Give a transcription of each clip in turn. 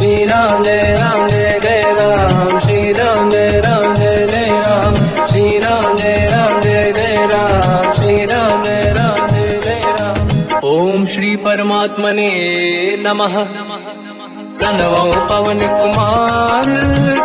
श्री राम जय जय राम, श्री राम जय जय राम, श्री राम जय जय राम, श्री राम जय जय राम। ओम श्री परमात्मने नमः। प्रणवो पवन कुमार,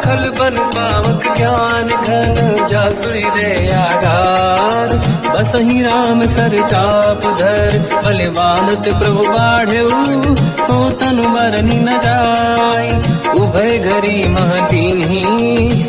खल बन पावक ज्ञान घन, जासुरी दयागार, बसहि राम सर चाप धर, बलवानत प्रभु बाढ़ऊ, सो तनु मरनि न जाय, उभय घरी महतीन्ही,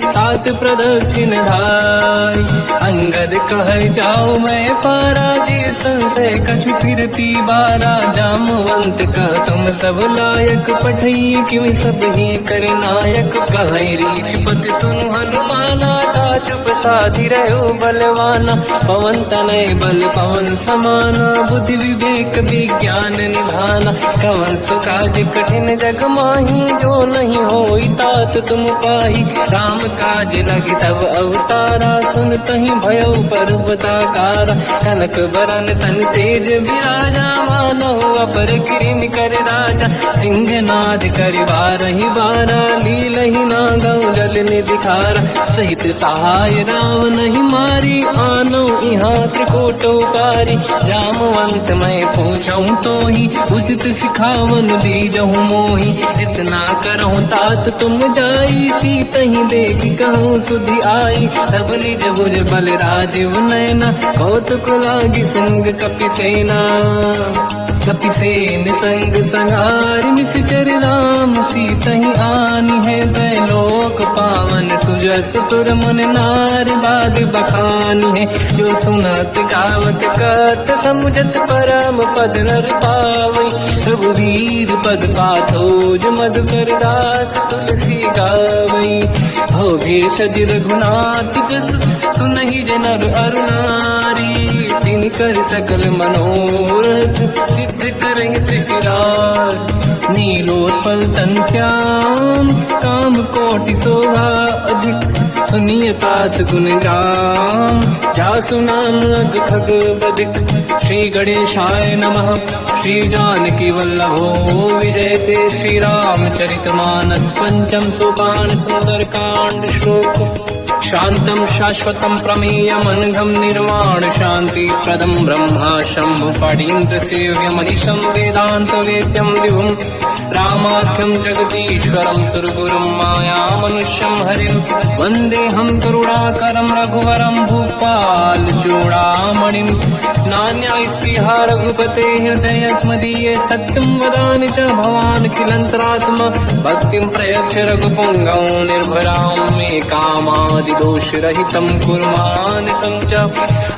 सात प्रदक्षिण धाय, अंगद कह जाओ मैं पारा, जी संशय कछु फिरती बारा, जामवंत कह तुम सब लायक, पठई किमि सब ही कर नायक, कहि रीछ पति सुनु हनुमाना, चुप साधि रहो बलवाना, पवन तनय बल पवन समाना, बुद्धि विवेक विज्ञान निधाना, कवन सुकाज कठिन जग माही, जो नहीं होई तात तुम पाही, राम काज लगी तब अवतारा, सुनतहि भयउ पर्वताकारा, कनक बरन तन तेज विराजा, मानव अपर किरिन कर राजा, सिंहनाद करिवारहि बारा, लीलहि नागौ जल निधिखारा, सहित सहाय राम नहीं मारी, आनो यहाँ त्रिकोटो पारी, जामवंत मैं पूछऊं तो ही, उचित सिखावन दीजहु मोही, इतना करहु तात तुम जाई, सीतहि देख कहूँ सुधि आई, तब निज भुज बल राजीव नैना, कौतुक लागी संग कपिसेना, कपिसेन संग संहार, निश्चर राम सीतहि आनी है, दैलोक पावन सुजस सुर मुन नार, बाद बखानी है, जो सुनत गावत कथ, समुझत परम पद नर पावई, रघुवीर पद पाथोज मधुकर दास, तुलसी गावई, हो भेषज रघुनाथ जस, सुनहि जनर अरुणारी, तिन कर सकल मनोरथ, सिद्ध करहि त्रिशिरार, नीलोत्पल तन श्याम, काम कोटि शोभा अधिक, सुनिय पास गुण राम, जासु नाम अग खग बदिक, श्री गणेशाय नमः। श्री जानकी वल्लभो विजयते, श्री रामचरित मानस पंचम सोपान, सुंदर कांड श्लोक, शांतम शाश्वतम प्रमेयम अनघम निर्वाण शांति प्रदम ब्रह्मा शंभु फणीन्द्र सेव्य मनीषम वेदांत वेद्यम विभुम, रामाख्यम जगदीश्वरम सुरगुरुम माया मनुष्यम हरिम, वंदे हम करुणाकरम रघुवरम भूपाल चूड़ामणिम, नान्या स्पृहा रघुपते हृदय स्मदीये, सत्यम वदामि च भवान् किलंतरात्मा, भक्तिं प्रयच्छ रघुपुंगव निर्भरां मे कामादि दोष रहितं कुर्मानिसं च,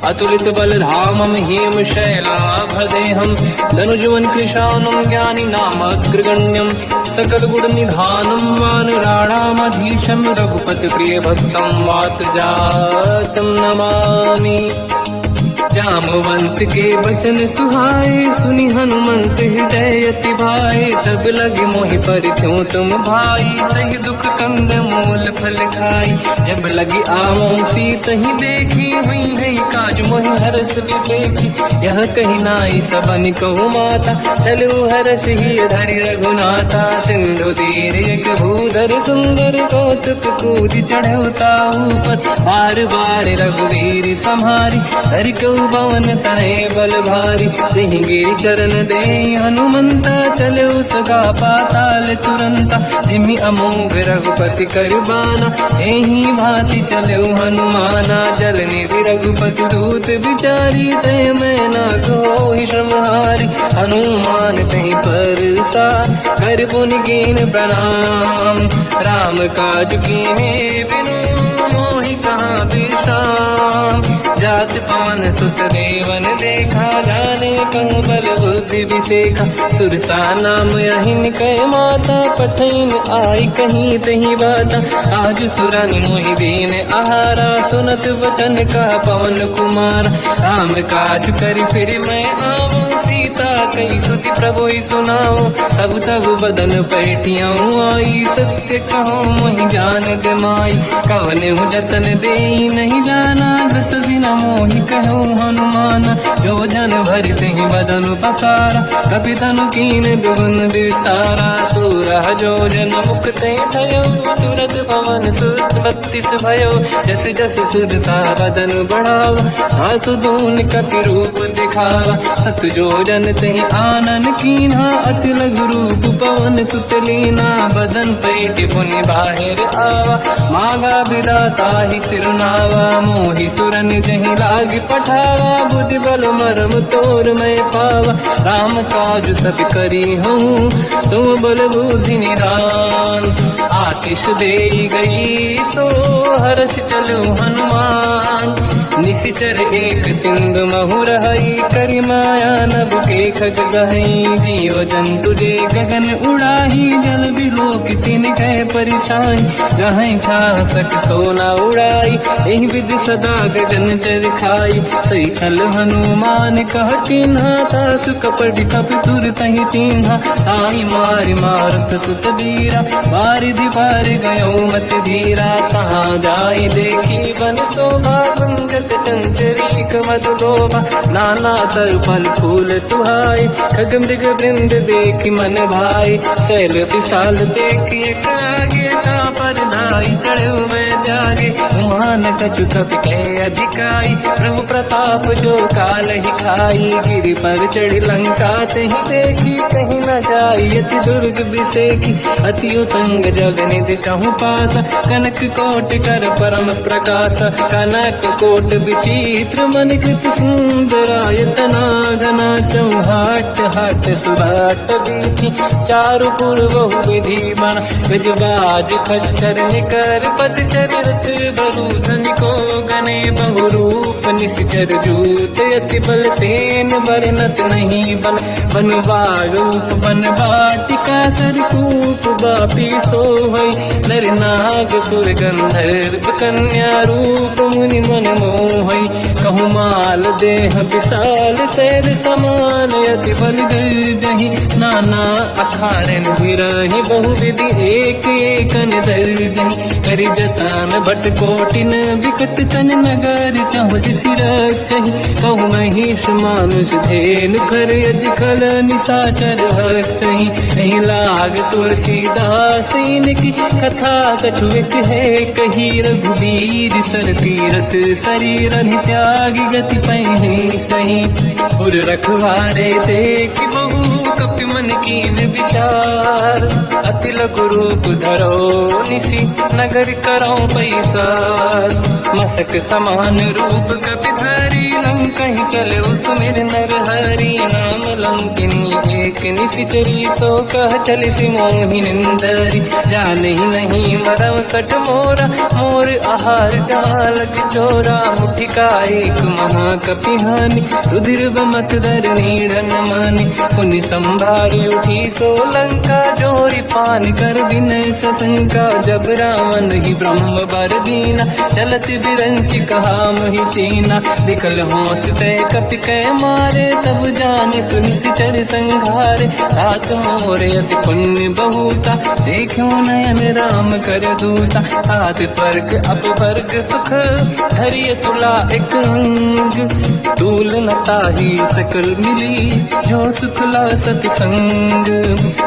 अतुलित बलधामं हेम शैलाभदेहं, धनुजवन कृशानं ज्ञानी नामग्रगण्यं, सकल गुण निधानं वानराणामधीशं, रघुपति प्रिय भक्तं वात जातं नमामि। जामवंत के वचन सुहाए, सुनि हनुमंत हृदय अति भाए, तब लगे मोहि पर क्यों तुम भाई, सही दुख कंद मूल फल खाई, जब लगी आवों सीतहि देखी, हुई है काज मोहि हरस विसेखी, यह कही नाई सबन कहु माता, चलु हरस ही धरि रघुनाथा, सिंधु तीर एक भूधर सुंदर, कौतुक कूद चढ़ौता ऊपर, बार बार रघुवीर सम्हारी, हरि को पवन तनय बल भारी, सिंह चरण दे हनुमंता, चले सगा पाताल तुरंता, जिमि अमोघ रघुपति कर बाना, एहि भांति चले हनुमाना, जल निधि रघुपति दूत विचारी, तय मैं न कोहि श्रमहारी, हनुमान तहि परसा, कर पुनि कीन प्रणाम, राम काज कीन्हे बिनु, मोहि कहाँ विश्राम, जात पवन सुत देवन देखा, जाने कहूँ बल बुद्धि विसेखा, सुरसा नाम अहिन कह माता, पठैन आई कहीं तही बाता, आज सुरनि मोहि दीन आहारा, सुनत वचन का पवन कुमार, राम काज करि फिर मैं आवूं, सीता कई सुति प्रभु सुनाओ, तब तब बदन पैठियाँ आई, सत्य कहो मोहि जान गमाई, कवन जतन दे ही नहीं जाना, दस दिन मोहि कहो हनुमान। जो जन भरते ही बदन पसारा, कपि तनु कीन दुगुन विस्तारा। सूरह जो जन मुक्ते भयो, तुरत पवन सुत 32 भयो। जस जस सुर सा बदन बढ़ावा, आसु दून कपि रूप दिखावा। सत जो जन ते आनन कीन्हा, अति लघु रूप पवन सुत लीना। बदन पेट पुनि बाहिर आवा, मांगा विदाता ही सिरनावा। मोहि सुरन जहि लाग पठावा, बुद्धि बल मरम तोर मैं पावा। राम काज सब करी हूँ, तुम बल बुद्धि निदान। आशीष दे गई सो हर्ष चलो हनुमान। निशिचर एक सिंधु महु रही, करि माया नभ के खग गहई। जीव जंतु जे गगन उड़ाही, जल बिलोक तिन कह परिछाई। जहाँ छा सक सोना उड़ाई, एहि विधि सदा गगन चर खाई। सही छल हनुमान कह किन्हा, तासु कपट कप तुर तहि चिन्हा। ताई मारि मारुत सुत बीरा, बारिधि पार गयो मत धीरा। कहाँ जाई देखी बन शोभा, गुंजत चंचरीक मधुलोभा। नाना तर फल फूल सुहाई, खग मृग वृंद देखी मन भाई। शैल विशाल देखी आगे, पर धाई चढ़ो मैं जागे। मान कछु कपि कह अधिकाई, प्रभु प्रताप जो काल ही खाई। गिरि पर चढ़ी लंका ते ही देखी, कहीं न जाई अति दुर्ग बिसेखी। अति उत्तंग जग निधि चहु पासा, कनक कोट कर परम प्रकाश। कनक कोट विचित्र मन कृत सुंदरायतना घना। चौहाट हाट सुभाट बीती, चारु पुर बहु विधि बना। गजबाज खच्चर निकर पतचर, रथ बरु धनिको गने बहु रूप। निशिचर जूत अति बल सेन, बरनत नहीं बल। बन बाग रूप बन बाटिका, सरकूप बापी सोहई। नर नाग सुर गंधर्व कन्या, रूप मुनि मन मोहई। कहु माल देह विशाल, शैल समान अति बल गर्जहि। नाना अखारन बिरहि, बहु विधि एक एकन दर्जहि। करि जसान भट कोटिन, विकट तन नगर चहु सिरक्षहि। कहु महिष मानुष धेनु, खर यज खल निशाचर भक्षहि। एहि लाग तुलसीदास इनकी, कथा कछु एक है कही। रघुबीर सर तीरथ शरीर, त्यागी गति पहि सही। उर रखवारे देख बहु, कपि मन कीन विचार। अति लघु रूप धरो निसी, नगर करौ पैसार। मसक समान रूप कपि धरी, लंकहि चले सुमिर नर हरि। नाम लंकिनी एक निशिचरी, सो कह चल सि मोहि निंदरी। जानहि नहीं मरम सठ मोरा, मोर आहार जालक चोरा। मुठिका एक महाकपि हानि, रुधिर बमत धर नीड़न मानि। पुनि संभारी उठी सो लंका, जोरी पान कर विनय सशंका। जब रावण ही ब्रह्म बर दीना, चलत बिरंचि कहा मोहि चीना। विकल होश तय कपि कह मारे, तब जाने सुनि सिचर संघारे। तात मोर अति पुण्य बहुता, देखो नयन राम कर दूता। हाथ स्वर्ग अपवर्ग सुख, धरिय तुला एक अंग। तूल न ताहि सकल मिली, जो सुखला सतसंग।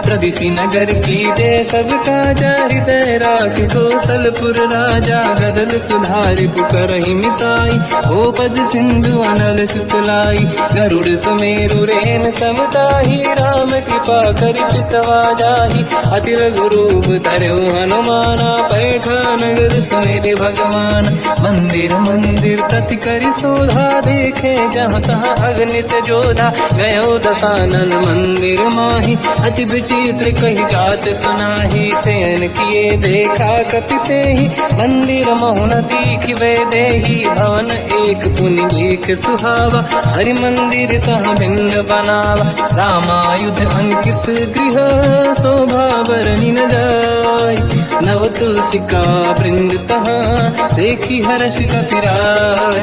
प्रदिशि नगर की दे सब काजा, हृदय राख कौशलपुर राजा। गदल सुधारि पुकरहि मिताई, हो पद सिंधु अनल सुतलाई। गरुड़ सुमेरु रेन समताहि, राम कृपा करि चितवा जाहि। अति लघु रूप धरौ हनुमाना, पैठा नगर सुमिरि भगवान। मंदिर मंदिर प्रति करि शोधा, देखे जहाँ तहाँ अगणित जोधा। गयो दशानन मंदिर माहि, अति विचित्र कही जात सुनाहि। शयन किए देखा कपि तेहि, मंदिर महु न दीखिबे देहि। भवन एक पुनि देख सुहावा, हरि मंदिर तहाँ भिन्न बनावा। रामायुध अंकित गृह, शोभा बरनि न जाय। नव तुलसिका वृंद तहाँ, देखी हर्ष कपि राय।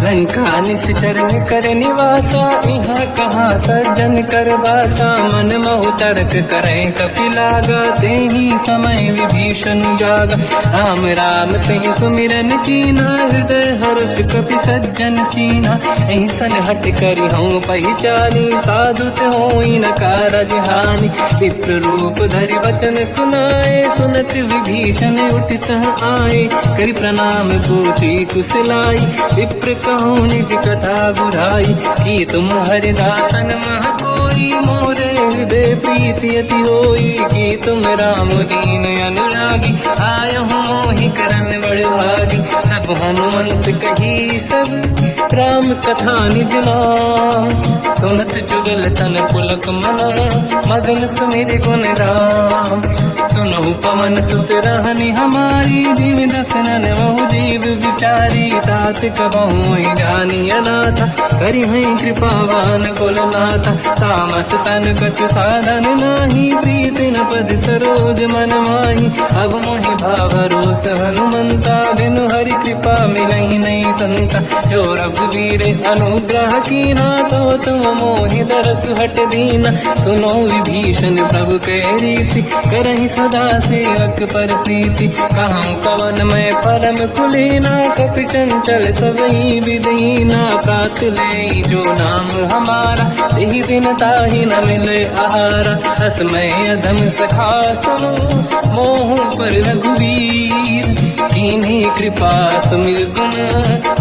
लंका निश्चर कर निवासा, यहाँ कहाँ सज्जन कर वासा। मन महु तर्क करें कपिलागा, ते ही समय विभीषण जागा। राम राम ते सुमिरन कीना, हृदय हर्ष कपि सज्जन चीना। ऐसन हट करी हूँ पहचानी, साधु ते होई न कारज हानि। विप्र रूप धरि वचन सुनाए, सुनत विभीषण उठित आए। करि प्रणाम पूछी कुशलाई, विप्र कहूँ निज कथा बुझाई। कि तुम हरिदासन मह कोई, मोरे हृदय प्रीति अति होई। कि तुम राम दीन अनुरागी, आय हूँ मोहि करन बड़ भागी। तब हनुमंत कही सब राम कथा निज नाम, सुनत जुगल तन पुलक मना, मगन सुमिर गुण राम। सुनहु पवन सुत रहनि हमारी, जीव दसनन बहु जीव विचारी। तात कबहु जानी अनाथा, करि हैं कृपावान कुलनाथा। तामस तन कछु साधन नाही, प्रीति न पद सरोज मन माही। अब मोहि भावरोस हनुमंता, बिनु हरि कृपा मिलहि नहीं संता। जो रघुवीर अनुग्रह कीना, तो तुम मोहि दरस हट दीना। सुनो विभीषण प्रभु के रीति, करहि सदा सेवक पर प्रीति। कहूँ कवन मैं परम कुलीना, कपि चंचल सबहि विदहीना। प्रात ले जो नाम हमारा, यही दिन ताहि न मिले आहारा। असमय अधम सखा सुनो, मोह पर रघुवीर। कीन्ही कृपा सुमिर गुण,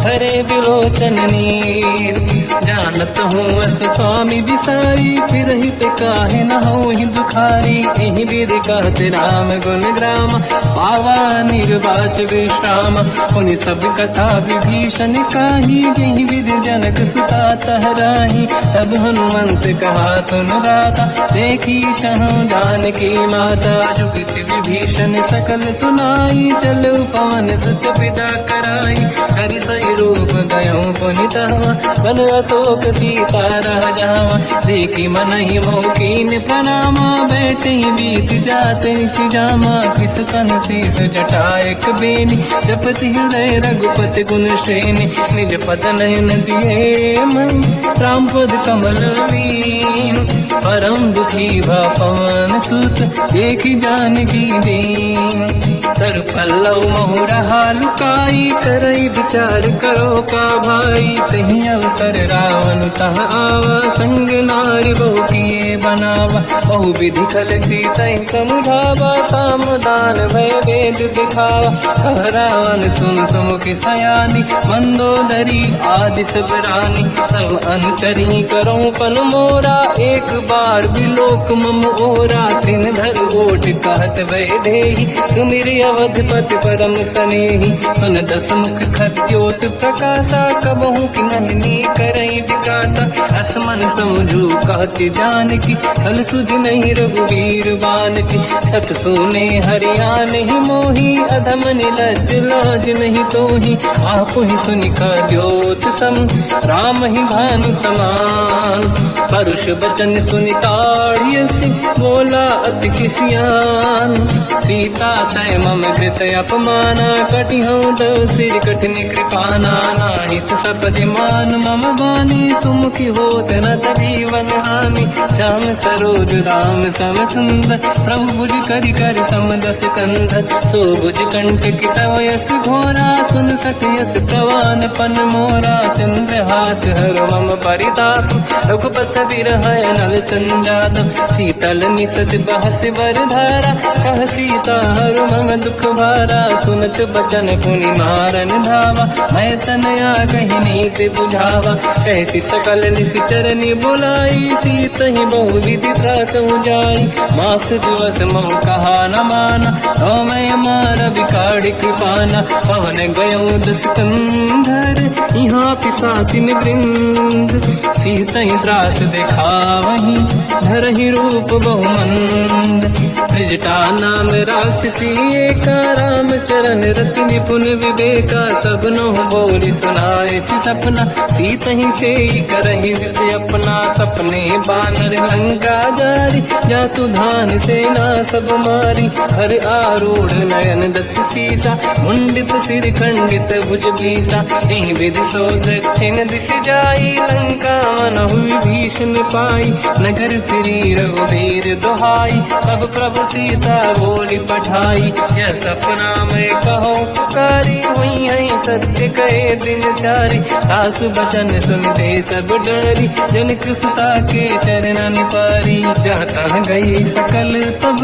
हरे बिलोचन नीर। जानत हूँ अस स्वामी बिसारी, फिर हित काहे न होहि दुखारी। एहि विधि कहते राम गुण ग्राम, पावा निर्वाच विश्राम। पुनि सब कथा विभीषण काही, जेहि विधि जनक सुता तहराही। तब हनुमंत कहा सुन राता, देखी चहु जानकी माता। जुगति विभीषण सकल सुनाई, चलो पवन सुत पिता कराई। हरि सही रूप गयो पुनितवा, बन अशोक सीता रह जावा। देखी मनहि मोह कीन प्रणामा, बैठे ही बीत जाते निसि जामा। किस तन शेष जटायक बेनी, जपति हृदय रघुपति गुण श्रेणी। निज पद नयन दिए मन, राम पद कमल लीन। परम दुखी भा पवन सुत, देखी जानकी दीन। तर पल्लव महु रहा लुकाई, करई विचार करो का भाई। तहि अवसर रावण तह आवा, संग नारी बहु किए बनावा। बहु विधि खल सीतहि समुझावा, साम दान भय वेद दिखावा। कह रावण सुन सुमुखि सयानी, मंदोदरी आदि सब रानी। सब अनुचरी करो पन मोरा, एक बार बिलोक मम ओरा। तीन धर ओट कहत भय देहि, सुमिर अवधपति परम सनेहि। सुन दस मुख खद्योत प्रकाशा, कबहु कि नहिनी करई विकासा। असमन समझू कहति जानकी, कल सुध नहीं रघुवीर बानकी। सत सुने हरिया नहीं मोही, अधम निलज लाज नहीं तोही। आप ही सुनि खद्योत सम, राम ही भानु समान। परुष बचन सुनि ताड़ियसि, बोला अति किसियान। सीता तय मम कृत अपमाना, कटिहउँ दो सिर कठिन कृपाना। नाहित सपदि मान मम बानी, सुमुखी होत न जीवन हानि। श्याम सरोज राम सम सुंदर, प्रभु भुज करि कर समदस कंधर। सो भुज कंटक तव यस घोरा, सुन सत यस प्रवान पन मोरा। चंद्रहास हर मम परिताप, रघुपत विरह नल संजात। शीतल निसत बहस बर धारा, कह सीता हर मम दुख भारा। सुनत बचन पुनि मारन धावा, मैं तनया कहि नीति बुझावा। कैसी सकल निश्चरनि बुलाई, सीतहि बहु विधि त्रासहु जाई। मास दिवस मोह कहा न माना, तो मैं मार बिकाढ़ कृपाना। पवन गयो दस कंधर, यहाँ पिशाचिन वृंद। सीतहि त्रास दिखावहीं, धरहि रूप बहुमंद। त्रिजटा नाम राक्षसी एका, राम चरण रति निपुण विवेका, सबनो बोली सुनाए सी सपना, सीत ही से करही विधि अपना, सपने बानर लंका जारी, जातु धान सेना सब मारी, हर आरूढ़ नयन दत्त सीसा, मुंडित सिर खंडित भुज बीसा, यही विधि सो दक्षिण दिश जाई, लंका मन हुई भीषण पाई, नगर फिरी रघुवीर दुहाई, तब प्रभु सीता बोली पठाई, यह सपना मैं कहो पुकारी, हुई है सत्य कहे दिन चारी, सास बचन सुन दे सब डरी, जनक सुता के चरणन पारी, जाता गई सकल तब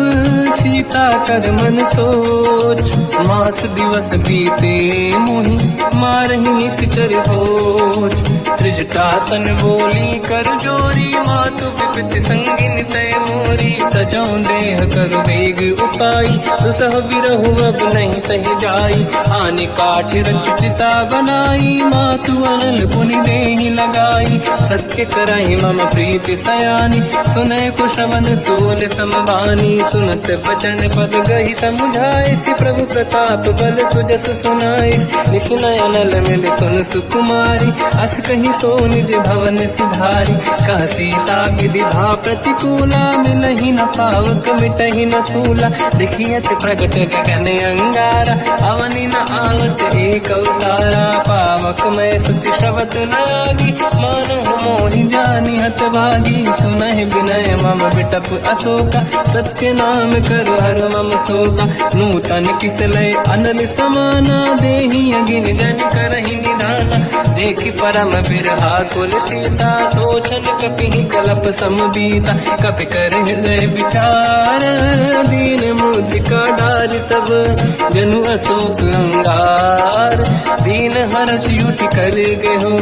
सीता कर मन सोच, मास दिवस बीते मोहि मारहि निश्चर होच, त्रिजटासन बोली कर जोरी, मातु विपति संगिन तय मोरी, तजौ देह कर वेग उपाई, दुसह बिरहु अब नहीं सही जाई, आने काठ रचिता बनाई, मातु अनल पुनि देहि लगाई, सत्य कराई मम प्रीति सयानी, सुनय कुशवन सोल समबानी, सुनत बचन पद गही समुझाए, श्री प्रभु प्रताप बल सुजस सुनाई, निश्नय अनल मिल सुन सुकुमारी, अस कही सो निज भवन सिधारी, कह सीता विधि भा प्रतिकूला, मिलहि न पावक मिटहि न सूला, दिखियत प्रगट गगन अंगारा, अवनि न आवत एक अवतारा, पावक मैं सुति श्रवत न आगी, मानहु मोहि जानि हत भागी, सुनहि विनय मम बिटप अशोका, सत्य नाम कर हर मम शोका, नूतन किसलय अनल समाना, देहि अगिन जन करहि निधाना, देखि परम बिरहा कुल सीता, सोचन कपिहि कलप समबीता, कपि कर हृदय विचार, दीन मुद्रिका डार तब जनु अशोक अंगार, दीन हर्ष युति कर गेहो,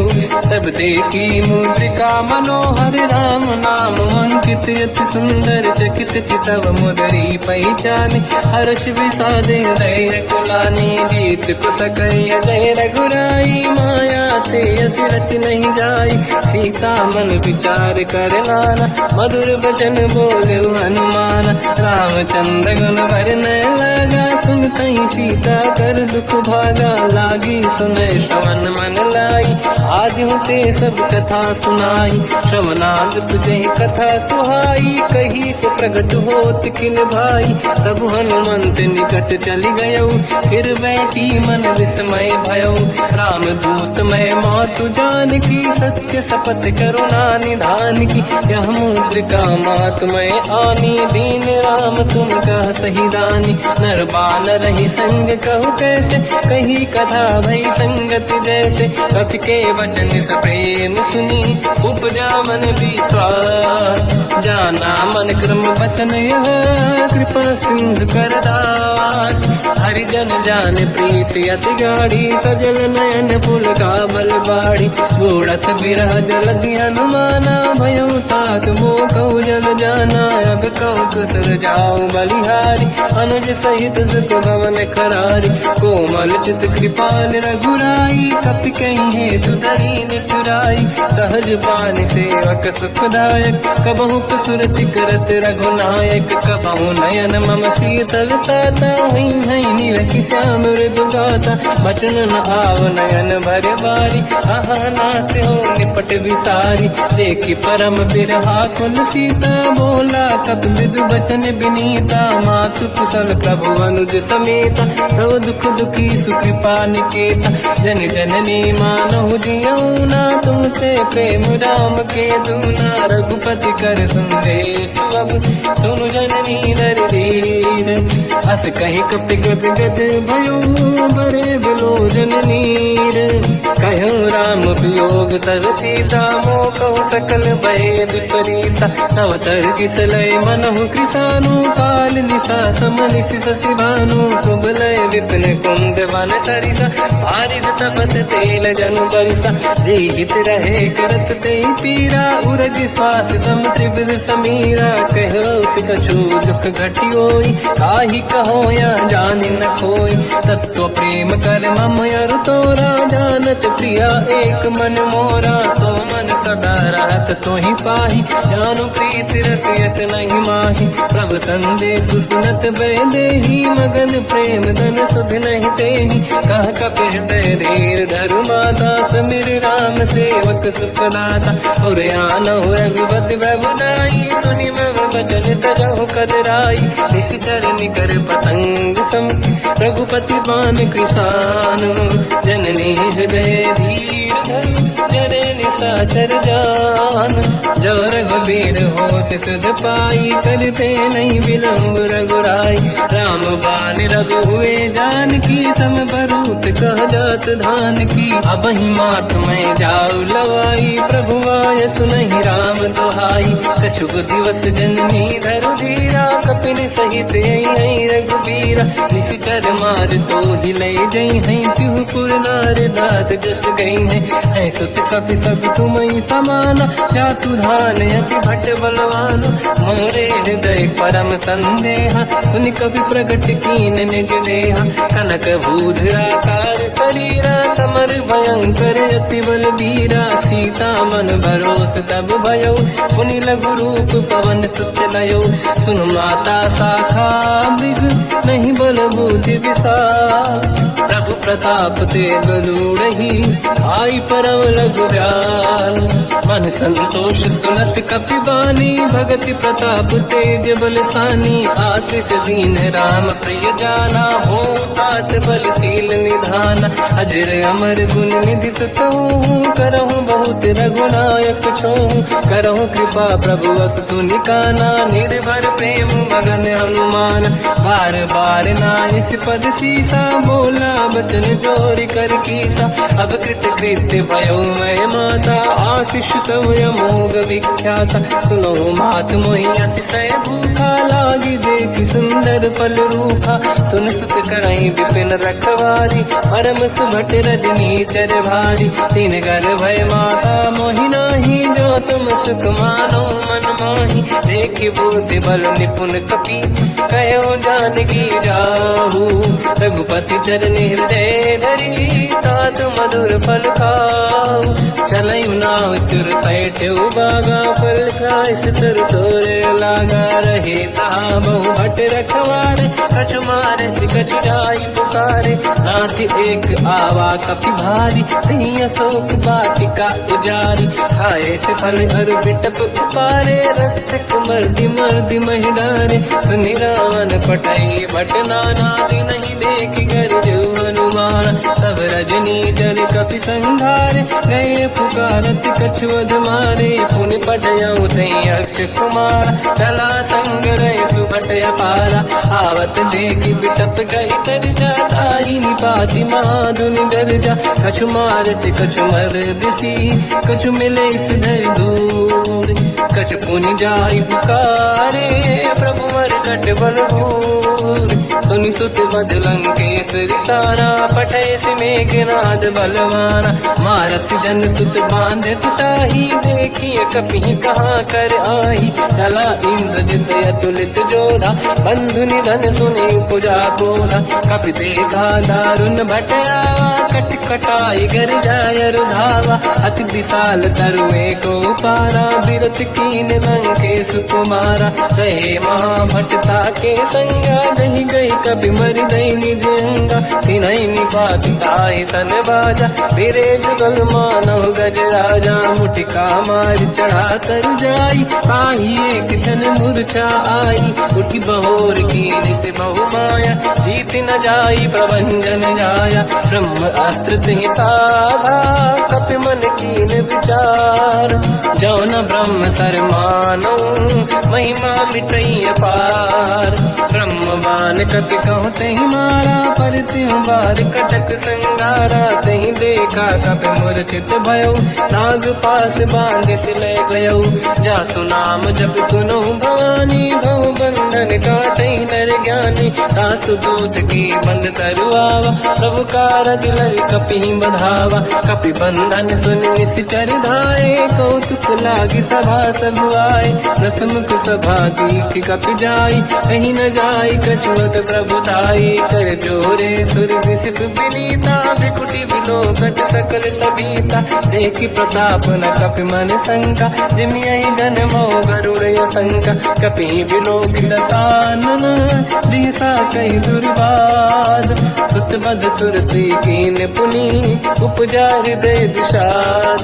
तब देखी मुद्रिका मनोहर, राम नाम अंकित अति सुंदर, चकित चितव मुदरी पहचान, हर्ष विषादे हृदय कुलानी, जीत कुसकय जय रघुराई, माया ते अति रच नहीं जाई, सीता मन विचार कर नाना, मधुर वचन बोले हनुमान, रामचंद्र गुण वर्णय लगा, सुनतहि सीता कर दुख भागा, लागी सुनय श्रवण मन लाई, आज होते सब कथा सुनाई, श्रवणाद तुझे कथा सुहाई, कही से प्रगट होत किन भाई, तब हनुमंत निकट चली गयो, फिर बैठी मन विस्मय भयो, राम दूत मैं मातु जान की, सत्य शपथ करुणा निधान की, यह मुद्रिका मात मैं आनी, दीन राम तुम कह सही दानी, नर बानर ही संग कहु कैसे, कही कथा भई संगत जैसे, कपि के वचन सप्रेम सुनी, उपजा मन विश्वास, जाना मन क्रम वचन यह, कृपा सिंधु कर दास, हरिजन जान प्रीति अति गाढ़ी, सजल नयन पुल का बल बाड़ी, गोड़थ बिरह जलधि हनुमाना, भयो तात मोह जल जाना, अब कहु कुशल जाओ बलिहारी, अनुज सहित सुख भवन करारी, कोमल चित कृपाल रघुराई, कपि कहीं हेतु दरीन तुराई, सहज पान सेवक सुखदायक, कबहु सुरति करत रघुनायक, कबहु नयन मम शीतल ताता, हुई है निरखि श्याम मृदु गाता, बचन न आव नयन भर बारी, आहा नाथ हो निपट विसारी, देखि परम बिरहा कुल सीता, बोला कपि मृदु बचन विनीता, मातु कुशल प्रभु अनुज समेता, सब दुख दुखी सुकृपा निकेता, जन जननी मानहु जियौना, तुमसे प्रेम राम के दूना, रघुपति कर संदेश अब सुनु जननी नर धीर, अस कहि कपि गद गद भयो, बरे बिलोचन नीर, कहूँ राम वियोग तर सीता, मोह कहु सकल भय विपरीता, तव तर किसलय मनहु कृसानु, काल निशा समनिशि शशि भानु, कुबलय विपिन कुंद वन सरिसा बारिद तपत तेल जनु बरिसा जीवित रहे करत ते पीरा उरग श्वास सम त्रिविध समीरा कहत कछु दुख घटियोई काहि कहो या जानि न खोई तत्व प्रेम कर मम अरु तोरा जानत प्रिया एक मन मोरा सो मन सदा रहत तोहि पाहि जानु प्रीत रसियत नहीं माहि प्रभु संदेश सुनत बेदेहि मगन प्रेम धन सुध नहीं तेहि कह कपि हृदय धीर धरु माता समिर राम सेवक सुखदाता और आनहु रघुपति प्रभुदाई सुनि मम वचन तरहु कदराई निश्चर निकर पतंग सम रघुपति पान कृषानु जननी हृदय धीर धरु जरे निशाचर जान जो रघुबीर होत सुध पाई करते नहीं विलम्ब रघुराई राम बान रघु हुए जानकी तम बरूत कह जात धान की अब ही मात में जाऊ लवाई प्रभु आय सुनहि राम दुहाई कछुक दिवस जननी धरु धीरा कपिन सहित आई रघुबीरा निश्चर मार तो ही ले जई है तिहु पुर नार दात जस गई है सुत कपि सब तुमहि समाना जातु धान अति भट बलवान मोरे हृदय परम संदेहा सुनि कपि प्रगट कीन निज देहा कनक भूधराकार शरीरा समर भयंकर अति बल बीरा सीता मन भरोस तब भयो पुनि लघु रूप पवन सुत लयो सुन माता शाखा मृग नहीं बल बुद्धि विशाल प्रभु प्रताप ते गरुड़हि आई परम लघु दयाल मन संतोष सुनत कपि बानी भगति प्रताप तेज बलसानी आशीष दीन राम प्रिय जाना हो तात बलशील निधान अजर अमर गुण निधि सुतहु करहु बहुत रघुनायक छोहु करहु कृपा प्रभु अस सुनि काना निर्भर प्रेम मगन हनुमान बार बार नाइस पद सीसा बोला बचन जोरि कर कीसा अब कृत कृत्य भयो मैं माता आशीष तव अमोघ विख्याता सुनो मात मोहि अतिशय भूखा लागी देखि सुंदर फल रूखा सुन सुत करई विपिन रखवारी परम सुभट रजनी चर भारी तीन घर भय माता मोहि नाही जो तुम सुख मानो मन माही देखि बुद्धि बल निपुण कपि कहो जानकी जाहू रघुपति चरनि हृदय धरी तात मधुर फल खाऊ चलऊ नाव सुर पैठे बागा फल खाय सितर तोरे लागा रहे तहाँ बहु भट रखवारे कछु मारे से कछु जाई पुकारे नाथ एक आवा कपि भारी ती अशोक वाटिका उजारी खाए से फल अरु बिटप उपारे रक्षक मर्दि मर्दि महिडारे सुनि रावण पटई भट नाना दिन नहीं देख कर जो हनुमान तब रजनी जल कपि संघारे गए पुकारत कछुअध मारे पुनि पटयऊ तई अक्ष कुमार चला संग रहे सुभट अपारा आवत देखि बिटप गई तर जाताई निपाति महाधुनि गर्जा कछु मार से कछु मर दिसी कछु मिले सिधर दूर कछु पुनि जाई पुकारे प्रभु मर कट बल भूर सुनि सुत बद लंकेश रिसारा पठय से मेघनाद बलवाना मारस जन सुत बांधे सुताही देखिए कपि कहाँ कर आही चला इंद्रजित अतुलित जोधा बंधु निधन सुनि उपजा क्रोधा कपि देखा दारुण भटयावा कट कटाई गर जाय रुधावा अति विशाल तरुए को पारा बिरत कीन लंकेश कुमारा रहे महाभटता के संगा दही गई कपि मरि दई निज अंगा तिनहि निपात ताहि सन बाजा फिरे जुगल मानव गज राजा मुटिका मार चढ़ा तर जाई पाही एक क्षण मूर्छा आई उठी बहोर कीन से बहु माया जीत न जाई प्रभंजन जाया ब्रह्म अस्त्र तिहि साधा कपि मन कीन विचार जौन ब्रह्म सर मानो महिमा मिटई अपार ब्रह्म रामबान कपि कहूँ तही मारा, पर त्यों बार कटक संगारा। तही देखा कपि मूर्छित भयो, नाग पास बांध सिले गयो। जासु नाम जब सुनो भवानी, भव बंधन काटै नर ज्ञानी। दासु दूत की बंद तरुआवा, प्रभु कारज लय कपि बढ़ावा। कपि बंधन सुनि निश्चर धाये, कौतुक लागी सभा सब आए। रसमुख सभा दीख कपि जाई, कहीं न जाई कछुअत प्रभु ताई। कर जोरे सुर विसिप विनीता, बिकुटी बिलोकट सकल सबीता। देखि प्रताप न कपि मन शंका, जिमियहि जन्मो गरुड़ शंका। कपि बिलोकित सानन, दिशा कहि दुर्वाद। सुत बद सुरति कीन पुनि, उपजा हृदय विषाद।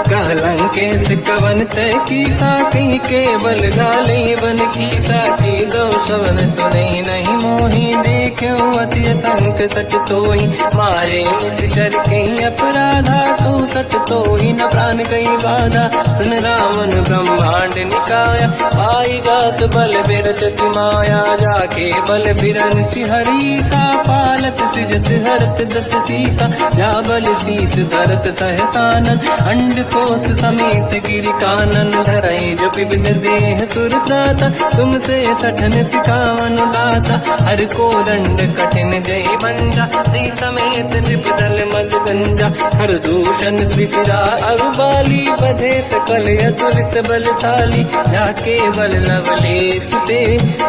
कहलंकेश कवन तय कीसा, कहीं केवल गाले बन कीसा। की दो शवन सुने नहीं मोहि, देख्यो अति संक सट तोहि। मारे निश्चर कहीं अपराधा, तू सट तोहि न प्राण कहीं बाधा। सुन रावण ब्रह्मांड निकाया, पाई जास बल बिरचति माया। जाके बल बिरंच हरीसा, पालत सिजत हरत दस सीसा। जा बल शीस धरत सहसानन, अंड कोश समेत गिरि कानन। धरई जो पिबिद देह सुर त्राता, तुमसे सठन सिखावन दाता। हर को दंड कठिन जय बंजा, सी समेत त्रिपदल मद गंजा। हर दूषण त्रिशिरा अरुबाली, बधे सकल अतुलित बलशाली। जाके बल लवलेश ते,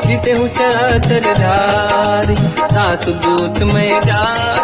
जिते हूँ चराचर धारी। दासु दूत में जा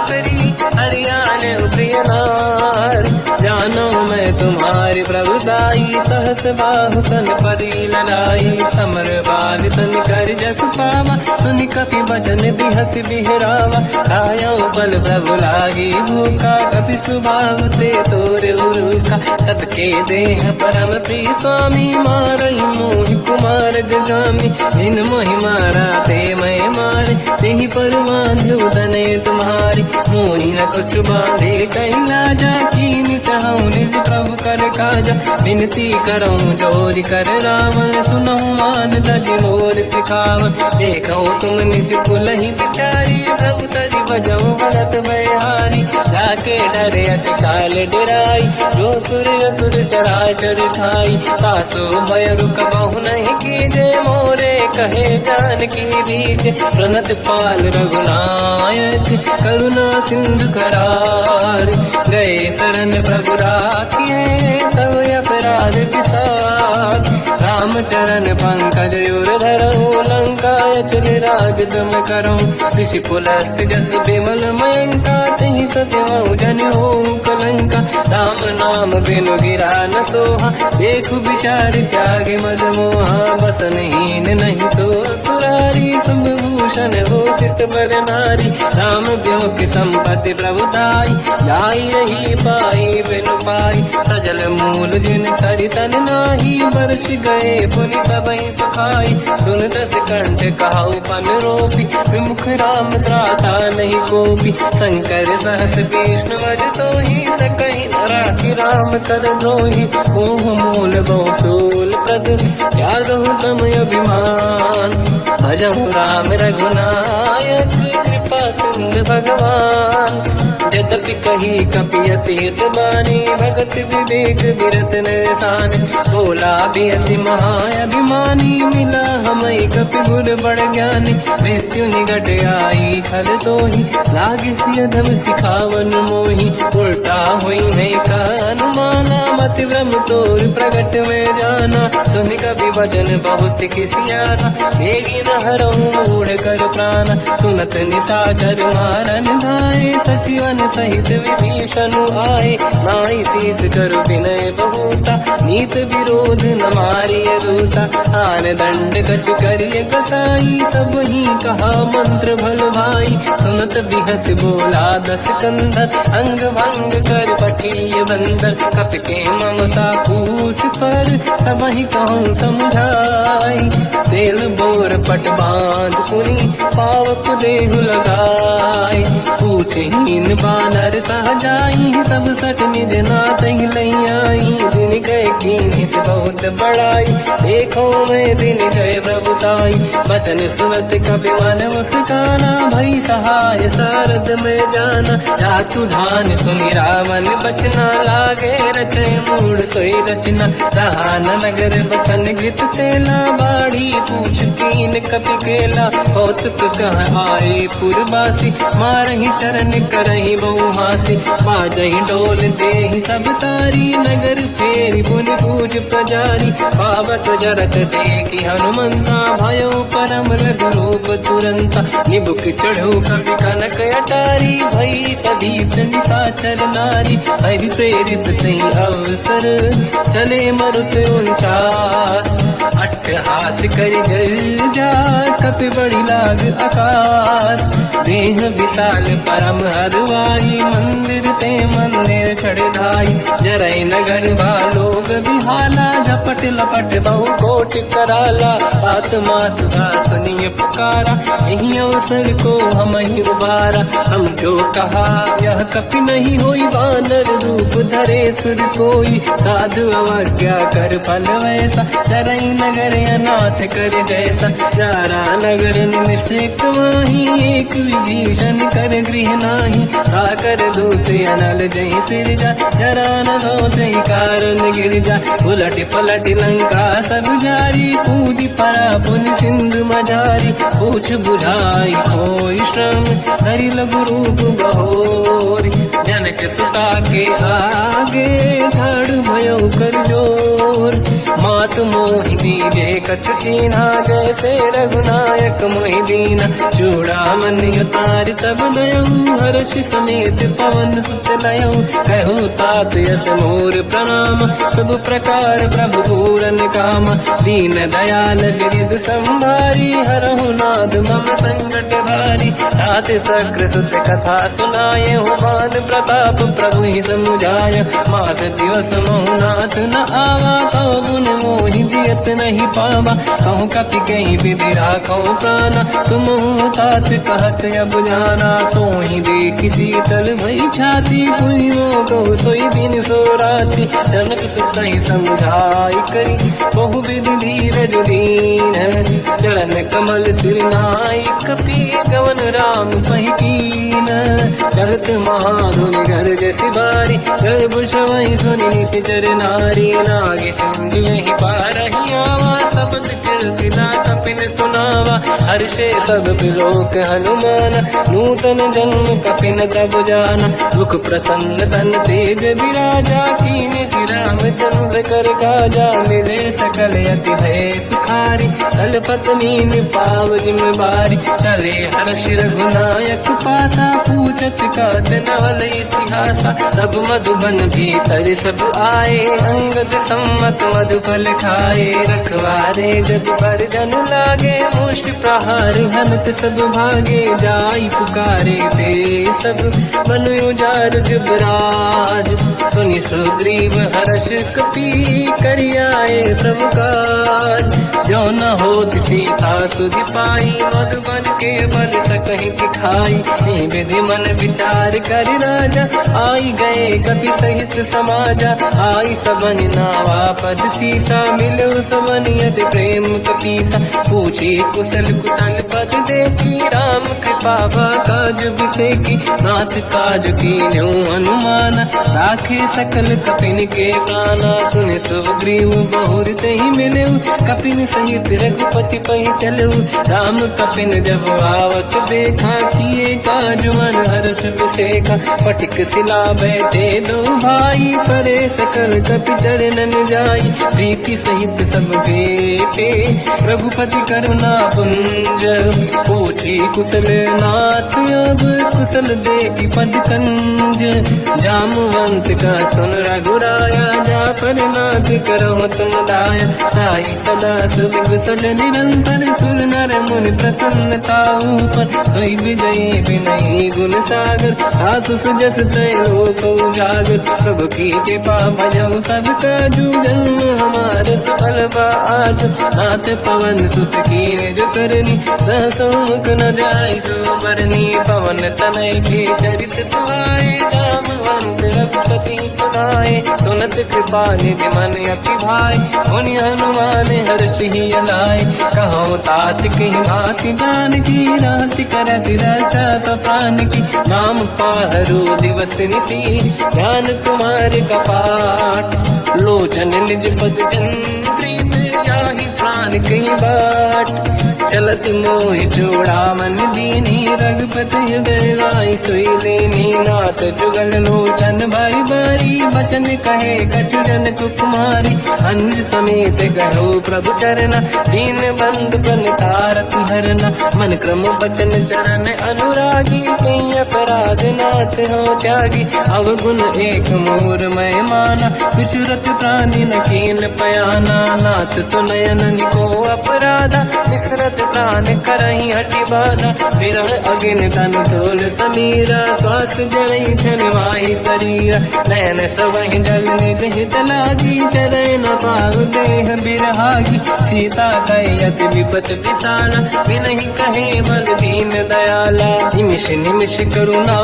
करी, हरियाण प्रिय नारी। जानो मैं तुम्हारी प्रभुदाई, सहस बाहु सन परी लड़ाई। समर बाल सन कर जस पावा, सुनि कपि बचन बिहस बिहरावा। खायो बल प्रभु लागी भूखा, कपि स्वभाव ते तोर उरुखा। सबके देह परम प्रिय स्वामी, मारई मोहि कुमार जगामी। जिन मोहि मारा ते मैं मारे, तेहि पर बांधो दने तुम्हारी। मोहि न कुछ बांधे कहीं लाजा, कीन चाहूं निज प्रभु कर काजा। विनती करऊं जोरि कर रावण, सुनहु मान तज मोर सिखावन। देखो तुम निज कुलहि बिचारी, प्रभु तज बजऊ भगत बहारी। जाके डरे अति काल डराई, जो सुर असुर चराचर खाई। तासो भय रुक बहु नहीं कीजे, मोरे कहे जान की दीजे। प्रणत पाल रघुनायक, करुणा सिंधु करार। गए शरण प्रभु राखिए, तब अपराध विसार। रामचरण पंकज उर धरऊं, लंका अचल राज तुम करूं। ऋषि पुलस्त जस विमल मयंका, तहि सत्यवं जन होऊं कलंका। राम नाम बिनु गिरा न सोहा, देखु विचार त्यागे मद मोहा। बसनहीन नहीं सो सुरारी, शुभभूषण हो सित बर नारी। राम ब्यों की संपत्ति प्रभुताई, जाई रही पाई बिनु पाई। सजल मूल जिन सरितन नाही, बरस गए पुनि सबहि सुखाई। सुन दस कंठ कहाऊ पन रोपी, विमुख राम त्राता नहीं कोपी। शंकर सहस विष्णु वज तोहि, सकहि न राखि राम कर द्रोही। मोह मूल बहु शूल प्रद, त्यागहु तम अभिमान। भजहु राम रघुनायक, कृपा सिंधु भगवान। यद्यपि कही कपि अतीत बानी, भगत विवेक विरत निरसान। बोला बियसि महाअभिमानी, मिला हमई कपि गुर बड़ ज्ञानी। मृत्यु निकट आई खल तोहि, लागे सिय धम सिखावन मोहि। उल्टा हुई है का अनुमाना, मति भ्रम तोर प्रगट में जाना। सुन कपि वचन बहुत किसियाना, मेरी न हरऊं मूढ़ कर प्राण। सुनत निशाचर मारन धाये, सचिवन सहित विभीषण आए। नाई शीस करु विनय बहुता, नीत विरोध न मारिय दूता। आन दंड कछु करिय कसाई, सब ही कहा मंत्र भल भाई। सुनत बिहस बोला दस कंधर, अंग भंग कर पठिय बंदर। कपि के ममता पूछ पर, सब ही कहूँ समझाई। तेल बोर पट बांध पुनि, पावक देहु लगाई। पूछहीन बात नर तह जाई सब सट निज नाथ ही लई आई। दिन गए कीनी से बहुत बड़ाई देखो मैं दिन गए प्रभुताई। बचन सुनत कपि मन मुस्काना भई सहाय सारद में जाना। जातु धान सुनि रावण बचना लागे रचे मूड सोई रचना। रहा नगर बसन गीत तेला बाढ़ी पूछ कीन कपि केला। कौतुक कह आए पुरवासी मारही चरण करही बहु हासी। बाजही डोल देहि सब तारी नगर फेरी पुन पूज प्रजारी। पावत जरत देखी हनुमंता भयो परम रघुरूप तुरंता। निबुक चढ़ो कवि कनक अटारी भई सभी निशाचर नारी। हरि प्रेरित तई अवसर चले मरुत 49। अट्टहास करि गर्जा कपि बड़ी लाग आकाश। देह विशाल परम हरवाई मंदिर ते मंदिर चढ़ाई। जरई नगर भालोग बिहाला झपट लपट बहु कोट कराला। बात मात का सुनिए पुकारा यही अवसर को हम ही उबारा। हम जो कहा यह कपि नहीं होई वानर रूप धरे सुर कोई। साधु अवज्ञा कर फल वैसा जरई नगर अनाथ कर जैसा। जारा नगर निमिषेक माही एक विभीषण कर गृह नाही। आकर दूत अनल जय सिर जा जरा न दो कारण गिर जा। उलट पलट लंका सब जारी कूदी परा पुन सिंधु मजारी। पूछ बुझाई कोई श्रम हरि लघु रूप बहोरी। जनक सुता के आगे ठाड़ भयो कर जोर। मात मोहि दीजे कछु कीन्हा जैसे रघुनायक मोहि दीना। चूड़ामणि उतारि तब दयऊ हर्ष समेत पवन सुत लयऊ। कहो तात यस मोर प्रणाम सब प्रकार प्रभु पूरन काम। दीन दयाल गिरिध संभारी हरहु नाद मम संकट भारी। तात सक्र सुत कथा सुनाये हो मान प्रताप प्रभु ही समुझाय। मास दिवस महु नाथ न आवा कहो गुण मोहि जियत नहीं पावा। कहूँ कपि कहीं विधि राखो प्राणा तुम तात कहत अब जाना। तो ही देखी शीतल भई छाती पुइयो कहो सोई दिन सो राति। जनक सुत ही समझाई करी बहु विधि धीरज दीन। चरण कमल सिर नाई कपि गवन राम पहि कीन। चलत महाधुनि गर्ज सिबारी गर्भ श्रवहि सुनि निशिचर नारी। नागे सिंधु यही पारही आवा सबद कीर्तिना कपिन सुनावा। हर्षे सब बिलोक हनुमान नूतन जन्म कपिन तब जाना। मुख प्रसन्न तन तेज विराजा कीने श्री रामचंद्र कर काजा। मिले सकल अति भय सुखारी कलपत मीन पाव जिम्मेवारी। चले हर्ष रघुनायक पासा पूछत कात नवल इतिहासा। सब मधुबन भीतर सब आए अंगद सम्मत मधुफल खाए। रखवारे जब पर जन लागे मुष्टि प्रहार हनत सब भागे। जाई पुकारे ते सब मन उजार जुबराज। सुनि सुग्रीव हर्ष कपि करियाए प्रभु काज। जो न होत सीता सुधि पाई मधुबन के बल सकहि दिखाई। विधि मन विचार कर राजा आई गए कपि सहित समाजा। आई सबन नावा पद सीसा मिलो सबन यदि प्रेम कपीसा। पूछी कुशल कुशल पद देखी राम कृपा काज बिसेकी। नाथ काज कीन्यो हनुमाना राखे सकल कपिन के प्राणा। सुन सुग्रीव बहुर तहि मिलऊ कपिन सहित रघुपति पहि चलऊ। राम कपिन जब आवत देखा किए काज मन हर्ष बिसेखा। पटिक सिला बैठे दो भाई परे सकल कपि चरणन जाई। प्रीति सहित सब भेटे रघुपति करुणा पुंज। पूछी कुशल नाथ अब कुशल देखी पद कंज। जामवंत का सुन रघुराया जा पर नाथ करो तुम दाया। ताई सदा सुख कुशल निरंतर सुर नर मुनि प्रसन्नता ऊपर। सोई विजयी विनयी गुण सागर आसु सुजस तय लोक उजागर। प्रभु की कृपा भजऊ सब काजू जन्म हमार सफल बा आज। नाथ पवन सुत कीन जो करनी सहसो मुख न जाय सो बरनी पवन तनय के चरित सुहाए जामवंत रघुपति सुनाए सुनत कृपा निधि मन अति भाई मुनि हनुमान हर्षि लाए कहो तात कहीं भांति जान की रात करत रक्षा सफान की नाम पाहरो दिवस निसी ध्यान तुम्हारे कपाट लोचन निज पद चंद्रित जाहि प्राण कहीं बाट चलत मोहि जोड़ा मन दीनी रघुपति हृदय राय सोई लेनी नाथ जुगल लोचन भाई बारी बचन कहे कछु जन कुमारी अंज समेत कहो प्रभु चरना दीन बंधु प्रणतारत हरना मन क्रम बचन चरण अनुरागी कहीं अपराध नाथ हो त्यागी अवगुण एक मोर मैं माना विचुरत प्राणी न कीन पयाना नाथ सुनयन को अपराधा विसरत प्राण करही हटि बाधा विरह अगिन तन तोल समीरा श्वास जड़ई छनवाही शरीर नयन सवहि जल निज हित लागी चरण न पाऊ देह बिरहागी सीता कहि अति विपत विसाला बिनहि कहे बल दीन दयाला निमिष निमिष करुणा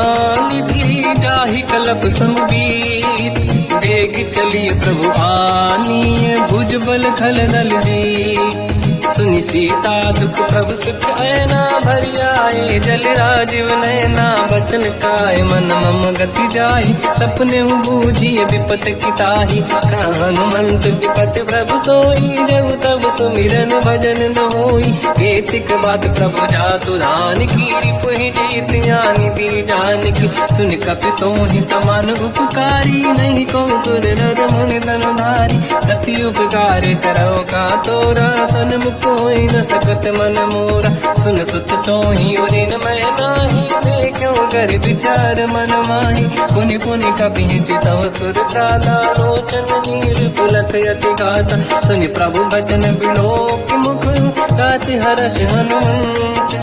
निधि जाहि कलप समबीत वेग चलिए प्रभु आनीय भुज बल खल दल जी सुनि सीता दुख प्रभु सुख ऐना भरि आए जल राजीव नैना बचन काय मन मम गति जाई सपने बूझिए विपत किताही हनुमंत विपत प्रभु सोई जब तब सुमिरन भजन न होई केतिक बात प्रभु जातु धान की रिपुहि जीत ज्ञानी भी जान की सुन कपि तोहि समान उपकारी नहीं को सुर नर मुनि तनुधारी दति उपकार करो का तोरा सन्मुख कोई न सकत मन मोरा सुन सुत तोहि उदिन मैं नाही देखो कर विचार मन माही पुनि पुनि कपि चितव सुर त्राता लोचन नीर पुलक यति गाता सुनि प्रभु बचन बिलोक मुख गाति हर्ष हनुमंत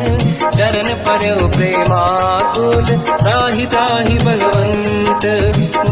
चरण पर्यो प्रेमाकुल त्राहि त्राहि भगवंत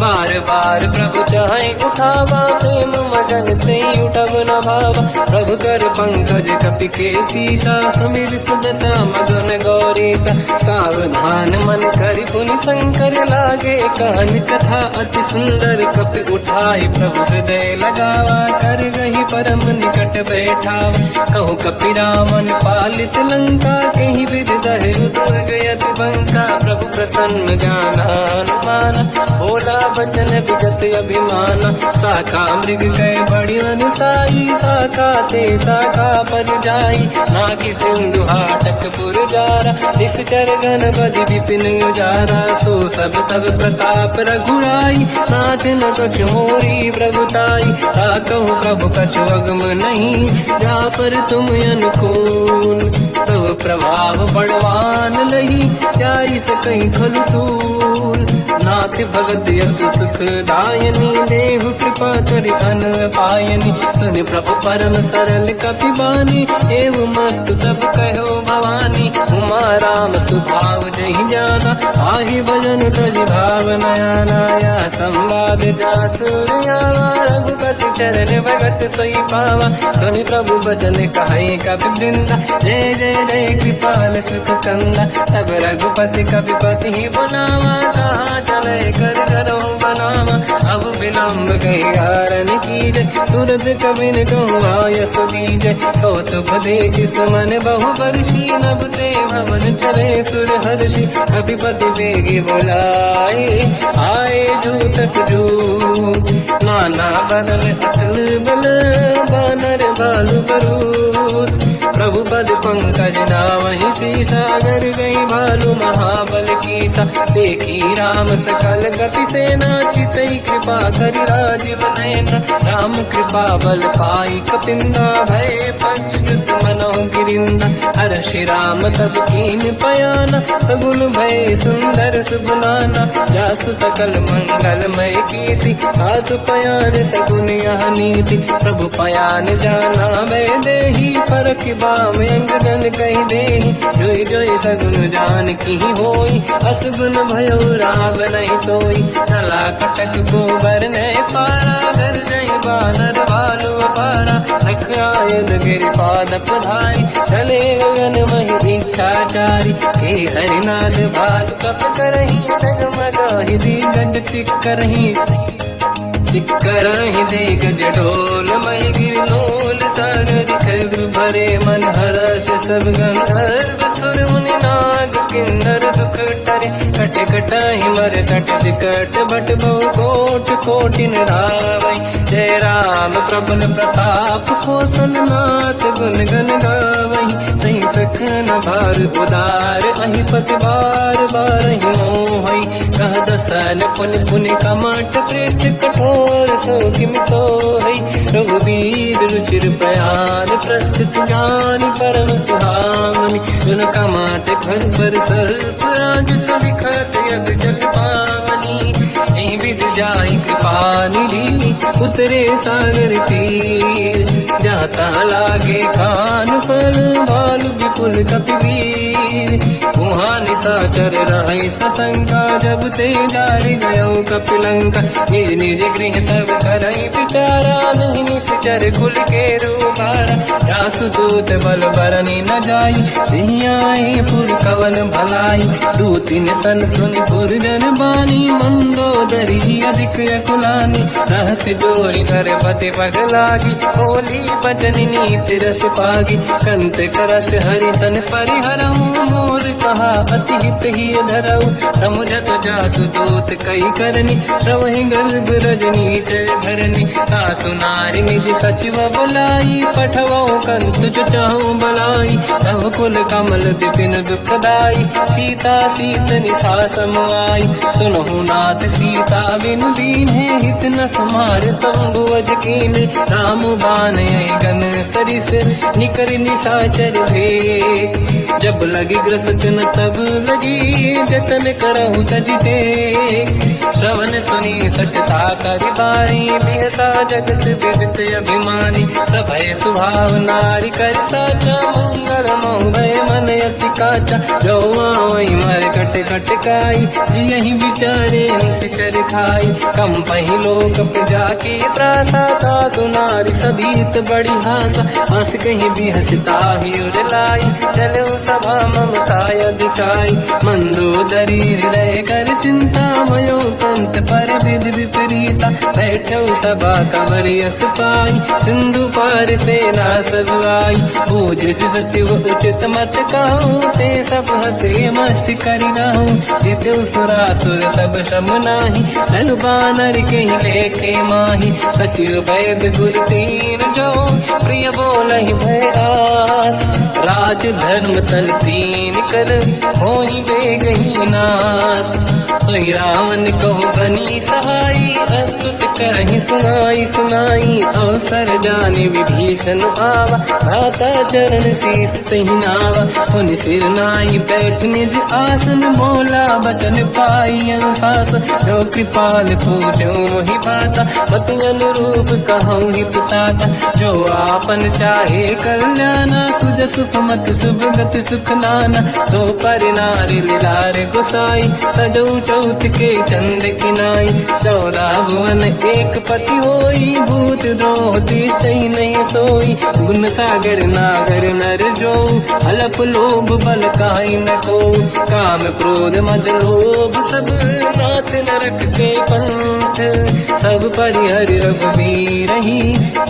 बार बार प्रभु चाहे उठावा प्रेम मगन ते उठब न भावा प्रभु कर पंकज कपि के सीसा सुमिर सुदशा मगन गौरीसा सावधान मन करि पुनि शंकर लागे कान कथा अति सुंदर कपि उठाई प्रभु हृदय लगावा कर गही परम निकट बैठावा कहु कपि रामन पालित लंका कहीं विद दहि दुर्ग यति बंका प्रभु प्रसन्न जाना अनुमाना बोला बचन विगत अभिमाना शाखा मृग गए बड़ी अनुसाई शाखा ते शाखा पर जाई नाकि सिंधु हाटक पुर जारा निश्चर गण बदि विपिन उजारा सो सब तब प्रताप रघुराई नाथ न कछ मोरी प्रभुताई कहु प्रभु कछु अगम नहीं जा पर तुम अनुकूल तब प्रभाव बड़वान लही जाई सकई खल तूल नाथ भगत यत सुख दायनी देहु कृपा करि अन पायनी सुन प्रभु परम सरल कपि बानी एव मस्त तब कहो भवानी उमा राम सुभाव जहि जाना आहि भजन तज भाव नयाना या संवाद जासुर आवा रघुपति चरण भगत सोई पावा सुनि प्रभु बचन कहे कपि वृंदा जय जय जय कृपाल सुख कंदा तब रघुपति कपिपति ही बनावा कहाँ चले कर करो बनावा अब विलम्ब कही कारण कीजय तुरंत कबिन कहूँ आयस दीजय कौतुक देख सुमन बहु वर्षी नभ ते भवन चले सुर हर्षि कपिपति बेगी बुलाए आए जूतक जू नाना बदल अतल बल बानर बालु बरूद प्रभु पद पंकज नामहि सीसागर गई भालू महाबल कीसा देखी राम सकल कपि सेना चितई कृपा करि राजीव नयना राम कृपा बल पाई कपिंदा भय पंचयुत मनो गिरिंदा हर श्री राम तब कीन पयाना सगुन भय सुंदर सुगुनाना जासु सकल मंगलमय कीर्ति आसु पयान सगुन यह नीति प्रभु पयान जाना मैं देही परख बाम अंग जन कही देही जोई जोई सगुन जान की होई असगुन भयो राव नहीं सोई नला कटक गोबर ने पारा घर जई बानर भालू अपारा रख आयल गिर पाद पधारी चले गगन मही इच्छाचारी हे हरिनाथ भाल कप करही डगमगाहि दी गंड चिक्करहि दे गज ढोल महि गिरलोल सागर खैर भरे मन हर्ष सब गंधर्व सुर मुनि नाग किन्नर दुख टरे कट कटाहि मर कट विकट भट बहु कोट कोटिन रावै जय राम प्रबल प्रताप कोसल नाथ गुण गन गावै तहि सखन भार उदार अहि पति बार बारहि मोहै कह दसन पुनि पुनि कमठ पृष्ठ कठोर सो किम सोहै रघुवीर रुचिर प्रयाण प्रस्थित ज्ञान परम सुहामनि जुन कमाट घर पर सर्प राज सविखत यग जग पावनी एहि विध जाहि कृपा निधि उतरे सागर तीर जाता लागे कान फल भालु विपुल कपिवीर वहाँ निशाचर रहि सशंका जब ते जारि गयो कपिलंका निज निज गृह सब करहि विचारा नहीं निश्चर कुल के रूबारा जासु दूत बल बरनी न जाई दिहियाए पुर कवन भलाई दूतिन सन सुनि पुर जन बानी मंदोदरी अधिक अकुलानी रहस्य जोरी कर पति पगलागी होली बचन नीति रस पागी कंत करश हरि सन परिहरऊ मोर कहा अति हित ही धरऊ समुझत जासु दूत कई करनी श्रवहि गर्भ रजनी जय धरनी सासु नारी निज सचिव बुलाई पठवऊ कंत जो चाहू बलाई तव कुल कमल विपिन दुखदाई सीता सीत निशा समाई सुनहु नाथ सीता बिनु दीन है हित न समार शंभु अज कीन राम बान गन सरिस निकर निशाचर भेद जब लगी ग्रसन तब लगी जतन करहु तजते श्रवण सुनी सटता करि बारी बिहसा जगत विदित अभिमानी सभय स्वभाव नारी कर साचा मंगल मोहय मन अति काचा जो आवई मर कट कट काई यही विचारे निश्चर खाई कम पही लोक प्रजा की त्रासा था सुनारी सभीत बड़ी हासा हंस कहीं भी हंसता ही उड़लाई चलो सभा ममता अधिकाई मंदोदरी हृदय कर चिंता मयो कंत पर विध विपरीता बैठो सभा कंवरि यस पाई सिंधु पार सेना सब आई पूज सचिव उचित मत कहूँ ते सब हसे मस्त करि रहूं जितु सुरासुर तब शम नाही धनु बानर के लेखे माही सचिव वैद गुर तीन जो प्रिय बोलहि भय आस राज धर्म तन तीन कर होई बेगही नास सोई रावण कहो बनी सहाई अस्तुत करहि सुनाई सुनाई अवसर जाने विभीषण आवा भ्राता चरण शीस तहि नावा पुनि सिर नाई बैठ निज आसन बोला बचन पाई अनुशास जो कृपाल पूजो मोहि पाता मति अनुरूप कहूँ हित ताता जो आपन चाहे कल्याणा सुजस सुमति सुभगति सुख नाना सो पर नारी लीलार गोसाई सजौ चौथ के चंद किनाई 14 भुवन एक पति होई भूत द्रोह तिष्ठई नहीं सोई गुण सागर नागर नर जो हलप लोभ बल काई न को काम क्रोध मद लोभ सब नाथ नरक के पंथ सब परिहरि रघुवीर ही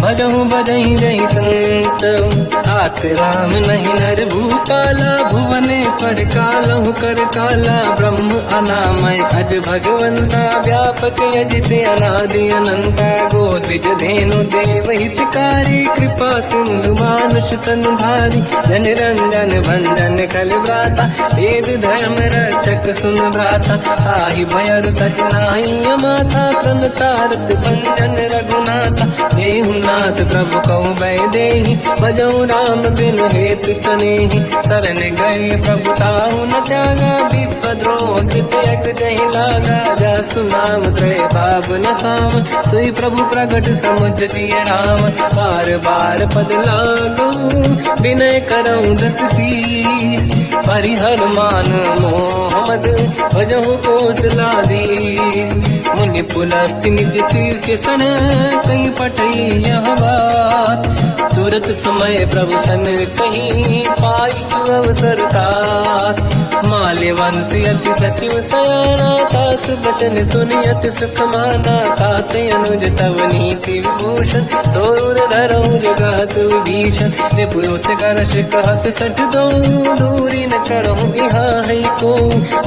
भजहु बजहि जहि संत हाथ राम नहीं नर भूपाला भुवनेश्वर कालहु कर काला ब्रह्म अनामय अज भगवंता व्यापक यजित अनादि अनंता गोद्विज धेनु देव हितकारी कृपा सिंधु मानुष तनु धारी जन रंजन भंजन कल व्राता वेद धर्म रक्षक सुन भ्राता ताहि भयर तज नाहि अमाथा प्रणतारत भंजन रघुनाथा देहुनाथ प्रभु कहु भय देहि भजऊ राम बिनु हेतु सनेहि शरण गए प्रभु ताहु न त्यागा विश्वद्रोह कृत यक जहि लागा जासु नाम त्रय पाप न साम सोई प्रभु प्रगट समुझ जिय राम बार बार पद लागू विनय करऊं दस शीस परिहर मान मोहम्मद भजहु कौशलाधीश मुनि पुलस्त्य निज शीर्ष सन कहीं पटई यह बात। तुरत समय प्रभु सन कहीं पाई सुअवसर तात। माल्यवंत अति सचिव सयाना तास बचन सुनियत सुख माना। तात अनुज तव नीति विभूषण सोर धरऊ जगत विभीषण। विपुत करश कहत सठ दो दूरी न करहु इहा है को।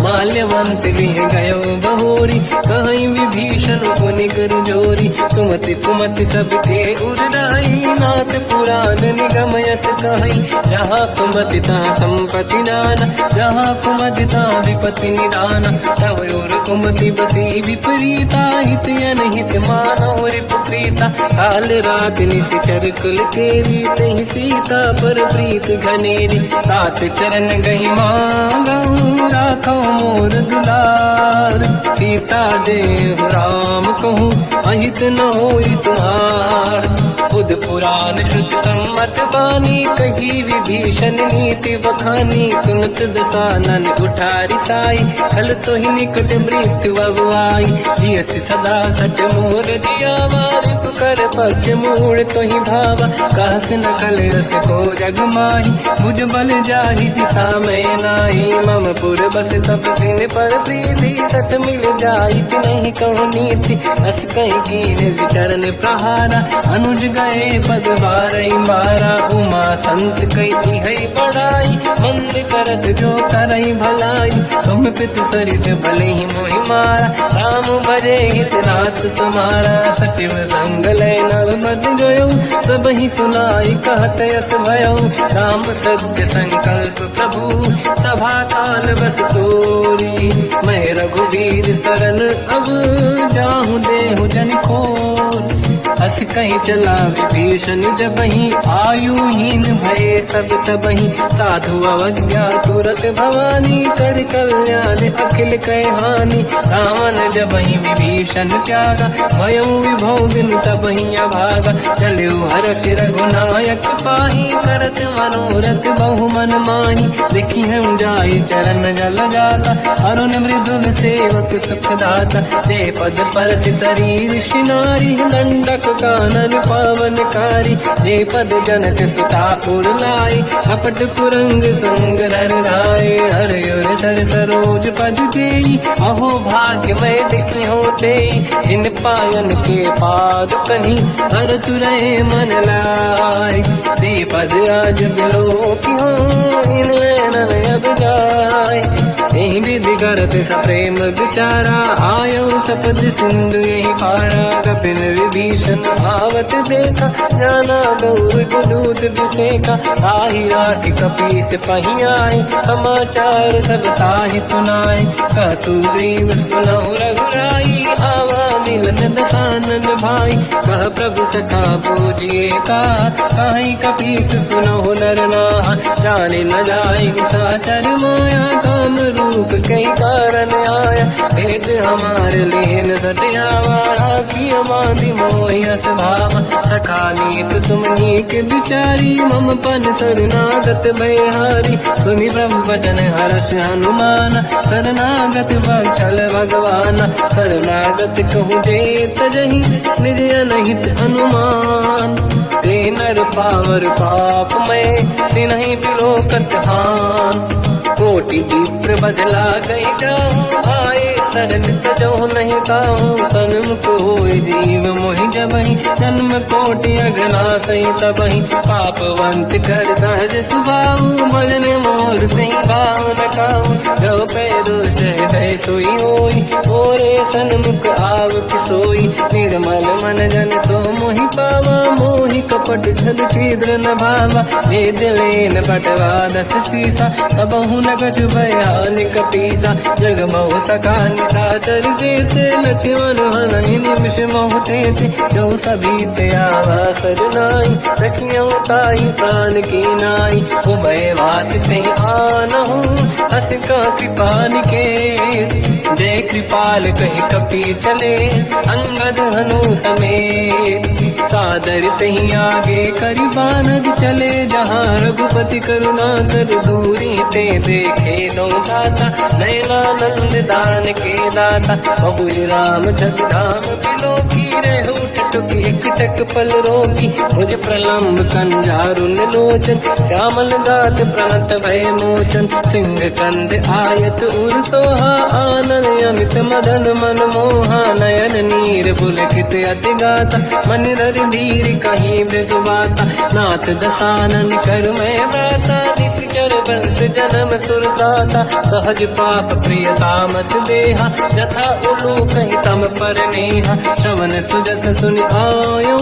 माल्यवंत गृह गयो बहोरी कहीं विभीषण पुनि कर जोरी। कुमति कुमति सबके उरदाई नाथ पुराण निगम यस कहीं। जहाँ कुमति तहाँ संपत्ति नाना जहाँ कुमति तहाँ विपत्ति निदाना। तव और कुमति बसी विपरीता हित अनहित मानव रिपुप्रीता। काल रात निशिचर कुल केरी तहि सीता पर प्रीत घनेरी। तात चरण गई मांगऊ राखो मोर दुलार। सीता देव राम कहूँ अहित न होई तुम्हार। बुध पुराण श्रुति सम्मत बानी कही विभीषण नीति बखानी। सुनत दसानन उठारी साई खल तो ही निकट मृत्यु अब आई। जियस सदा सट मोर दिया वारि कर पक्ष मूड़ तो ही भावा। कहस न कल रस को जग माही भुज बल जाहि जिता मैं नाई। मम पुर बस तब सिन पर प्रीति सत मिल जाई नहीं कहूँ नीति। अस कहीं कीन विचरण प्रहारा अनुज गए पद बारई मारा। उमा संत कही है बड़ाई मंद करत जो करई भलाई। तुम पित सरिस भले ही मोहि मारा राम भजे हित नाथ तुम्हारा। सचिव संग लय नव मद गयो सब ही सुनाई कहत यस भयो। राम सत्य संकल्प प्रभु सभा काल बस तोरी। मैं रघुवीर शरण अब जाहूँ देहु जन खोर। अस कहीं चला विभीषण जबहि आयुहीन भये सब तबहि। साधु अवज्ञा तुरत भवानी कर कल्याण अखिल कह हानि। रावण जबहि विभीषण त्यागा भयउ विभव बिनु तबहि अभागा। चलु हर्ष रघुनायक पाहि करत मनोरथ बहु मन माहि। देखी हम जाय चरण जल जाता अरुण मृदुल सेवक सुख दाता। ते पद परस तरी ऋषि नारी दंडक कानन पावनकारी। जे पद जनक सुता पुर लाई कपट पुरंग संग धर धाय। हर सर सरोज पद देई अहो भाग्य मैं देखी होते। इन पायन के पाद कहीं हर तुरहे मन लाई। दे पद आज बिलो की हो इन नैनन अब जाय। यही विधि करत सप्रेम विचारा आयो सपद सिंधु यही पारा। कपिन विभीषण आवत देखा जाना गौर गुदूत विसेका। आही राख कपीस पही आए समाचार सब ताहि सुनाए। कह सुग्रीव सुनहु रघुराई आवा मिलन दसानन भाई। कह प्रभु सखा पूजिए का कहीं कपीस सुनहु नर नाहा। जाने न जाए साचर माया काम रूप कई कारण आया। भेद हमार लेन सत्यावा राखी हमारी मोहियस भावा। सखा नीत तुम नीक विचारी मम पन शरणागत भयहारी। सुनि प्रभु वचन हर्ष हनुमान शरणागत वत्सल भगवाना। शरणागत कहूँ जे तजहि निज अनहित अनुमान। ते नर पावर पाप में तिन्हि बिलोकत हान। कोटि विप्र बदला गई जाऊँ आए शरण तजो नहीं ताऊँ। सन्मुख होय जीव मोहि जबहि जन्म कोटि अगना सही तबहि। पापवंत कर सहज सुभाऊ भजन मोर सही भाव न खाऊँ। जो पे दुष्ट हृदय सोई होई ओरे सन्मुख आव सोई। निर्मल मन जन सो मोहि पावा मोहि कपट छल छिद्र न भावा। भेद लेन बटवा दस सीसा सबहु न कछु भयानि कपीसा। जग महु सका निशाचर जेते लक्ष्मण हनहि निमिष महु तेते। जो सभी ते आवा सरनाई रखियो ताहि प्राण की नाई। उभय बात ते आनहु हस का कृपा निकेत। जय कृपाल कहि कपी चले अंगद हनु समेत। सादर तहीं आगे करी बानग चले जहाँ रघुपति करुणा कर दूरी ते देखे दो दाता नयनानंद दान के दाता बहुज राम जगधाम बिलो की रह उठ टुकी एक टक पल रोकी मुझ प्रलम्ब कंजारुन लोचन श्यामल दात प्रणत भय मोचन सिंह कंद आयत उर सोहा आनंद अमित मदन मन मोहा नयन नीर पुलकित अति गाता मन धर धीर कहीं मृदुबाता नाथ दसानन कर मैं व्राता निश्चर वंश जन्म सुरदाता सहज पाप प्रिय तामस देहा जथा उलू कहीं तम पर नेहा श्रवण सुजस सुनि आयो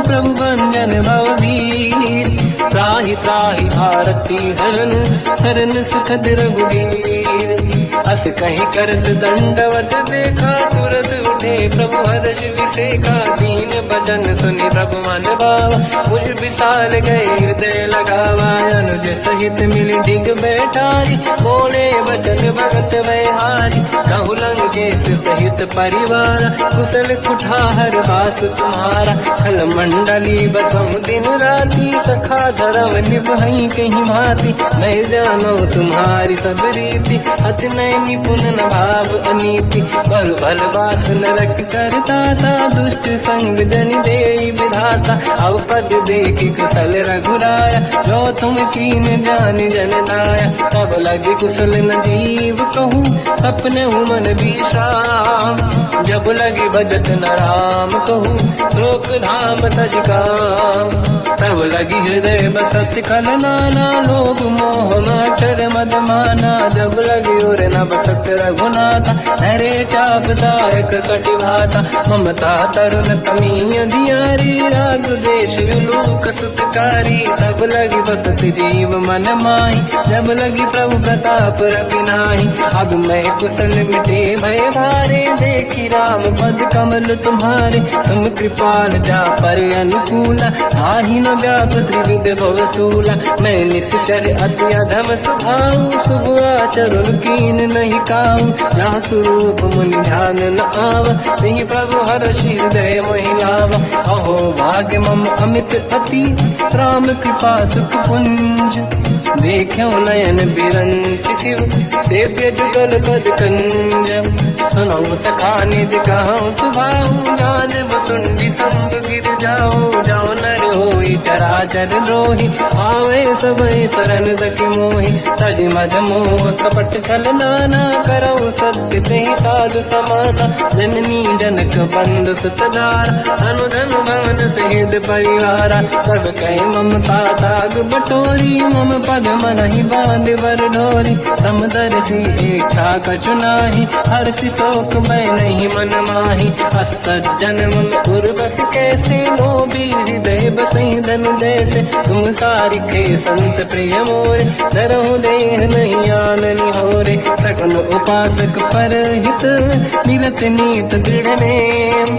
प्रभु भंजन भववीर त्राहि त्राहि आरती हरन हरन सुखद रघुवीर अस कहीं करत दंडवत देखा तुरत उठे प्रभु हर्ष विसेखा दीन भजन सुनि प्रभु मन भावा मुझ विसार गए हृदय लगावा अनुज सहित मिली डिग बैठारी बोले वचन भगत वैहारी कहु लंकेश सहित परिवार कुशल कुठार वास तुम्हारा खल मंडली बसम दिन राती सखा धर्म निभई कहीं भांति मैं जानो तुम्हारी सब रीति अति नय निपुण न भाव अनीति पर भल बात नरक करता था दुष्ट संग जन दे विधाता अब पद देखी कुशल रघुराया जो तुम कीन जान जन दाया तब लगे कुशल न जीव कहूँ सपने मन विश्राम जब लगे भजत न राम कहूँ शोक धाम तज काम तब लगी हृदय बसत खल नाना लोभ मोह मचर मद माना जब लगी और न बसत रघुनाथा हरे चाप दायक कटिभाता ममता तरुण कमीय दियारी राग देश विलूक सुतकारी तब लगी बसत जीव मन माही जब लगी प्रभु प्रताप रविनाही अब मैं कुशल मिटे भय भारे देखी राम पद कमल तुम्हारे तुम कृपाल जा पर अनुकूला आही न व्याप त्रिविध भवसूला मैं निश्चर अति अधम स्वभाव शुभ आचरण कीन नहीं काऊ जहाँ स्वरूप मुनि ध्यान न आव नहीं प्रभु हर्ष हृदय महिलाव अहो भाग्य मम अमित अति राम कृपा सुख पुंज देखो नयन बिरंच शिव सेव्य जुगल पद कंज सुनो सखा निध कहो सुभाऊ जान बसुंडी संग गिर जाओ जाओ नर होई चराचर द्रोही आवे सबई शरण सखी मोहि तज मद मोह कपट छल नाना करौ सत्य तेहि साधु समाना जननी जनक बंधु सुतदार अनुधन भवन सहित परिवारा सब कहे ममता ताग बटोरी मम पद मनहि बांध बर डोरी समदर्शी इच्छा कछु नाही हर्षि शोक मैं नहीं मन माही असज्जन मम उर्वश कैसे लोभी हृदय बसई धन जैसे तुम सारिखे संत प्रिय मोरे धरहु देह नहीं आननि होरे सकल उपासक पर हित मिलत नीत दृढ़ नेम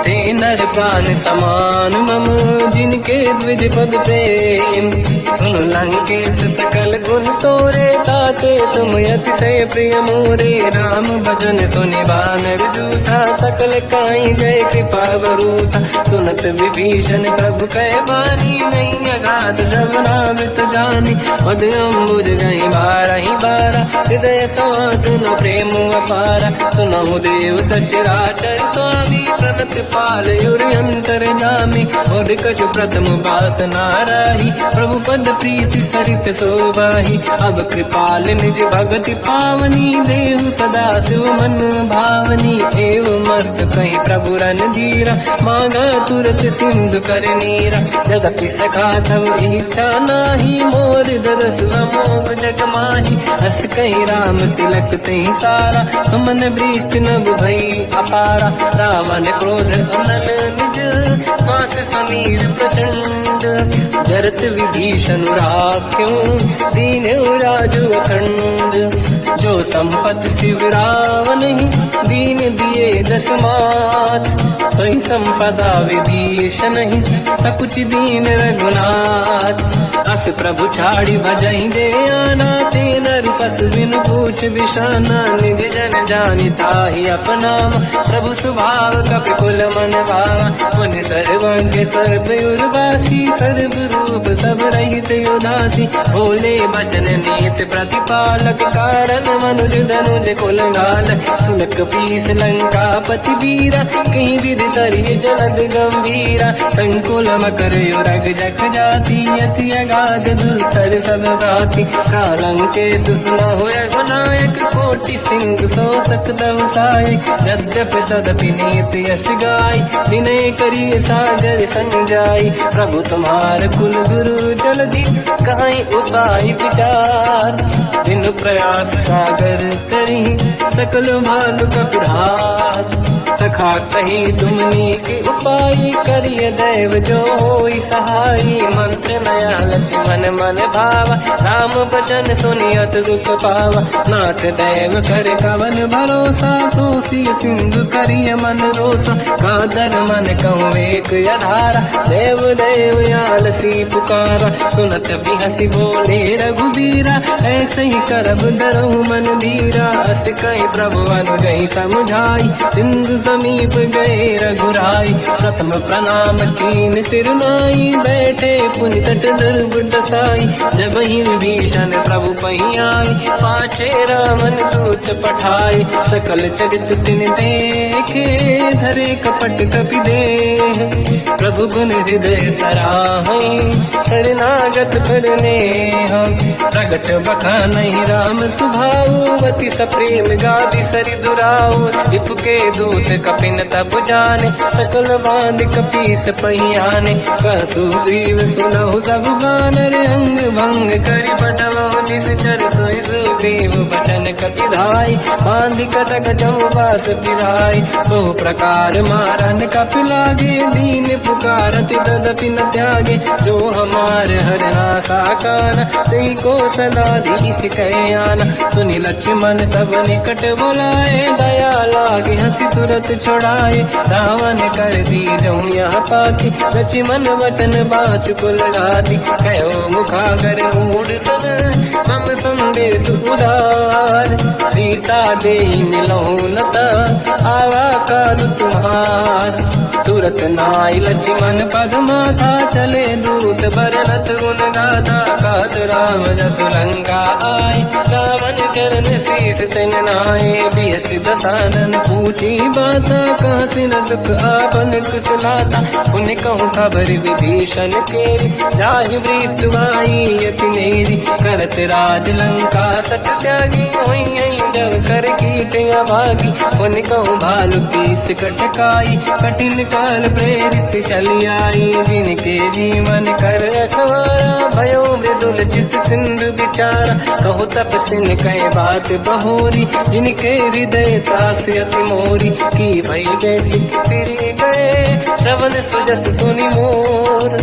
ते नर प्राण समान मम जिनके द्विज पद प्रेम सुन लंकेश सकल गुण तोरे ताते तुम अतिशय प्रिय मोरे राम भजन सुनि बानर जूथा सकल काई जय कृपा वरूथा सुनत विभीषण प्रभु कह बानी नहीं अगाध जब नामृत जानी पद अम्बुज गई बारहि बारा हृदय समात न प्रेम अपारा सुनहु देव सचराचर स्वामी प्रणत पाल युरि अंतर जामी और कछु प्रथम बास नाराही प्रभु पद प्रीति सरित शोभाही अब कृपाल निज भगति पावनी देहु सदा शिव मन भावनी एवं मस्त कहीं प्रभु रन धीरा मांगा तुरत सिंधु कर नीरा जगति सखा तब इच्छा नाही मोर दरस मोग जग माही हस कहीं राम तिलक तही सारा सुमन वृष्टि नभ भई अपारा रावण क्रोध अनल निज मास समीर प्रचंड जरत विभीषण राख्यों दीन राजु अखंड जो संपत शिवराव नहीं, दीन दिए दस मात। सोई संपदा विभीष नहीं, सकुच दीन रघुनाथ। अस प्रभु छाड़ी भजई दे आना, ते नर पशु बिनु पूछ बिशाना। निज जन जानि ताहि अपनाम, प्रभु स्वभाव कपि कुल मन भावा। मुनि सर्वज्ञ सर्व उर्वासी, सर्व रूप सब रहित उदासी। भोले बचन नीत प्रतिपालक, कारण मनुज धनुज कुल घाल। सुनक पीस लंका पति वीरा, कहीं विधि तरिय जलद गंभीरा। संकुल मकर युरग जख जाति, अति अगाध दुस्तर सब गाति। कालंकेश सुनहुँ रघुनायक, कोटि सिंह सो सकदउ साय। यद्यपि तदपि नीत यश गाय, विनय करिय सागर संजाई। प्रभु तुम्हार कुल गुरु जलधि, कहीं उपाय विचार। दिन प्रयास सागर करी, सकल भालु कपिधार। सखा कही तुमनी के उपाय, करिय दैव जो होई सहाई। मंत्र नया लक्ष्मण मन भावा, राम बचन सुनियत दुख पावा। नाथ दैव कर कवन भरोसा, सोसी सिंधु करिय मन रोसा। कादर मन कहूँ एक अधारा, देव देव आलसी पुकारा। सुनत बिहसी बोले रघुबीरा, ऐसे ही करब डरहु मन धीरा। अस कहीं प्रभु अनुजहि समझाई, सिंधु समीप गए रघुराई। प्रथम प्रणाम कीन सिर नाई, बैठे पुनि तट दुर्ग दसाई। जब ही विभीषण प्रभु पही आई, पाछे रामन दूत पठाई। सकल चरित तिन देखे, धरे कपट कपि देह। प्रभु गुण हृदय सराहई, शरणागत फिरने हम। प्रगट बखानहि राम सुभाऊ, अति सप्रेम गादि सरि दुराऊ। विपुके दूत कपिन तब जाने, सकल बांध कपीस पहियाने। कह सुग्रीव सुनहु सब बानर, अंग भंग करि बटमहु निश्चर। सोई सुग्रीव बचन कपि धाई, बांधि कटक चौबास पिराई। बहु प्रकार मारन कपि लागे, दीन पुकारत तदपि न त्यागे। जो हमार हरना साकाना, तेहि को सलाधीश कहे आना। सुनि लक्ष्मण सब निकट बुलाए, दया लागे हंसी तुरत छुड़ाए। रावण कर दी जऊँ यहाँ पाती, लक्ष्मण वचन बात कुल गाती। कहो मुखागर मूढ़ सन, मम संदेश उदार। सीता दे मिलऊँ लता, आवा काल तुम्हार। तुरत नाई लक्ष्मण पद माथा, चले दूत बरनत गुण गाथा। कहत राम जसु लंका आए, रावण चरण शीस तिन नाए। बियस दसानन पूछी बाता, कहाँ सिन दुख आपन कुशलाता। पुन कहूँ खबर विभीषण केरी, जाहि मृत्यु आई यति नेरी। करत राज लंका सट त्यागी, हुई जब कर कीट अभागी। पुन कहूँ भालु कीस कटकाई, कठिन काल प्रेरित चली आई। जिनके जीवन कर रखवारा, भयो मृदुल चित सिंधु विचारा। कहो तपसिन कह बात बहोरी, जिनके हृदय त्रास अति मोरी। की भई बेटी तिरि गए, श्रवण सुजस सुनि मोर।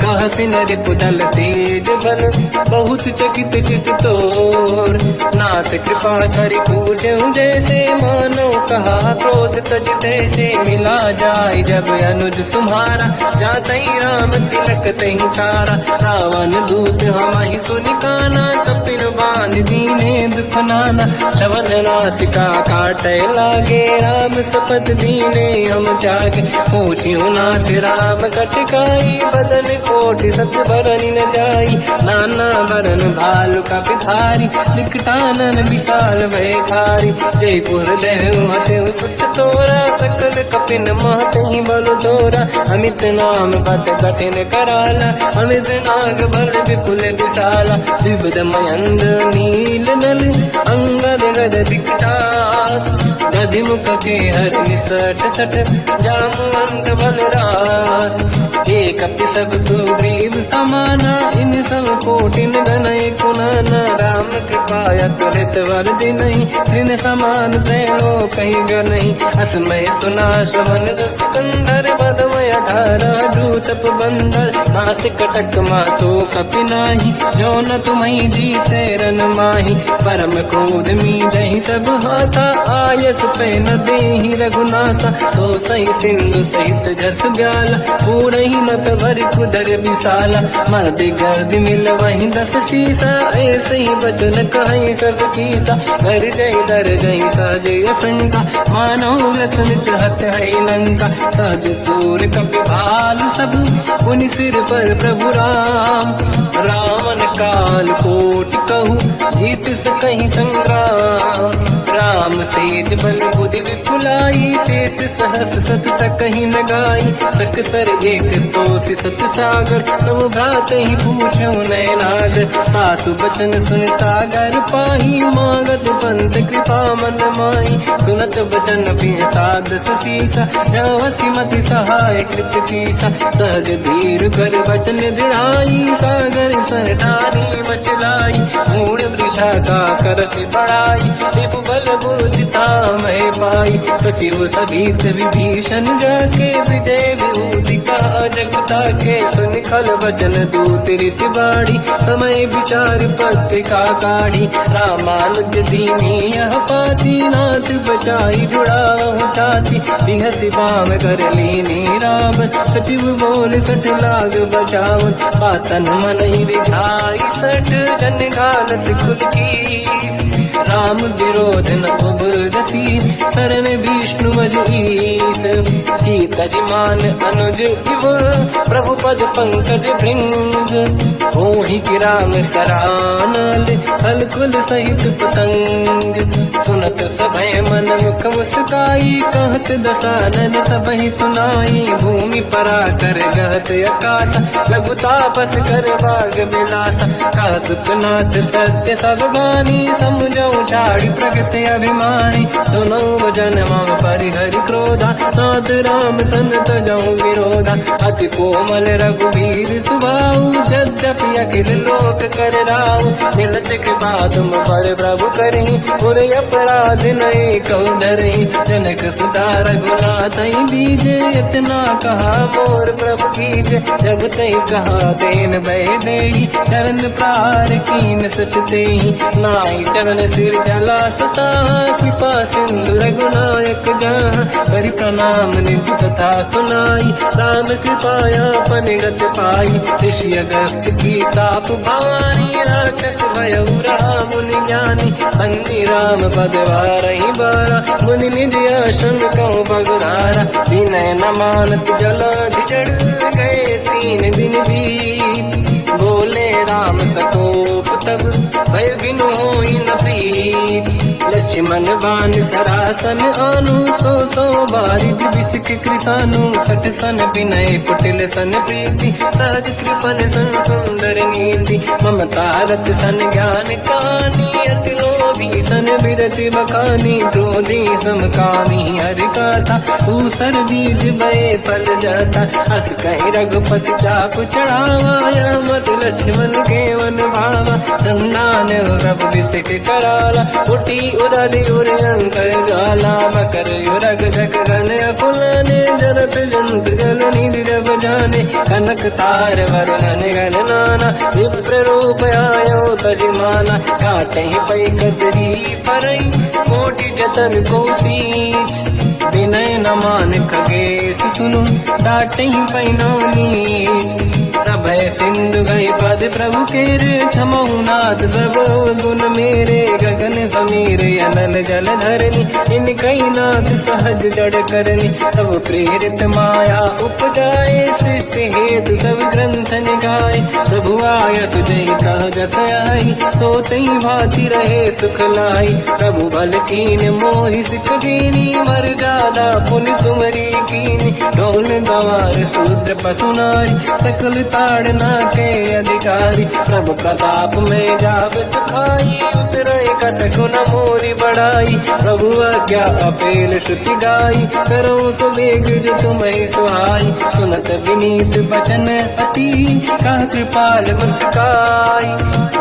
कहसिन रिपुदल तेज बल, बहुत चकित चित तोर। नाथ कृपा करि पूजऊँ जैसे, मानो कहा क्रोध तज तैसे। मिला जाय जब अनुज तुम्हारा, जातहि राम तिलक तहि सारा। रावण दूत हमहि सुनि काना, कपिल बांध दीने दुख नाना। श्रवण नासिका काटय लागे, राम सपथ दीने हम जागे। पूछियो नाथ राम कटकाई, बदन कोटि सत बरन न जाई। नाना बरन भालु कपि धारी, विकटानन विशाल भयखारी। जयपुर देहु हतेउ सुत तोरा, सकल कपिन महतहि बल तोरा। अमित नाम बट कठिन कराला, अमित नाग बल विपुल विशाला। विबुध मयंद्र नील नल, अंगद गद विकटास। दधिमुख के हरि सठ सठ जामवंत बलराज। एक अपि सब सुग्रीव समाना इन सब कोटिन गनय कुनाना। राम कृपाया तुरत वर दिनहि दिन समान त्रैलो कहीं गनहि। असमय सुना श्रवण रस कंधर बदमय 18 दूतप बंदर। मात कटक मासो कपि नाही जो न तुम्हि जीते रन माही। परम क्रोध मीजहि सब हाथा आयस पे न देहि रघुनाथा। तो सही सिंधु सहित जस ब्याला पूरहि नत भरि कुदर विशाला। मर्द गर्द मिल वही 10 सीसा ऐसे ही बचन कहि सब कीसा। घर जय दर जय सहजय शंका मानो रसन चहत है लंका। सहज सूर कपि भालु सब पुनि सिर पर प्रभु राम। रावण काल कोटि कहु जीत सकहि संग्राम। राम तेज बल बुद्धि विपुलाई शेष सहस सत सकहि न गाई। सकसर एक सोसी सत सागर तब भ्रात ही पूछौ नैनागर। सासु बचन सुन सागर पाही मांगत पंत कृपा मन माही। सुनत बचन पिय साध ससीसा जवसी मति सहाय कृत कीसा। सहज धीर कर बचन दृढ़ाई सागर सर ठानी मचलाई। मूढ़ वृषा का करसि बढ़ाई दिप बल बुद्धि तामहि पाई। सचिव सभीत विभीषण जाके विजय विभूति का जगता के। सुन खल बचन दूत ऋषि बाड़ी समय विचार पत्रिका काढ़ी। रामानुज दीनी यह पाती नाथ बचाई जुड़ाहु छाती। बिहसि बाम कर लीनी राम सचिव बोल सठ लाग बचावन। पातन मन ही रिझाई सठ जन घालत कुल कीस। राम विरोध न उबरसी शरण विष्णु मजीस। कीतज मान अनुज इव प्रभु पद पंकज भृंग। होहि कि राम सरानल हलकुल सहित पतंग। सुनत सभय मन मुख मुस्काई कहत दसानन सबहि सुनाई। भूमि परा कर गहत आकाशा लघु तापस कर बाग विलासा। कह सुखनाथ सत्य सब गानी समझौ ठाड़ी प्रगट अभिमानी। सुनो भजन मम परिहरि क्रोधा नाथ राम सन तजौ विरोधा। अति कोमल रघुवीर सुभाऊ यद्यपि अखिल लोक कर राऊ। मिलत कृपा तुम पर प्रभु करहि पुर अपराध नहीं कहु धरहि। जनक सुता रघुनाथ दीजे इतना कहा मोर प्रभु कीजे। जब तई कहा देन भय देहि चरण प्रार कीन सत तेहि। नाई चरण सिर चला सता कृपा सिंधु रघुनायक जहाँ। हरि प्रणाम निधि कथा सुनाई राम कृपाया पनिगत पाई। ऋषि अगस्त की साप भवानी राक्षस भयउ राम मुनि ज्ञानी। बंदी राम पद वारहि बारा मुनि निज आश्रम कहु बगुधारा। विनय न मानत जलाधि जड़ गए 3 दिन बीत। बोले राम सकोप तब भय बिनु होई न प्रीत। लक्ष्मण बाण सरासन आनु 100 बारिज बिसिक कृसानु। सठ सन विनय कुटिल सन प्रीति सहज कृपन सन सुंदर नीति। ममता रत सन ज्ञान कहानी अति लोभी सन बिरति बखानी। क्रोधी समकामी हरि गाथा ऊसर बीज भय फल जाता। अस कहि रघुपति चाप चढ़ावा मत लक्ष्मण के वन भावा। संदान प्रभु बिसिक कराला उठी उदधि उरि अंकर ज्वाला। मकर युरग जग गन अकुलाने जरत जंतु जल निधि जब जाने। कनक तार वरन गण नाना विप्र रूप आयो तजिमाना। काटे पै कतरी परई कोटि जतन को सींच। विनय न मान खगेश सुनु डाटे पैनो नीच। सभय सिंधु गई पद प्रभु केरे क्षमहु नाथ सब गुण मेरे। गगन समीर अनल जल धरनी इन कई नाथ सहज जड़ करनी। सब प्रेरित माया उपजाए सृष्टि हेतु सब ग्रंथ निगाए। प्रभु आय सुजय कह जस आई सो तई भांति रहे सुख लाई। प्रभु बल कीन मोहि सिख दीनी मर जादा पुनि तुमरी कीनी। ढोल गवार शूद्र पशु नारी सकल ताड़ना के अधिकारी। प्रभु प्रताप में जाब सुखाई उतरे कटक न मोरी बड़ाई। प्रभु आज्ञा अपेल श्रुति गाई, करो सो वेग जो तुम्हें सुहाई। सुनत विनीत बचन अति, कह कृपाल मुस्काई।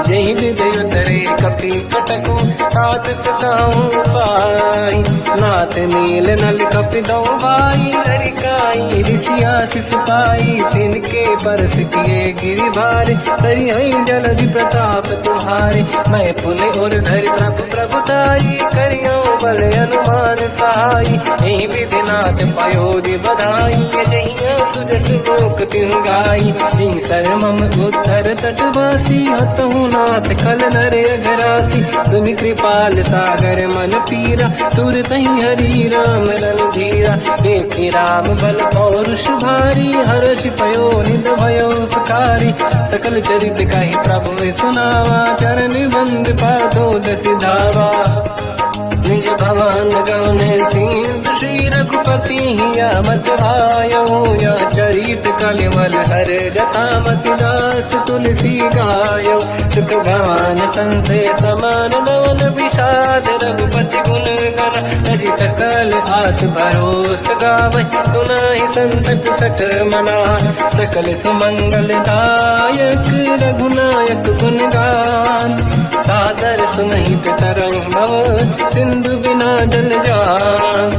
जय हृदय तरे कपि कटकु, तात सताऊं पाई। नाथ नील नल कपि दो भाई, हरिकाई ऋषि आशीष पाई। तिनके परस किए गिरि भारे, तरी हई जलधि प्रताप तुम्हारे। मैं पुनि और धरि प्रभु प्रभुताई, करियो बल अनुमान सहाय। यही विधिनाथ पयोधि बधाई, जहिया सुजस लोक तिहु गाई। सर मम उत्तर तटवासी, हसहु नाथ खल नर अघरासी। तुम कृपाल सागर मन पीरा, तुरत ही हरि राम रणधीरा। देखि राम बल पौरुष भारी, हर्ष पयो निध भयो सुखारी। सकल चरित कहि प्रभु सुनावा, चरण बंद पादो सिधावा। निज भवन गवने सिंधु, श्री रघुपति हिया मत आयो। या चरित कलिमल हर जटामति दास, तुलसी गायो। सुख भवन संसे समान, गवन विषाद रघुपति गुण गण। तजि सकल आस भरोस गावै, सुनाहि संतत सठ मना। सकल सुमंगल दायक, रघुनायक गुण गान। सादर सुनहित तरंग भव, सिंधु बिना जल जान।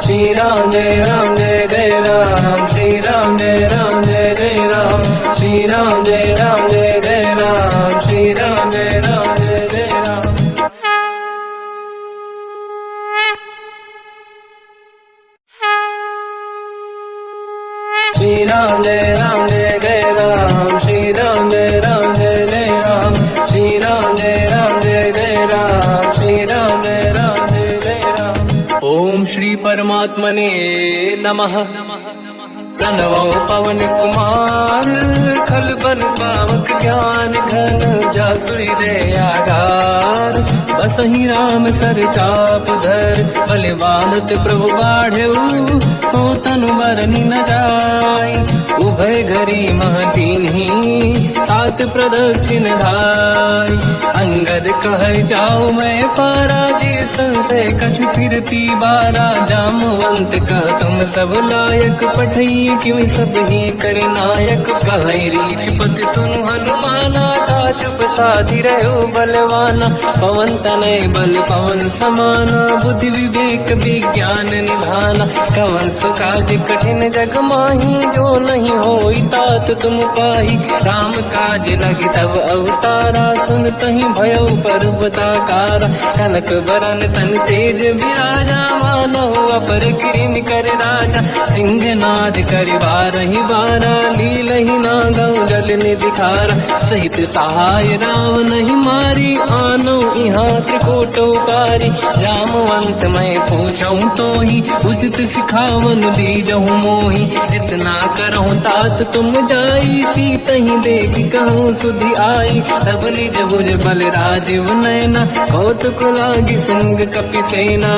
श्री राम जय राम जय जय राम, श्री राम जय राम जय जय राम। श्री राम जय राम जय जय राम, श्री राम जय राम जय जय राम। श्री राम जय राम जय जय राम, श्री राम जय राम जय जय राम। श्री राम जय राम जय जय राम, श्री राम जय राम जय जय राम। ओम श्री परमात्मने नमः। प्रणवो पवन कुमार, खल बन पावक ज्ञान घन। जासुरी दयागार, बसहि राम सर चाप धर। बलवानत प्रभु बाढ़ऊ, सो तनु बरनि न जाय। उभय घरी मह दीन्ही, सात प्रदक्षिण धाय। अंगद कह जाओ मैं पारा, जी संशय कछु फिरती बारा। जामवंत कह तुम सब लायक, पठई किमि सब ही कर नायक। कहै रीछ पति सुनु हनुमाना, चुप साधि रहो बलवाना। पवन तनय बल पवन समाना, बुद्धि विवेक विज्ञान निधाना। कवन सुकाज कठिन जग माही, जो नहीं होई तात तुम पाही। राम काज लगी तब अवतारा, सुनतहि भयो पर्वताकारा। कनक बरन तन तेज विराजा, मानव अपर किरिन कर राजा। सिंहनाद करि बारहि बारा, लीलहि नागौ जल निधिखारा। सहित सहाय राम नहीं मारी, आनो यहाँ त्रिकोटो पारी। जामवंत मैं पूछऊं तो ही, उचित सिखावन दीजहु मोही। इतना करहु तात तुम जाई, सीतहि देख कहूँ सुधि आई। तब निज भुज बल राजीव नैना, कौतुक लागी संग कपि सेना।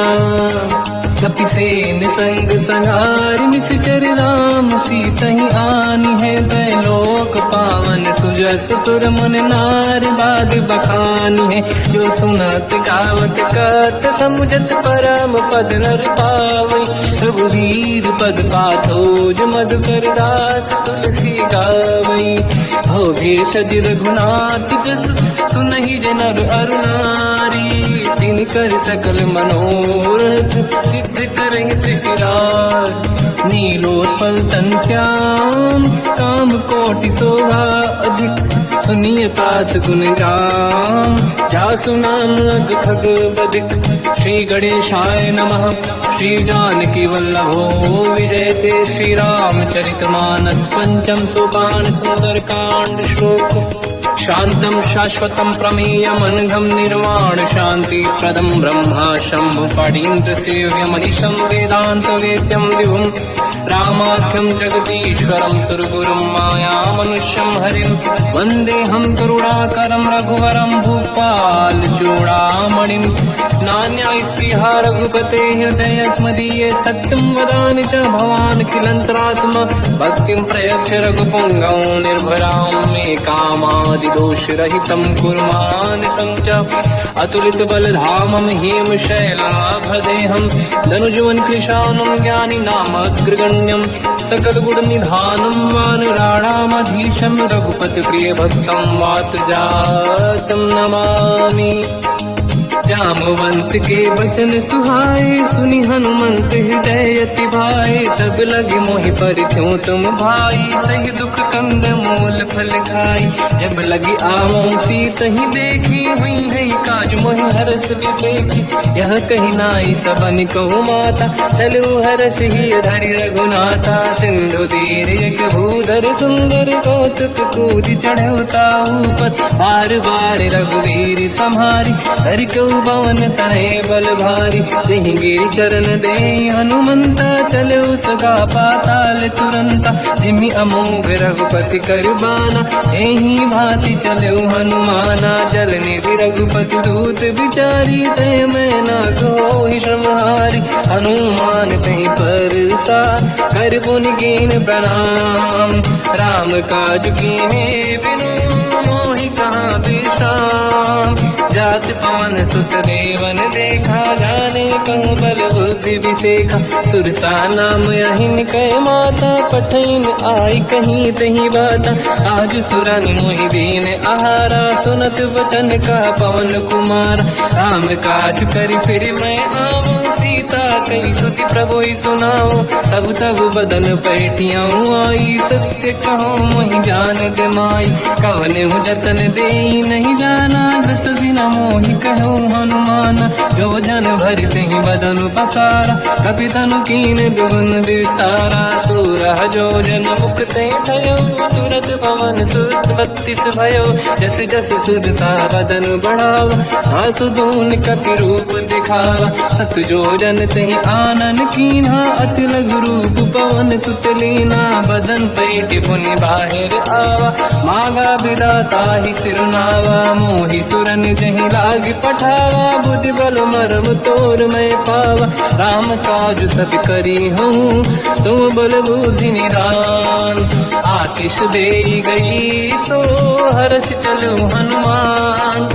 कपिसेन संग संहार, निश्चर राम सीतहि आनी है। दैलोक पावन सुजस सुर मुन नार, बाद बखानी है। जो सुनत गावत कत, समुझत परम पद नर पावै। रघुवीर पद पाथोज, मधुकर दास तुलसी गावै। हो भेषज रघुनाथ जस, सुनहि जनर अरु नारी। तिनकर सकल मनोरथ, सिद्ध करहि त्रिशिरार। नीलोत्पल तन श्याम, काम कोटि शोभा अधिक। सुनिय पास गुण राम, जासु नाम अग खग बदिक। श्री गणेशाय नमः। श्री जानकी वल्लभो विजयते। श्री रामचरित मानस पंचम सोपान, सुंदर कांड श्लोक। शांतं शाश्वतं प्रमेयम्, अनघं निर्वाण शांति प्रदं। ब्रह्मा शंभु फणीन्द्र सेव्यम्, मनीषं वेदांत वेद्यं विभुम्। रामाख्यं जगदीश्वरं, सुरगुरुं मायामनुष्यं हरिं। वन्देऽहं करुणाकरं रघुवरं, भूपाल चूडामणिं। नान्या स्पृहा रघुपते हृदयस्मदीये, सत्यं वदामि च भवान् खिलन्तरात्मा। भक्तिं प्रयच्छ रघुपुङ्गं, निर्भरां मे कामादि दोषरहितं कुर्मानिसं च। अतुलित बलधाम धामम हेम शैलाभदेहम धनुजवन कृशानम ज्ञानी नामग्रगण्यम सकल गुण निधानम वानराणामधीशम रघुपति प्रिय भक्तम वात जातम नमामि। जामवंत के वचन सुहाए सुनि हनुमंत हृदय अति भाए तब लगे मोहि पर क्यों तुम भाई सही दुख कंद मूल फल खाई जब लगी आवो सीत ही देखी हुई है काज मोहि हरस विसेखी यह कही नाई सबन कहु माता चलो हरस ही धरि रघुनाथा सिंधु तीर एक भूधर सुंदर कौतुक कूद चढ़ौता ऊपर बार बार रघुवीर सम्हारी हर क्यों पवन तनय बल भारी सिंह गिरि चरण दे हनुमंता चलो सगा पाताल तुरंता जिमि अमोघ रघुपति कर बाना एही भांति चलो हनुमाना जल निधि रघुपति दूत बिचारी तय मैं न कोहि श्रमहारी हनुमान तहि परसा कर पुनि कीन प्रणाम राम काज कीन्हे बिनु मोहि कहाँ विश्राम जात पवन सुत देवन देखा जाने कहूँ बल बुद्धि विसेखा सुरसा नाम अहिन कह माता पठैन आई कहीं तही बाता आज सुरन मोहि दीन आहारा सुनत वचन का पवन कुमार राम काज कर फिर मैं आऊँ सीता कई सुति प्रभु सुनाओ तब तब बदन पैठियाँ आई सत्य कहो मोहि जान गमाई कवन हूँ जतन दे नहीं जाना दस दिन मोहि कहो हनुमान जो जन भर ही बदन पसारा कपि तनु कीन दुगुन विस्तारा सूरह जो जन मुक्त भयो तुरत पवन सुत 32 भयो जस जस सुरसा बदन बढ़ावा आंसू दून कपि रूप दिखावा सत जो जन तहि आनन कीन्हा अति लघु रूप पवन सुत लीना बदन पेट पुनि बाहिर आवा मांगा विदाता ही सिरनावा मोहि सुरन जहि लाग पठावा बुद्धि बल मरम तोर मैं पावा राम काज सब करी हूँ तुम बल बुद्धि निदान आशीष दे गई सो हर्ष चलो हनुमान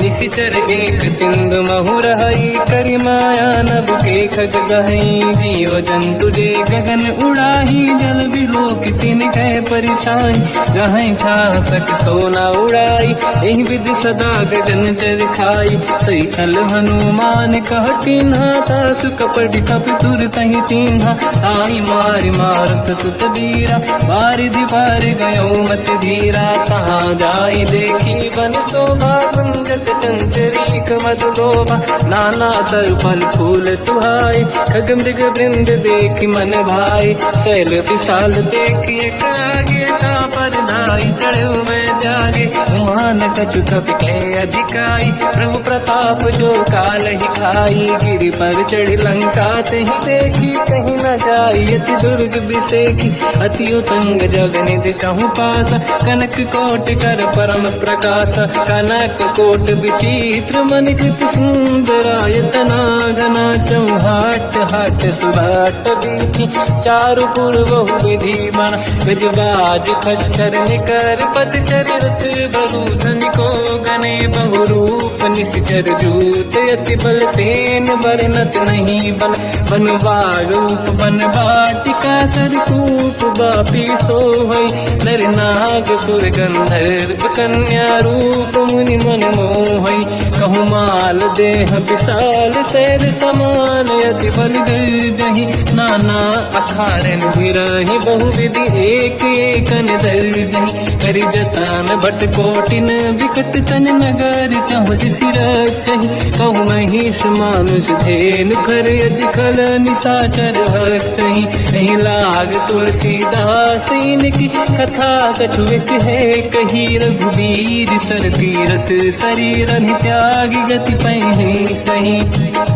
निशिचर एक सिंधु महु रही करि माया नभ के खग गहई जीव जंतु जे गगन उड़ाही जल बिलोक तिन कह परिछाई जहाँ छा सक सोना उड़ाई एहि विधि सदा गगन चर खाई सही छल हनुमान कह चिन्हा तासु कपट कप तुर तहि चिन्हा ताई मार मारत सुत बीरा बारिधि पार गयो मत धीरा कहाँ जाई देखी बन शोभा गुंजत चंचरीक मधुलोभा नाना तर फल फूल सुहाई खग मृग वृंद देख मन भाई शैल विशाल देखिए कागे का पर धाई चढ़ो मैं त्यागे मान कछु कपि के अधिकाई प्रभु प्रताप जो काल ही खाई गिरि पर चढ़ लंका तहि देखी कहीं न जाई अति दुर्ग विसेखी अति उतंग जग निधि चहु पास कनक कोट कर परम प्रकाश कनक कोट विचित्र मन कृत सुंदरायतना घना चौहाट हाट सुभाट बीती चारु पुर बहु विधि बन गजबाज खच्चर निकर पतचर रथ बरु धनिको गने बहु रूप निश्चर जूत अति बल सेन बरनत नहीं बल बन बाग रूप बन बाटिका सरकूप बापी सोहई नर नाग सुर गंधर्व कन्या रूप मुनि मन मोहई कहु माल देह विशाल शैल समान अति बल गर्जहि नाना अखारन विरहि बहु विधि एक एकन दर्जहि करि जतान भट कोटिन विकट तन नगर चहुज सिरचहि कहु महिष मानुष धेनु खर यज खल निशाचर भक्षहि एहि लाग तुलसीदास इनकी कथा कछु एक है कही रघुवीर सर तीरथ शरीर त्यागी गति पहि सही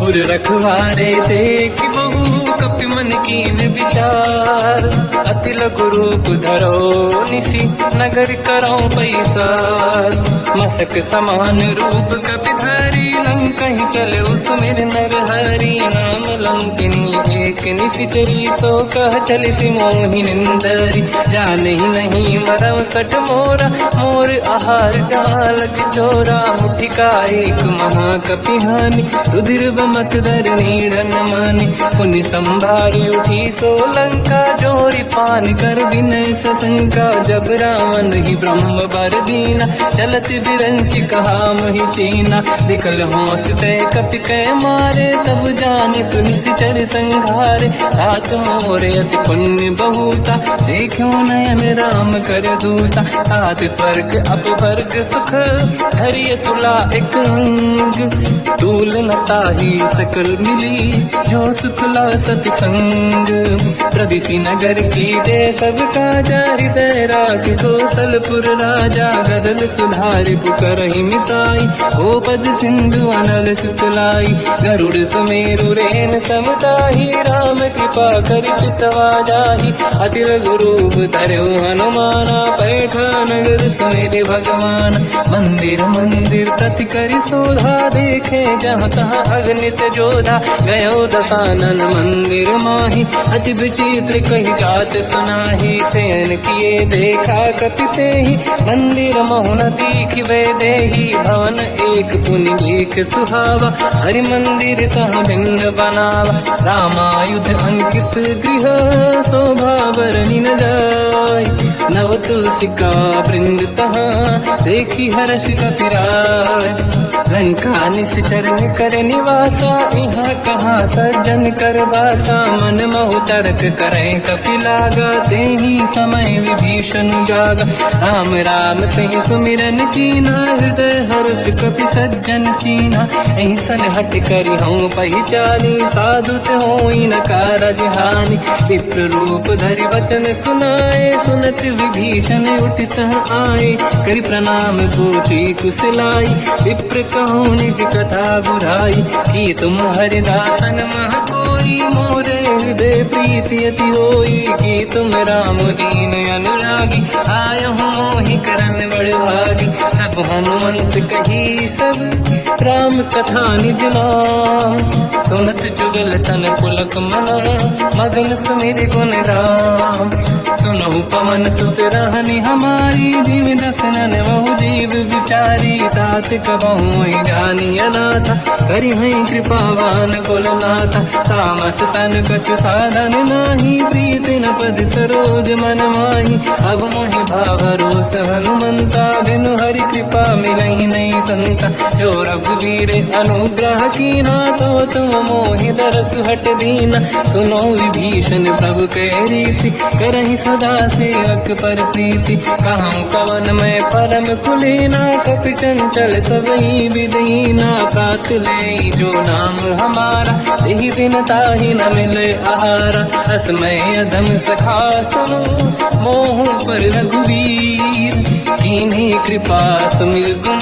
उर रखवारे देख बहु कपि मन कीन विचार अति लघु रूप धरो निसी नगर करो पैसार मसक समान रूप कपि धरी नंग कहीं चले सुमिर नर हरि नाम लंकिनी एक निशिचरी सो कह चल सी मोहि निंदरी जान ही नहीं मरम सट मोरा मोर आहार जालक चोरा मुठिका एक महाकपिहानि रुधिर बमत धर नीड़न मानि पुनि संभारी उठी सोलंका जोड़ी पान कर विनय सशंका जब रावण ही ब्रह्म बर दीना चलत बिरंच कहा मोहि चीना विकल होश तय कपि कै मारे तब जाने सुनिश्चर संघारे तात मोरे अति पुण्य बहुता देखो नयन राम कर दूता तात स्वर्ग अपवर्ग सुख धरिय तुला एक अंग तूल न ताही सकल मिली जो सुखला सतसंग प्रदिशि नगर की दे सब काजा हृदय राख कौशलपुर राजा गदल सुधारि पुकरहि मिताई ओ पद सिंधु अनल सुतलाई गरुड़ सुमेरु रेन समताही राम कृपा कर चितवा जाहि अति लघु रूप धरऊ हनुमाना पैठा नगर सुमेरे भगवान मंदिर मंदिर प्रति करि शोधा देखे जहाँ तहाँ अगणित जोधा गयो दशानन मंदिर माही अति विचित्र कही जात सुनाही शयन किए देखा कपिते ही मंदिर मोहन दीख वे देही भवन एक पुनि देख सुहावा हरि मंदिर तहाँ भिन्न बनावा रामायुध अंकित गृह शोभा बरनि न जाय नव तुलसिका वृंद तहाँ देखी हर्ष कपिराय लंका निश्चर कर निवासा यहाँ कहाँ सज्जन कर वासा मन महु तर्क करे कपिलागा तेहि समय विभीषण जागा राम राम तेहि सुमिरन कीना हृदय हर्ष कपि सज्जन चीना ऐसन हट करि हूँ पहचानी साधुत होई न कारज हानि विप्र रूप धरि वचन सुनाए सुनत विभीषण उठित आए करि प्रणाम पूछी कुशलाई विप्र कहूँ निज कथा बुराई कि तुम हरिदासन मह कोई मोरे हृदय प्रीति अति होई कि तुम राम दीन अनुरागी आय हूँ मोहि करन बड़ भागी सब हनुमंत कही सब राम कथा निज नाम सुनत जुगल तन पुलक मना मगन सुमिर गुण राम सुनहु पवन सुत रहनि हमारी जीव दसनन बहु जीव विचारी तात कबहु जानी अनाथ करि हैं कृपावान कुलनाथ तामस तन कछु साधन नाही प्रीति न पद सरोज मन माही अब मोहि भावरोस हनुमंता बिनु हरि कृपा मिलहि नहीं संता जो रघुवीर अनुग्रह कीना तो तुम मोहि दरस हट दीना सुनो विभीषण प्रभु के रीति करहि सदा सेवक पर प्रीति कहूँ कवन में परम कुलीना कपि चंचल सबही विदहीना प्रात ले जो नाम हमारा यही दिन ताहि न मिले आहारा असमय अधम सखा सुनो मोह पर रघुवीर कीन्ही कृपा सुमिर गुण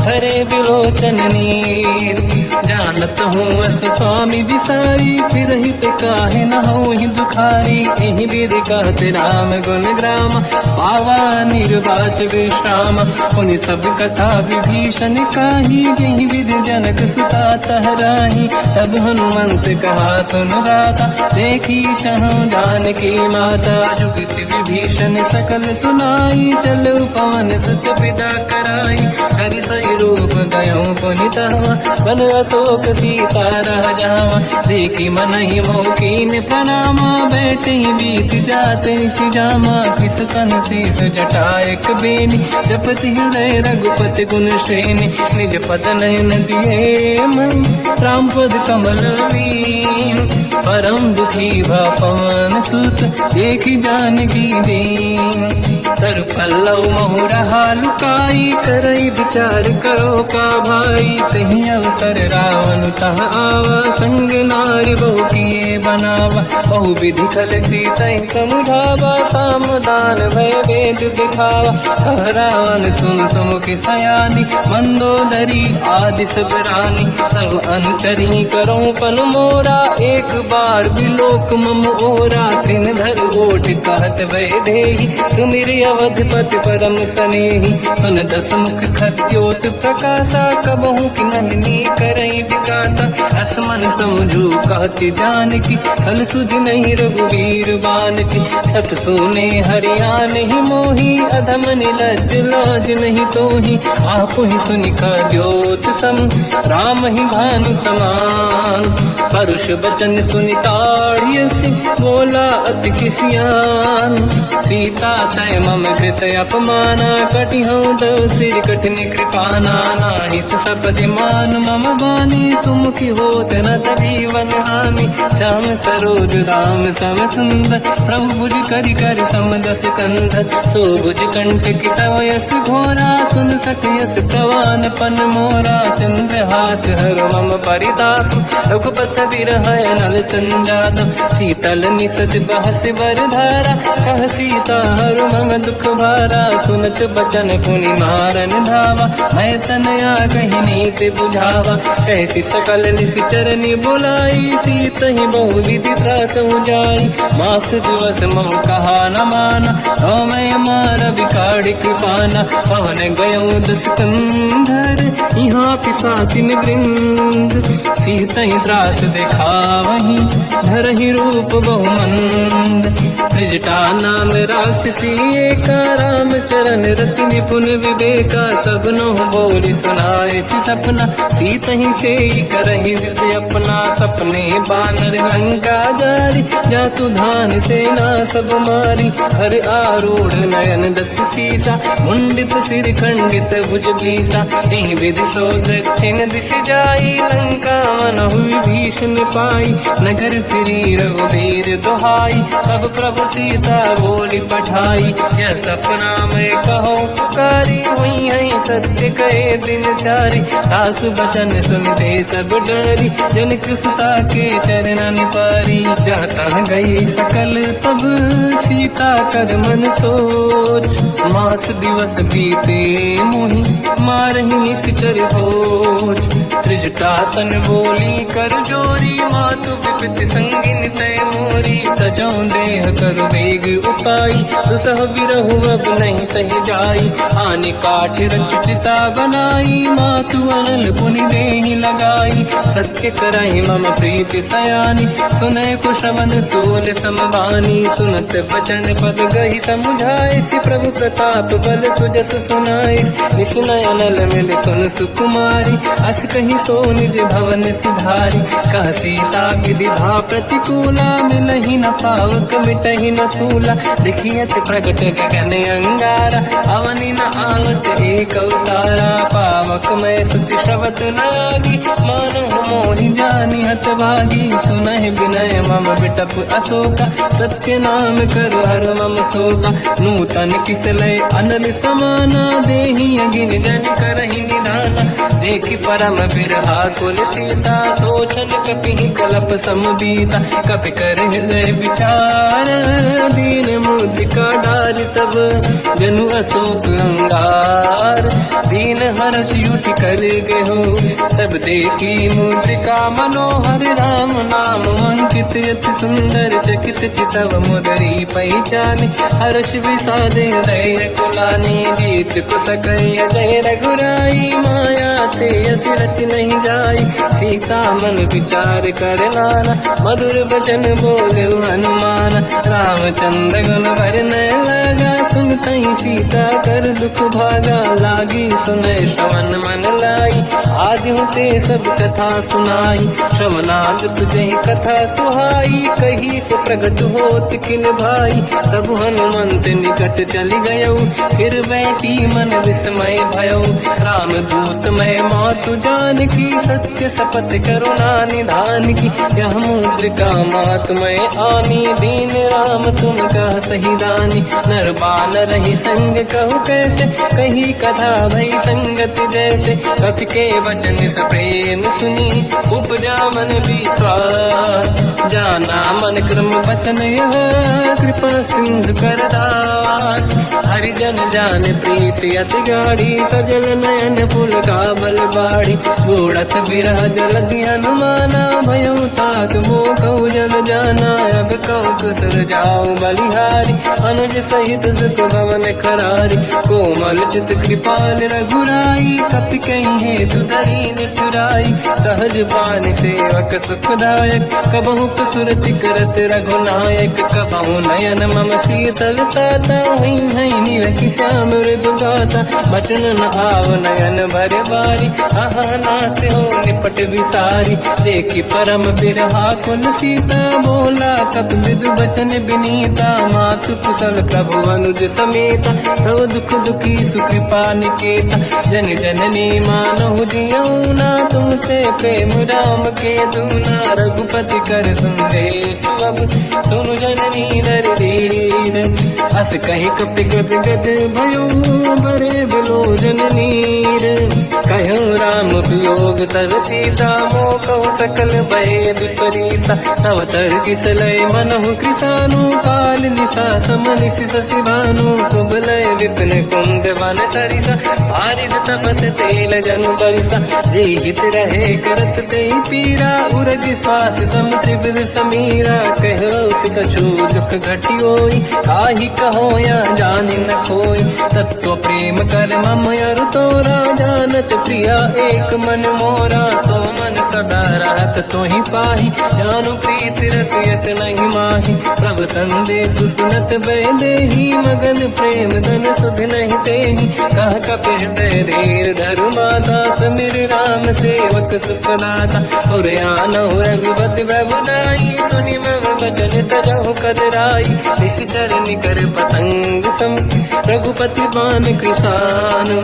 हरे विलोचन नीर जानत हूँ अस स्वामी विसारी फिर हित काहे न हो ही दुखारी यही विधि कहते राम गुण ग्राम पावा निर्वाच विश्राम उन सब कथा विभीषण काही यही विधि जनक सुता तहराही तब हनुमंत कहा सुन राता देखी चहु जानकी माता जुगत विभीषण सकल सुनाई चल पवन सुत विदा कराई हरि सही रूप गयो पुनितवा बन अशोक सीता रह जावा देखी मन ही मोकीन प्रणामा बैठे ही बीत जाते सी जामा किस तन शीस जटायक बेनी जपति हृदय रघुपति गुण श्रेणी निज पद नयन दिए मन राम पद कमल लीन परम दुखी भा पवन सुत देखी जानकी दीन तर पल्लव महु रहा लुकाई करई विचार करो का भाई तही अवसर रावण तह आवा संग नारी बहु किए बनावा बहु विधि खल सीता समुझावा सामदान भय वेद दिखावा कह रावण सुन सुमुख सयानी मंदोदरी आदि सब रानी सब अनुचरी करो पन मोरा एक बार विलोक मम ओरा तृण धर ओट कहत वैदेही सुमिरि अवधपति परम सनेही सुन दस मुख खद्योत प्रकाशा कबहू की नलिनी करई विकासा असमन समझू कहती जान की कल सुध नहीं रघुवीर बान की सत सुने हरियाण ही मोही अधम निलज लाज नहीं तोही आप ही सुनिका द्योत सम राम ही भानु समान परुष बचन सुनिताड़ियसि बोला अति किसियान सीता तय मम कृत अपमाना कटिहौ दो सिर कठिन कृपाना नाहित सपदि मान मम बानी सुमुखी होत न जीवन हानि श्याम सरोज राम सम सुंदर प्रभु भुज करि कर समदस कंध सो भुज कंठ की तव यस घोरा सुन सकयस प्रवान पन मोरा चंद्रहास हर मम परिताप रघुपत विरह नल संजात शीतल निसद बहस बरधारा कह सीता हर मम दुख भारा सुनत बचन पुनि मारन धावा मैं तनया कही नीति बुझावा कैसी सकल निश्चरनी बुलाई सीत ही बहु विधि त्रासहु जाई मास दिवस मम कहा न माना तो मैं मार विकाड़ी कृपाना पवन गयो दस कंधर यहाँ पिशाचिन वृंद सीत ही त्रास देखा वही धर ही रूप बहुमंद त्रिजटा नाम राक्षसी एका राम चरण रति निपुण विवेका सबनो बोली सुनाए सपना सीत ही से करही हृदय अपना सपने बानर लंका जारी जातु धान सेना सब मारी हर आरूढ़ नयन दस सीसा मुंडित सिर खंडित भुज भीसा तिहि विधि सो दक्षिण दिश जाई लंका मन हुई भीषण पाई नगर फिरी रघुवीर दुहाई तब प्रभु सीता बोली पठाई यह सपना मैं कहो पुकारी हुई है सत्य कहे दिन चारी सास बचन सुनते सब डरी जनक सुता के चरण पारी जाता गई सकल तब सीता कर मन सोच मास दिवस बीते मोहि मारहि निश्चर होच त्रिजटासन बोली कर जोरी मातु विपित संगिन तय मोरी तजौ देह कर वेग उपाई दुसह बिरहु अब नहीं सही जाई आने काठ रचिता बनाई मातु अनल पुनि देहि लगाई सत्य कराई मम प्रीति सयानी सुनय कुशवन सूल समबानी सुनत बचन पद गही समुझाए सि प्रभु प्रताप बल सुजस सुनाई निसुनय अनल मिल सुन सुकुमारी अस कही सो निज भवन सिधारी कह सीता विधि भा प्रतिकूला मिलहि न पावक मिटहि न सूला देखियत प्रगट गगन अंगारा अवनि न आवत एक अवतारा पावक मैं सुसि श्रवत नागी मानहु मोहि जानि हत भागी सुनहि विनय मम विटप अशोका सत्य नाम कर हर मम शोका नूतन किसलय अनल समाना देहि अगिन जन करहि निधाना देखि परम बिरहा कुल सीता सोचन कपिहि कलप समबीता कपि कर हृदय विचार दीन मुद्रिका डार तब जनु अशोक अंगार दीन हर्ष युति कर गयो तब देखी मुद्रिका मनोहर राम नाम अंकित अति सुंदर चकित चितव मुदरी पहचान हर्ष विषाद हृदय कुलानी जीत कुसकय जय रघुराई माया ते अति रच नहीं जाई सीता मन विचार कर नाना मधुर वचन बोले हनुमान रामचंद्र गुण वर्णय लगा सुनते ही सीता कर दुख भागा लागी सुनय श्रवण मन लाई आज होते सब कथा सुनाई श्रवणाद तुझे कथा सुहाई कही से प्रकट होत किन भाई सब हनुमंत निकट चली गयो फिर बैठी मन विस्मय भयो राम दूत मैं मातु जान की सत्य शपथ करुणा निधान की यह मुद्रिका मात मैं आनी दीन राम तुम कह सही दानी नर बानर ही संग कहु कैसे कही कथा भई संगत जैसे कपि के वचन सप्रेम सुनी उपजा मन विश्वास जाना मन क्रम वचन यह कृपा सिंधु कर दास हरिजन जान प्रीति अति गाढ़ी सजल नयन फूल का बल बाड़ी बूढ़त बिरह जल हनुमाना भयो ताग नाथ मोह कहु जब जाना, अब कहु कुशल जाओ बलिहारी, अनुज सहित सुख भवन करारी, कोमल चित कृपाल रघुराई, कपि कहीं हेतु धरी निठुराई, सहज पान सेवक सुखदायक, कबहु सुरति करत रघुनायक, कबहु नयन मम शीतलता, हई हई निरखि श्याम मृदु गाता, बचन न आव नयन भर बारी, आहा नाथ हो निपट विसारी, देखी परम बिरहा कुल सीता, बोला कप मृदु बचन बिनीता, मातु कुशल प्रभु अनुज समेता, सब दुख दुखी सुकृपा निकेता, जन जननी मानहु जियऊ ना, तुमसे प्रेम राम के दूना, रघुपति कर संदेश अब सुनु जननी दर धीर, हस कहीं कपि गद गद भयो बरे बिलो जननीर, कहूँ राम वियोग तब सीता, मोह कहु सकल भय विपरीता, तव तर किसलय मनहु कृसानु, काल निशा समनिश शशि भानु, कुबलय विपिन कुंद वन सरिसा, बारिद तपत तेल जनु बरिसा, जे हित रहे करत ते पीरा, उरग श्वास सम त्रिविध समीरा, कहत कछु दुख घटियोई, काहि कहो या जानि न खोई, तत्व प्रेम कर मम अरु तोरा, जानत प्रिया एक मन मोरा, सो मन सदा रहत तोहि पाहि, जानु प्रीत रसियत नहीं माहि, प्रभु संदेश सुनत भय देहि, मगन प्रेम धन सुध नहीं तेहि, कह कपि हृदय धीर धरु माता, समिर राम सेवक सुखदाता, और आनहु रघुपति प्रभु नाई, सुनि मम बचन तजहु कदराई, निश्चर निकर पतंग सम, रघुपति बान कृसानु,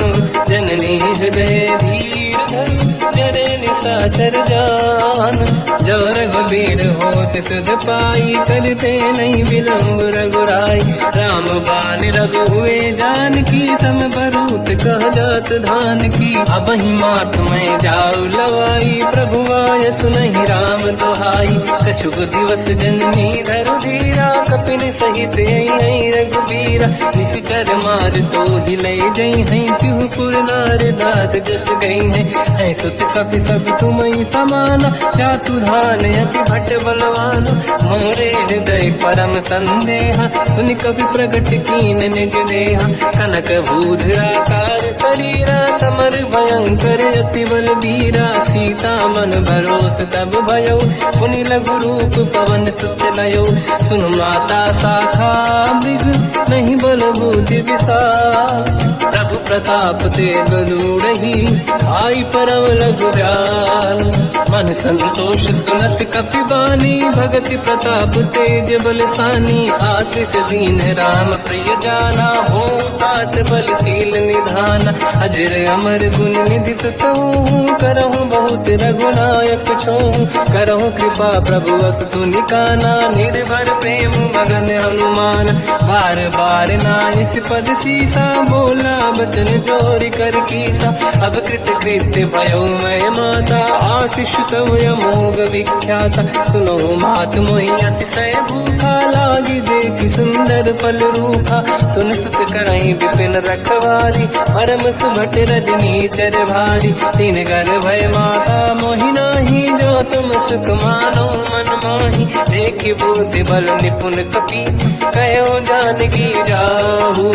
जननी हृदय धीर धरु, जरे निशाचर जान, जो रघुबीर होत सुध पाई, करते नहीं विलम्ब रघुराई, राम बान रघु हुए जानकी, तम बरूत कह जात धान की, अब ही मात मैं जाऊ लवाई, प्रभु आय सुनहि राम दोहाई, कछुक दिवस जननी धरु धीरा, कपिन सहित आई रघुबीरा, निश्चर मार तो दिले जई हैं, तिहु पुर नार दात जस गई है, सुत कपि सब तुमहि समाना, चातुधान अति भट बलवान, मोरे हृदय परम संदेहा, सुनि कपि प्रगट कीन निज देहा, कनक भूधराकार शरीरा, समर भयंकर अति बलबीरा, सीता मन भरोस तब भयो, पुनि लघु रूप पवन सुत लयो, सुन माता शाखा मृग नहीं बल बुद्धि विशाल, प्रभु प्रताप ते गरुड़हि, आई परम लघु दयाल, मन संतोष सुनत कपि बानी, भगति प्रताप तेज बलसानी, आशीष दीन राम प्रिय जाना, हो तात बलशील निधान, अजर अमर गुण निधि सुतहु, करहु बहुत रघुनायक छोहु, करहु कृपा प्रभु अस सुनि काना, निर्भर प्रेम मगन हनुमान, बार बार नाइस पद सीसा, बोला बचन जोरि कर कीसा, अब कृत कृत्य भयो मैं माता, आशीष तव अमोघ विख्याता, सुनो मात मोहि अतिशय भूखा, लागी देखी सुंदर पल रूखा, सुन सुत करई विपिन रखवारी, परम सुभट रजनी चर भारी, तीन घर भय माता मोहि नाही, जो तुम सुख मानो मन माही, देखि बुद्धि बल निपुण कपि, कहो जानकी जाहू,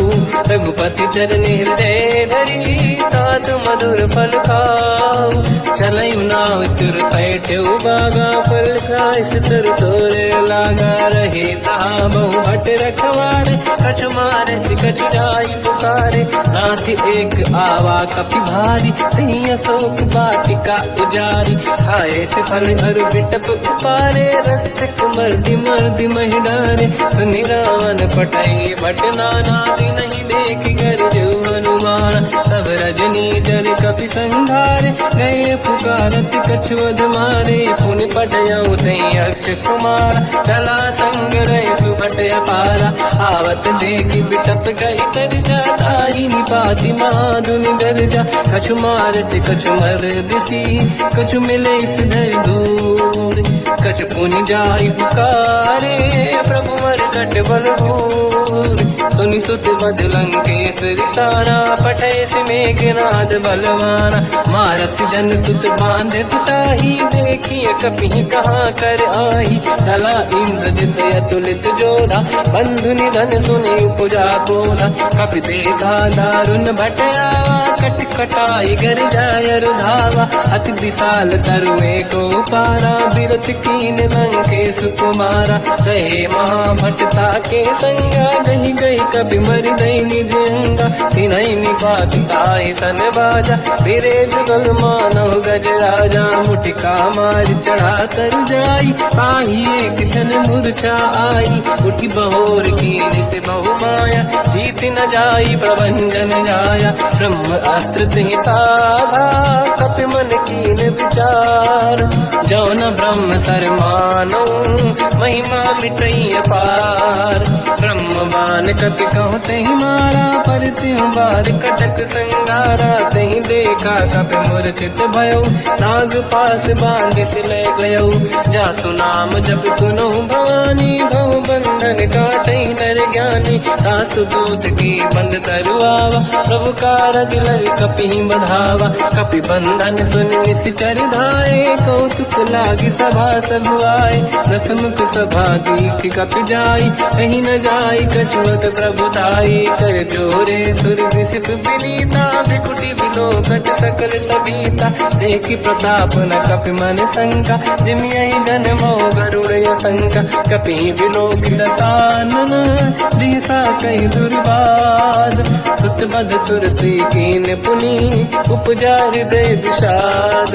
रघुपति चरनि हृदय धरी, तात मधुर फल खाऊ, चलऊ नाव सुर पैठ्यौ बागा, फल खाय सितर तोरे लागा, रहे तहाँ बहु भट रखवारे, कछु मारे सि कछु जाई पुकारे, नाथ एक आवा कपि भारी, तहीं अशोक वाटिका उजारी, खाए से फल हर बिटप उपारे, रक्षक मर्दि मर्दि महि डारे, सुनि रावण पटई भट नाना, नहीं देख कर जो हनुमान, तब रजनी जल कपि संघारे, गए पुकारत कछुअध मारे, पुनि पटयऊ तई अक्ष कुमार, चला संग रहे सुभट अपारा, आवत देखी बिटप गई तरजा, ताहि निपाति महाधुनि गरजा, कछु मार से कछु मर दिसी, कछु मिले इस धर दूर, कछ पुनि जाई पुकारे, प्रभु मरकट बल भूर। सुनि सुत बद लंकेश रिसाना, पठे मेघनाद बलवाना। मारस जन सुत बांधे सुताही, देखिए कपि कहाँ कर आई। चला इंद्रजित अतुलित जोधा, बंधु निधन सुनि उपजा क्रोधा। कपि देखा दारुण भट आवा, कट कटाई गर जाय रुधावा। अति विशाल तरुए को पारा, बिरत कीन लंकेश कुमारा। कहे महाभटता के संगा, गही गई कपि मरि दई निज अंगा। तिन्हि निपात ताहि सन बाजा, फिरे जुगल मानव गज राजा। मुटिका मार चढ़ा तर जाई, पाही एक क्षण मूर्छा आई। उठी बहोर कीन से बहु माया, जीत न जाई प्रभंजन जाया। ब्रह्म अस्त्र तिहि साधा, कपि मन कीन विचार। जो न ब्रह्म सर मानो, महिमा मिटई अपार। ब्रह्म बान कपि कहु तेहि मारा, पर त्यों बार कटक संगारा। तेहि देखा कपि मूर्छित भयो, नाग पास बांध ले गयो। जासु नाम जब सुनो भवानी, भव बंधन काटई नर ज्ञानी। दासु दूत की बंद तरुआवा, प्रभु कारज लग कपि बढ़ावा। कपि बंधन सुनि निश्चर धाये, कौतुक लागी सभा सब आए। दसमुख सभा दीख कपि जाई, कहीं न जाई कछुअत प्रभु ताई। कर जोरे सुर विसिप विनीता, विकुटी विलोकट सकल सबीता। देखि प्रताप न कपि मन शंका, जिमियहि गन मोह गरुड़ शंका। कपि विलोकित सानन, दिशा कहि दुर्वाद। सुत बद सुरति कीन पुनि, उपजा हृदय विषाद।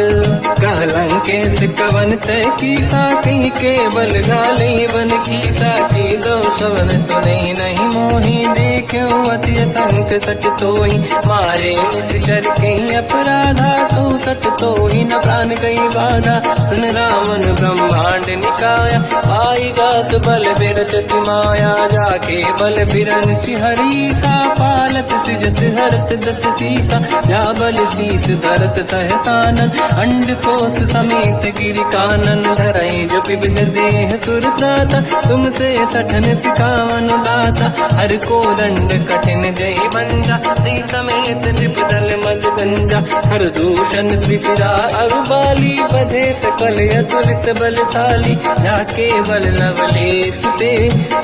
कहलंकेश कवन तय कीसा, कहीं केवल गाली बन कीसा। की दो शवन सुने नहीं मोही, देखो अति संक सट तोहि। मारे निश्चर कहीं अपराधा, तो सट तोहि न प्राण कहीं बाधा। सुन रावण ब्रह्मांड निकाया, आई जास बल बिरचति माया। जाके बल बिरन हरीसा, पालत सृजत हरत दस सीसा। जा बल शीस धरत सहसानन, अंड कोश समेत गिरि कानन। धरई जो विविध देह सुर त्राता, तुमसे सठन सिखावन दाता। हर को दंड कठिन जय बंजा, सी समेत त्रिपदल मद गंजा। हर दूषण त्रिशिरा अरुबाली, बधे सकल अतुलित बलशाली। जाके बल लवलेश ते,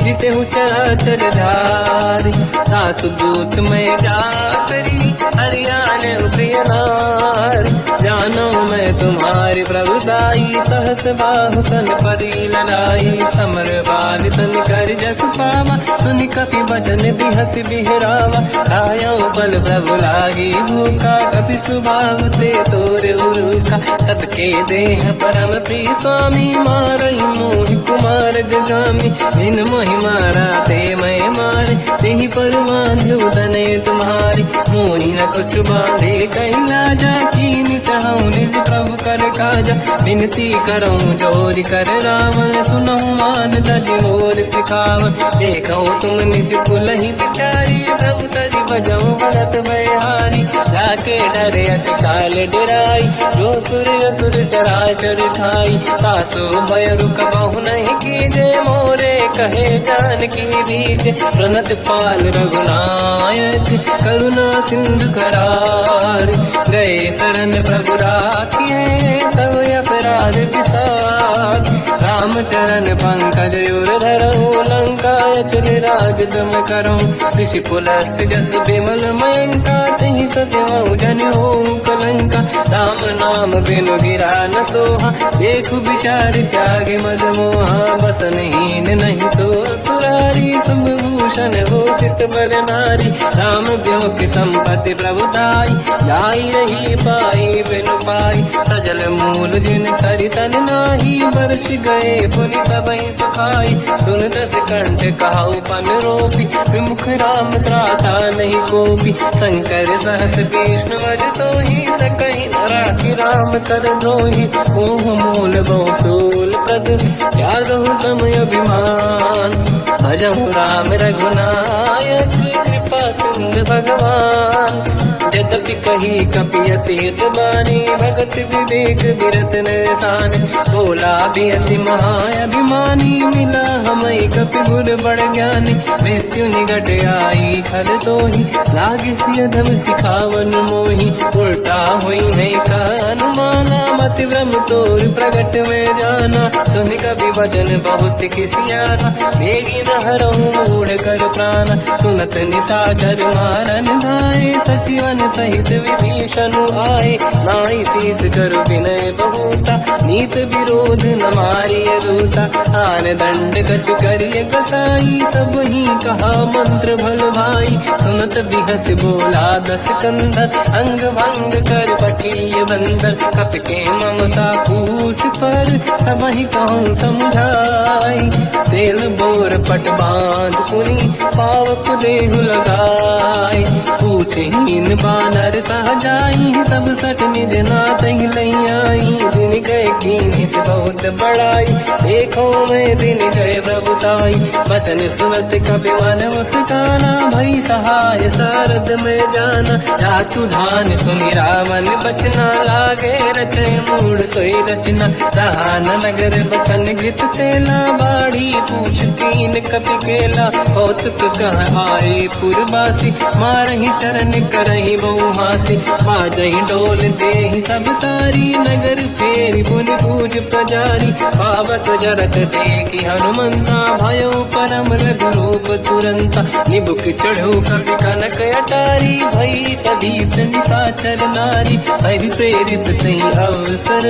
जिते हु चराचर धारी। दासु दूत मैं जाकरी, हरियाण प्रिय नारी। जानो मैं तुम्हारी प्रभुताई, सहस बाहु सन परी ललाई। समर बाल सन कर जस पावा, सुनि कपि बचन बिहस बिहरावा। खायो बल प्रभु लागी भूखा, कपि स्वभाव ते तोरे उरुखा। सबके देह परम प्रिय स्वामी, मारई मोहि कुमार जगामी। जिन मोहि मारा ते मैं मारे, तेहि पर बांधु तने तुम्हारी। मोहि न कुछ बांधे कहीं लाजा, कीन चाहूं निज प्रभु कर काजा। विनती करऊं जोरि कर रावण, सुनऊं मान तज मोर सिखावन। देखऊं तुम निज कुलहि विचारी, प्रभु तज बजऊं भगत बलिहारी। जाके डरे अति काल डराई, जो सुर असुर चराचर खाई। तासो भय रुक बहु नहीं कीजे, मोरे कहे जान की दीजे। प्रणत पाल रघुनायक, करुणा सिंधु करार। गए शरण प्रभु राखिए, तब अपराध विसार। रामचरण पंकज उर धरऊं, लंका चल राज तुम करऊं। ऋषि पुलस्त जस विमल मयंका, तहि सत्यवं जन होऊं कलंका। राम नाम बिनु गिरा न सोहा, देखु विचार त्यागे मद मोहा। बसनहीन नहीं सो सुरारी, शुभभूषण हो सित बर नारी। राम ब्यों की संपत्ति प्रभुताई, जाई रही पाई बिनु पाई। सजल मूल जिन सरितन नाही, वर्ष गए पुनि सबहि सुखाई। सुन दस कंठ कहाऊ पन रोपी, विमुख राम त्राता नहीं कोपी। शंकर सहस विष्णु वज तोहि, सकहि न राखि राम कर द्रोही। मोह मूल बहु सूल प्रद, त्यागहु तम अभिमान। भजहु राम रघुनायक, कृपा सिंध भगवान। यद्यपि कही कपियति हित बानी, भगत विवेक बिरत निशान। बोला भी हसी महाअभिमानी, मिला हमें कपि गुर बड़ ज्ञानी। मृत्यु निकट आई खल तो ही, लागे सिय धम सिखावन मोही। उल्टा हुई है का अनुमाना, मति भ्रम तोर प्रगट में जाना। सुन कभी वचन बहुत खिसियाना, मेरी न हरहूँ मूढ़ कर प्राण। सुनत निशाचर मारन धाये, सचिवन सहित विभीषण आए। नाई शीत कर विनय बहुता, नीत विरोध न मारिय रूता। आन दंड कछ करिय कसाई, सब ही कहा मंत्र भल भाई। सुनत बिहस बोला दस कंधर, अंग भंग कर पठिय बंदर। कप के ममता पूछ पर, सब ही कहूँ समझाई। तेल बोर पट बांध पुनी, पावक देहु लगाई। पूछहीन बानर कह जाई, तब सट निज नाथ ही लई आई। दिन गए कीनी से बहुत बड़ाई, देखो मैं दिन गए प्रभुताई। वचन सुनत कपि मन मुस्काना, भई सहाय सारद में जाना। जातु धान सुनि रावण बचना, लागे रचे मूढ़ सोई रचना। रहा न नगर बसन घृत तेला, बाढ़ी पूछ कीन कपि केला। कौतुक कह आए पुरवासी, मारहि चरण करहि बहु हासी। बाजहि डोल देहि सब तारी, नगर फेरि पुनि पूज प्रजारी। पावत जरत देखि हनुमंता, भयो परम रघुरूप तुरंता। निबुक चढ़ो कपि कनक अटारी, भई सदीप निशाचर नारी। हरि प्रेरित तई अवसर,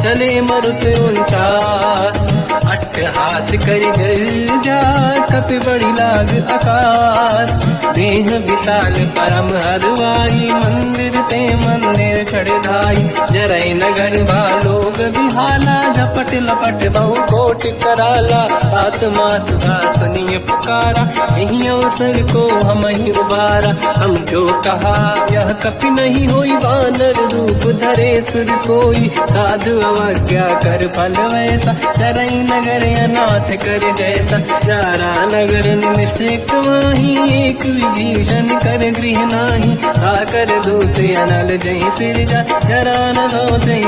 चले मरुत 49। अट्टहास करि गर्जा, कपि बड़ी लाग आकाश। देह विशाल परम हरवाई, मंदिर ते मंदिर चढ़ाई। जरई नगर भालोग बिहाला, झपट लपट बहु कोट कराला। सात मात का सुनिय पुकारा, यही अवसर को हम ही उबारा। हम जो कहा यह कपि नहीं होई, वानर रूप धरे सुर कोई। साधु अवज्ञा कर फल वैसा, जरई नगर अनाथ कर जैसा। जारा नगर निमिषक माही, एक विभीषण कर गृह नाही। आकर दूत अनल जय सिर जा, जरा न दो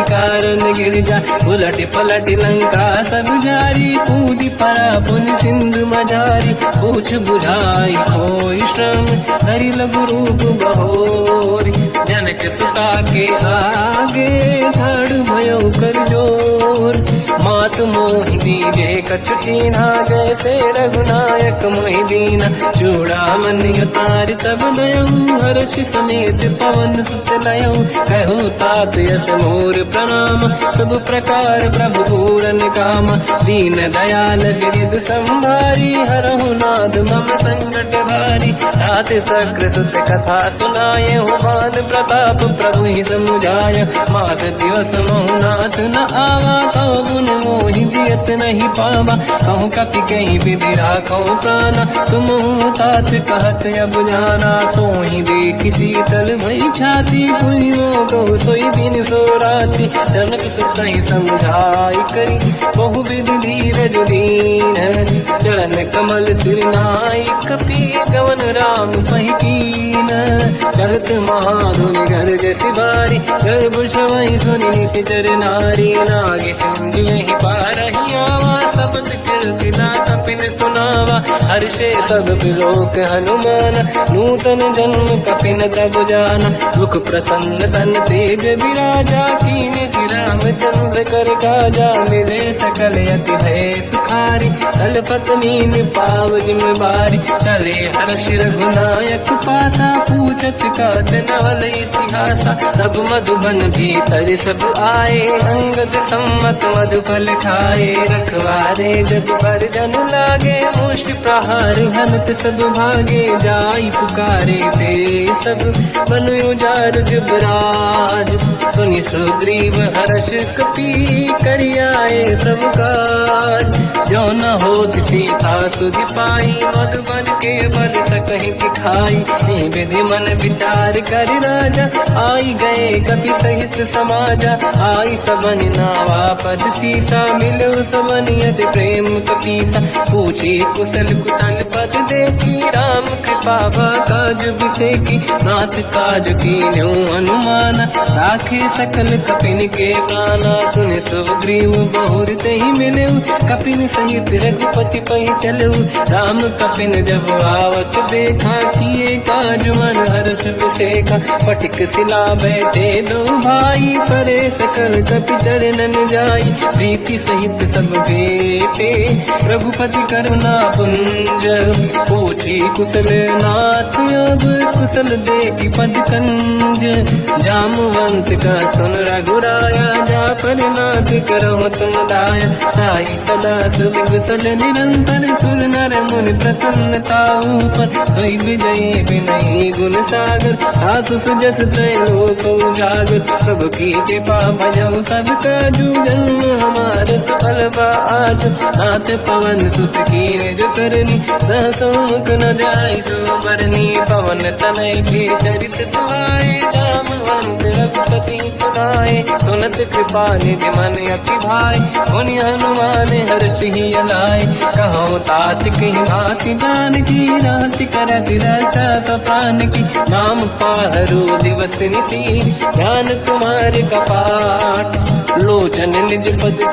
कारण गिर जा। उलट पलट लंका सब जारी, कूदी परा पुन सिंधु मजारी। पूछ बुझाई कोई श्रम, हरि लघु रूप बहोरी। जनक सुता के आगे, ठाड़ भयो कर जोर। मात मोहि दीजे कछु कीन्हा, जैसे रघुनायक मोहि दीना। चूड़ामणि उतारि तब दयऊ, हर्ष समेत पवन सुत लयऊ। कहु तात यस मोर प्रणाम, सब प्रकार प्रभु पूरन काम। दीन दयाल गिरिधि संभारी, हरहु नाथ मम संकट भारी। तात सकृ सुत कथा सुनाए, मान प्रताप प्रभु ही समुझाय। मास दिवस महु नाथ न आवा, कौ गुण मोहि जियत नहीं पावा। कहूँ कपि कहीं विधि राखो प्राणा, तुम तात कहत अब जाना। तो ही देखि शीतल भई छाती, पुइयो कहु सोई दिन सो राति। जनक सुत ही समझाई करी, बहु विधि धीरज दीन। चरण कमल सिर नाई, कपि गवन राम पहि कीन। करत महाधुनि गर्ज सिबारी, गर्भ श्रवहि सुनि निशिचर नारी। नागे सिंधु यहि पारहि आवा, सबद कीर्ति दाता पिन सुनावा। हर्षे सब बिलोक हनुमान, नूतन जन्म कपिन तब जाना। मुख प्रसन्न तन तेज विराजा, कीने श्री रामचंद्र कर काजा। मिले सकल अति भय सुखारी, तलपत मीन पाव जिम्मेवारी। चले हर्ष रघुनायक पासा, पूछत कात नवल इतिहासा। सब मधुबन भीतर सब आए, अंगद सम्मत मधुफल खाए। रखवारे जब पर जन लागे, मुष्टि प्रहार हनत सब भागे। जाई पुकारे ते सब, बन उजार जुबराज। सुनि सुग्रीव हर्ष कपि, करियाए प्रभु काज। जो न होत सीता सुधि पाई, मधुबन के बल सकहि दिखाई। विधि मन विचार कर राजा, आई गए कपि सहित समाजा। आई सबन नावा पद सीसा, मिलो सब मनियत प्रेम कपीसा, पूछी कुशल कुशल पद देखी, राम कृपा काज बिसेकी, नाथ काज की न्यू अनुमाना, राखे सकल कपिन के प्राणा, सुन सुग्रीव बहुर ही मिले, कपिन सहित रघुपति पही चलऊ, राम कपिन जब आवत देखा, किए काज मन हर्ष विसेखा, पटिक सिला बैठे दो भाई, परे सकल कपि चरणन जाई, प्रीति सहित सब बेटे, रघुपति करुणा पुंज, पूछी कुशल नाथ अब कुशल देखी पद कंज, जामवंत का सुन रघुराया, जा पर नाथ करो तुम दाया, ताई सदा सुख कुशल निरंतर, सुर नर मुनि प्रसन्नता ऊपर, सोई विजयी विनयी गुण सागर, सासु सुजस त्रैलोक उजागर, प्रभु की कृपा भजऊ सब काजू, जन्म हमार सफल आज, नाथ पवन सुत की निज करनी, सहसोमुख न जाय सो बरनी, पवन तनय के चरित सुहाए, जामवंत रघुपति सुनाए, सुनत कृपा निज मन अति भाई, मुनि हनुमान हर्ष ही अलाय, कहो तात कही बात जान की, रात करत रक्षा सपान की, नाम पाहरो दिवस निसी, ध्यान तुम्हारे कपाट, लोचन निज पद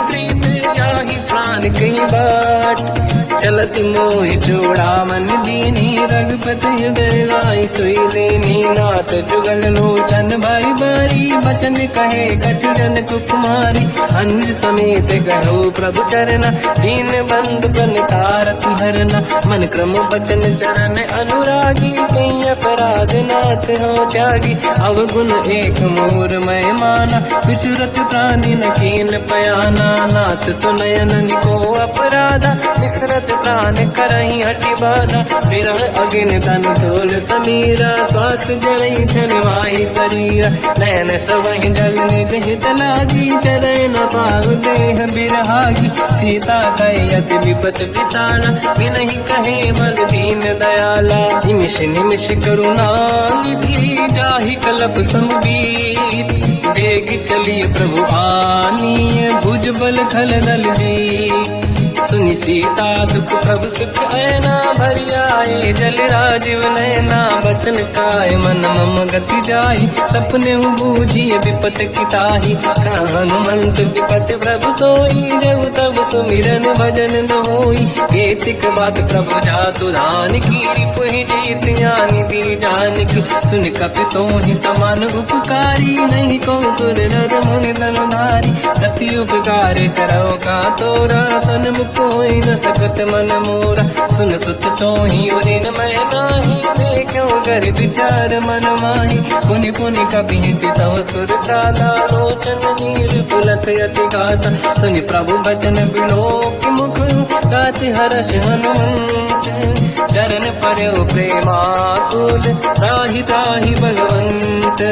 प्रीत, जाहि प्राण कही बाट, चलत मोहि चूड़ा मन दीनी, रघुपति हृदय राय सोई लेनी, नाथ जुगल लोचन भाई बारी, बचन कहे कछु जन कुमारी, अंज समेत कहो प्रभु चरना, दीन बंधु प्रणतारत हरना, मन क्रम बचन चरण अनुरागी, कहीं अपराध नाथ हो त्यागी, अवगुण एक मोर मैं माना, विचुरत प्राणी न कीन पयाना, नाथ सुनयन को अपराधा, विसरत प्राण करही हटि बाधा, विरह अगिन तन तोल समीरा, श्वास जरई छनवाई शरीरा, नयन सवहि जल निज हित लागी, चरय न पाऊ देह बिरहागी, सीता कहे अति विपत विसाला, बिनहि कहे बल दीन दयाला, निमिष निमिष करुणा निधि, जाहि कलप समबीर, वेग चलिए प्रभु आनीय, भुज बल खल दल जी, सुनि सीता दुख प्रभु सुख ऐना, भरि आए जल राजीव नैना, बचन काय मन मम गति जाई, सपने बूझिए विपत किताही, हनुमंत विपत प्रभु सोई, जब तब सुमिरन भजन न होई, केतिक बात प्रभु जातु धान की, रिपुहि जीत ज्ञानी भी जान की, सुन कपि तोहि समान उपकारी, नहीं को सुर नर मुनि धनुधारी, रति उपकार करो का तोरा, सन्मुख होई न सकत मन मोरा, सुन सुत तोहि उदिन मैं नाही, देखो कर विचार मन माही, पुनि पुनि कपि चितव सुर त्राता, लोचन नीर पुलक अति गाता, सुनि प्रभु बचन बिलोक मुख, गाति हर्ष हनुमंत, चरण पर्यो प्रेमाकुल, त्राहि त्राहि भगवंत,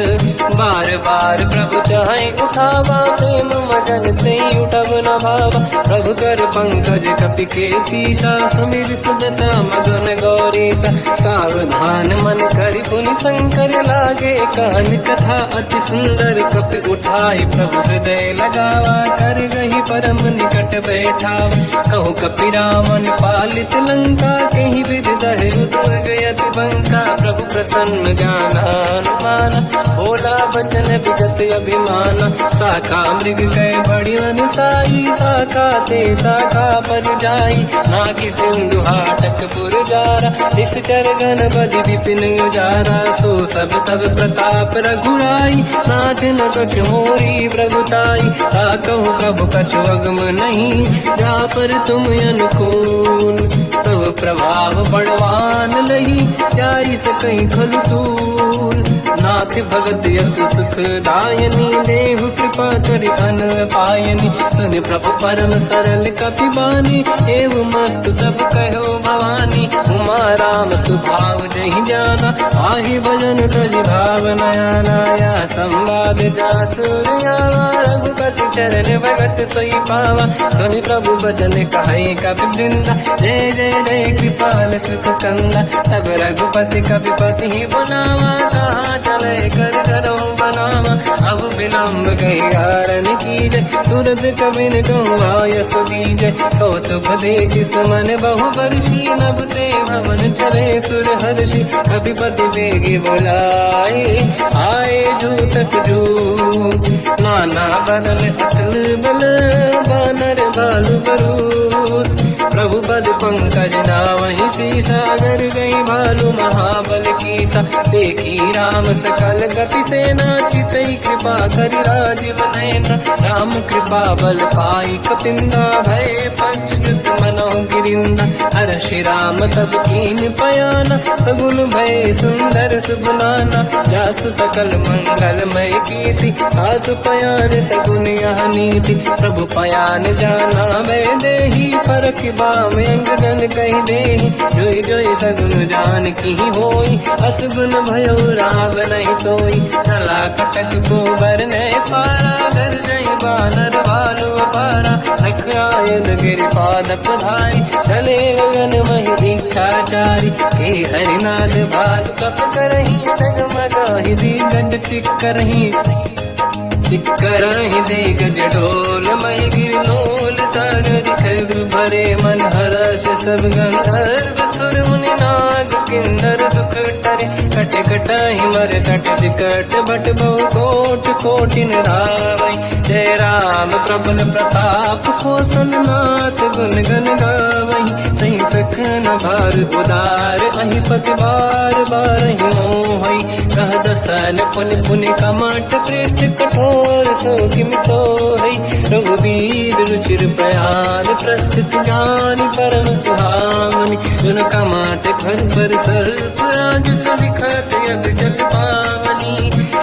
बार बार प्रभु चाहे उठावा, प्रेम मगन ते उठब न भावा, प्रभु कर पंकज कपि के सीसा, सुमिर सुदशा मगन गौरीसा, सावधान मन करि पुनि शंकर लागे, कहन कथा अति सुंदर, कपि उठाई प्रभु हृदय लगावा, कर गही परम निकट बैठावा, कहु कपि रामन पालित लंका, कहीं विधि दहे दुर्ग यति बंका, प्रभु प्रसन्न ज्ञानानुमाना, भोला बचन विगत अभिमाना, शाखा मृग कै बड़ी अनुसाई, शाखा ते शाखा पर जाई, नाकि सिंधु हाटक पुरजारा, निश्चर गण बधि विपिन उजारा, सो सब तब प्रताप रघुराई, नाथ न कछु मोरी प्रभुताई, ताकहु प्रभु कछु अगम नहीं, जा पर तुम अनुकूल, तब प्रभाव बड़वान लही, जाई सकई खलु तूल, नाथ भगत यत सुख दायनी, देहु कृपा करि अन पायनी, सुन प्रभु परम सरल कपि बानी, एव मस्त तब कहो भवानी, उमा राम सुभाव जहि जाना, आहि भजन तज भाव नयाना, या संवाद जासुर आवा, रघुपति चरण भगत सोई पावा, सुनि प्रभु बचन कहे कपि वृंदा, जय जय जय कृपाल सुख कंदा। तब रघुपति कपिपति ही बुलावा, कहा चले कर करो बनावा। अब विलम्ब कही कारण कीजे, तुरंत कबिन कहूँ आयस दीजे। कौतुक देख सुमन बहु वर्षी, नभ ते भवन चले सुर हर्षि। कपिपति बेगी बुलाए, आए जूतक जूत। नाना बदल अतल बल, बानर बालु बरूत। प्रभु पद पंकज नावहि सीसा, गर गई भालु महाबल कीसा। देखी राम सकल कपि सेना, चितई कृपा करि राजीव नयन। राम कृपा बल पाई कपिंदा, भय पंचकृत मनो गिरिंदा। हर्षि राम तब कीन पयाना, सगुन भय सुंदर सुबनाना। जासु सकल मंगलमय कीर्ति, आसु पयान सगुन यह नीति। प्रभु पयान जाना मैं देही, फरक बाम अंगदन कही देही। जोई जोई सगुन जान की होई, असगुन भयो राम नहीं सोई। चला कटक को बरने पारा, घर नहीं बानर बालु अपारा। लख आयन गिरिपाद पधारी, चले गगन महि दीक्षाचारी। हे हरिनाथ भाल कप करही, डगमगाहि दीगंज चिक्करही। चिक्करहि देगज ढोल, महि गिरलोल सागर। खग भरे मन हर्ष सब गंधर्व, सुर मुनि नाग किन्नर दुख टरे। कट कटाहि मर तट विकट, भट बहु कोट कोटिन रावै। जय राम प्रबल प्रताप, कौशल नाथ गुण गन गावै। तहि सखन भार उदार, अहि पति बार बारहि मोहै। कह दसन पुनि पुनि कमठ, पृष्ठ कठोर सो किम सोहै। रघुवीर रुचिर प्रयान, प्रस्थित ज्ञान परम सुहावनी। जुन कमाट घर पर सर्प, आज सविखत यग जग पावनी।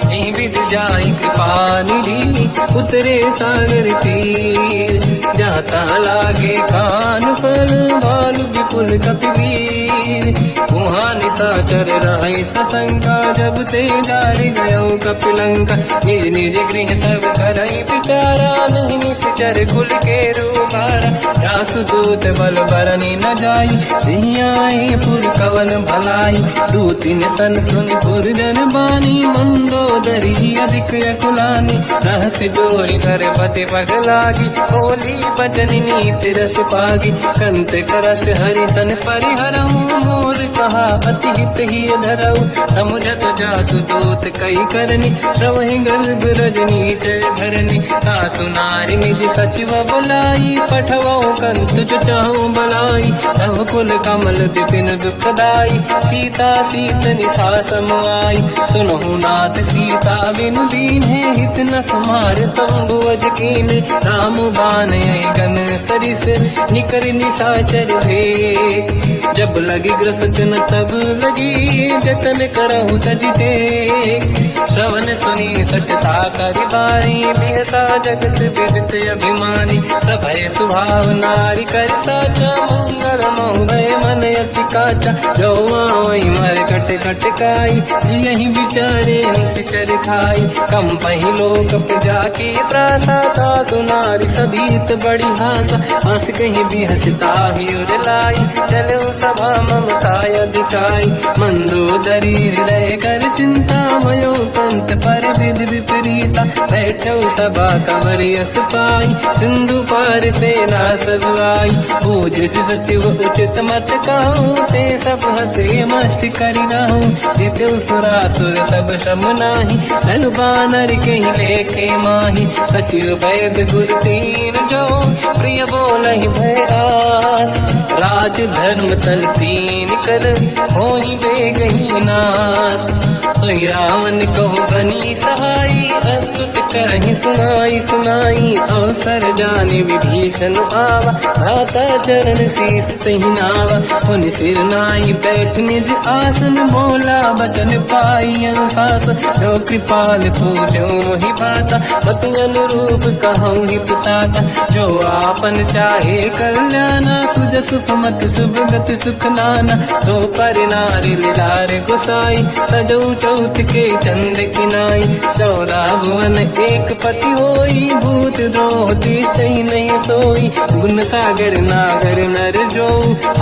एहि विधि जाहि कृपा निधि, उतरे सागर तीर। जाता लागे कान फल, भालु विपुल कपिवीर। वहाँ निशाचर रहि सशंका, जब ते जारि गयो कपिलंका। निज निज गृह सब करहि विचारा, नहीं निश्चर कुल के रूबारा। जासु दूत बल बरनि न जाई, दियाए पुर कवन भलाई। दूतिन सन सुन पुर जन बानी, मंदोदरी अधिक अकुलानी। रहस्य जोरी कर पति पगलागी, होली बचन नीति रस पागी। कंत करश हरि सन परिहरऊ, मोर कहा अति हित ही धरऊ। समुझत जासु दूत कई करनी, श्रवहि गर्भ रजनी जय धरनी। सासु नारी निज सचिव बुलाई, पठवऊ कंत जो चाहूं बलाई। तव कुल कमल विपिन दुखदाई, सीता सीत निशा समाई। सुनहु नाथ सीता बिनु दीन्हे, हित न समार शंभु अज कीन्हे। राम बाण गन सरिस, निकर निशाचर भेद। जब लगी ग्रसत न तब लगी, जतन करहु तज टेक। श्रवण सुनी सटता करि बारी, बिहसा जगत विदित अभिमानी। सभय स्वभाव नारी कर साचा, मंगल मोह भय मन अति काचा। जो आवै मर कट कट काई, यही विचारे निश्चर खाई। कम पही लोक जाके त्रासा, सासु नारी सभीत बड़ी हासा। हंस कहीं भी हंसता ही उर लाई, चलो सभा ममता अधिकाई। मंदोदरी हृदय कर चिंता, भयो पंत पर विधि विपरीता। बैठो सभा कंवर यस पाई, सिंधु पार सेना सब आई। पूज सचिव उचित मत कहूँ, ते सब हंसे मस्त करि रहूं। जितु सुरासुर तब शम नाही, धनु बानर कहीं लेखे माही। सचिव वैद गुर तीन जो, प्रिय बोलहि भय आस। राज धर्म तल तीन कर, होई बेगहि नास। सोई रावण कहो बनी सहाई, अस्तुत करहि सुनाई सुनाई। अवसर जाने विभीषण आवा, भ्राता चरण शीस तहि नावा। पुनि सिर नाई बैठ निज आसन, बोला बचन पाई अनुशासन। जो कृपाल पूजो मोहि भाता, मति अनुरूप कहूँ हित ताता। जो आपन चाहे कल्याणा, सुजसु सुमति सुभगति सुख नाना, सो पर नारी लीलार गोसाई, सजौ चौथ के चंद की नाई, 14 भुवन एक पति होई, भूत द्रोह तीसई नहीं सोई, गुण सागर नागर नर जो,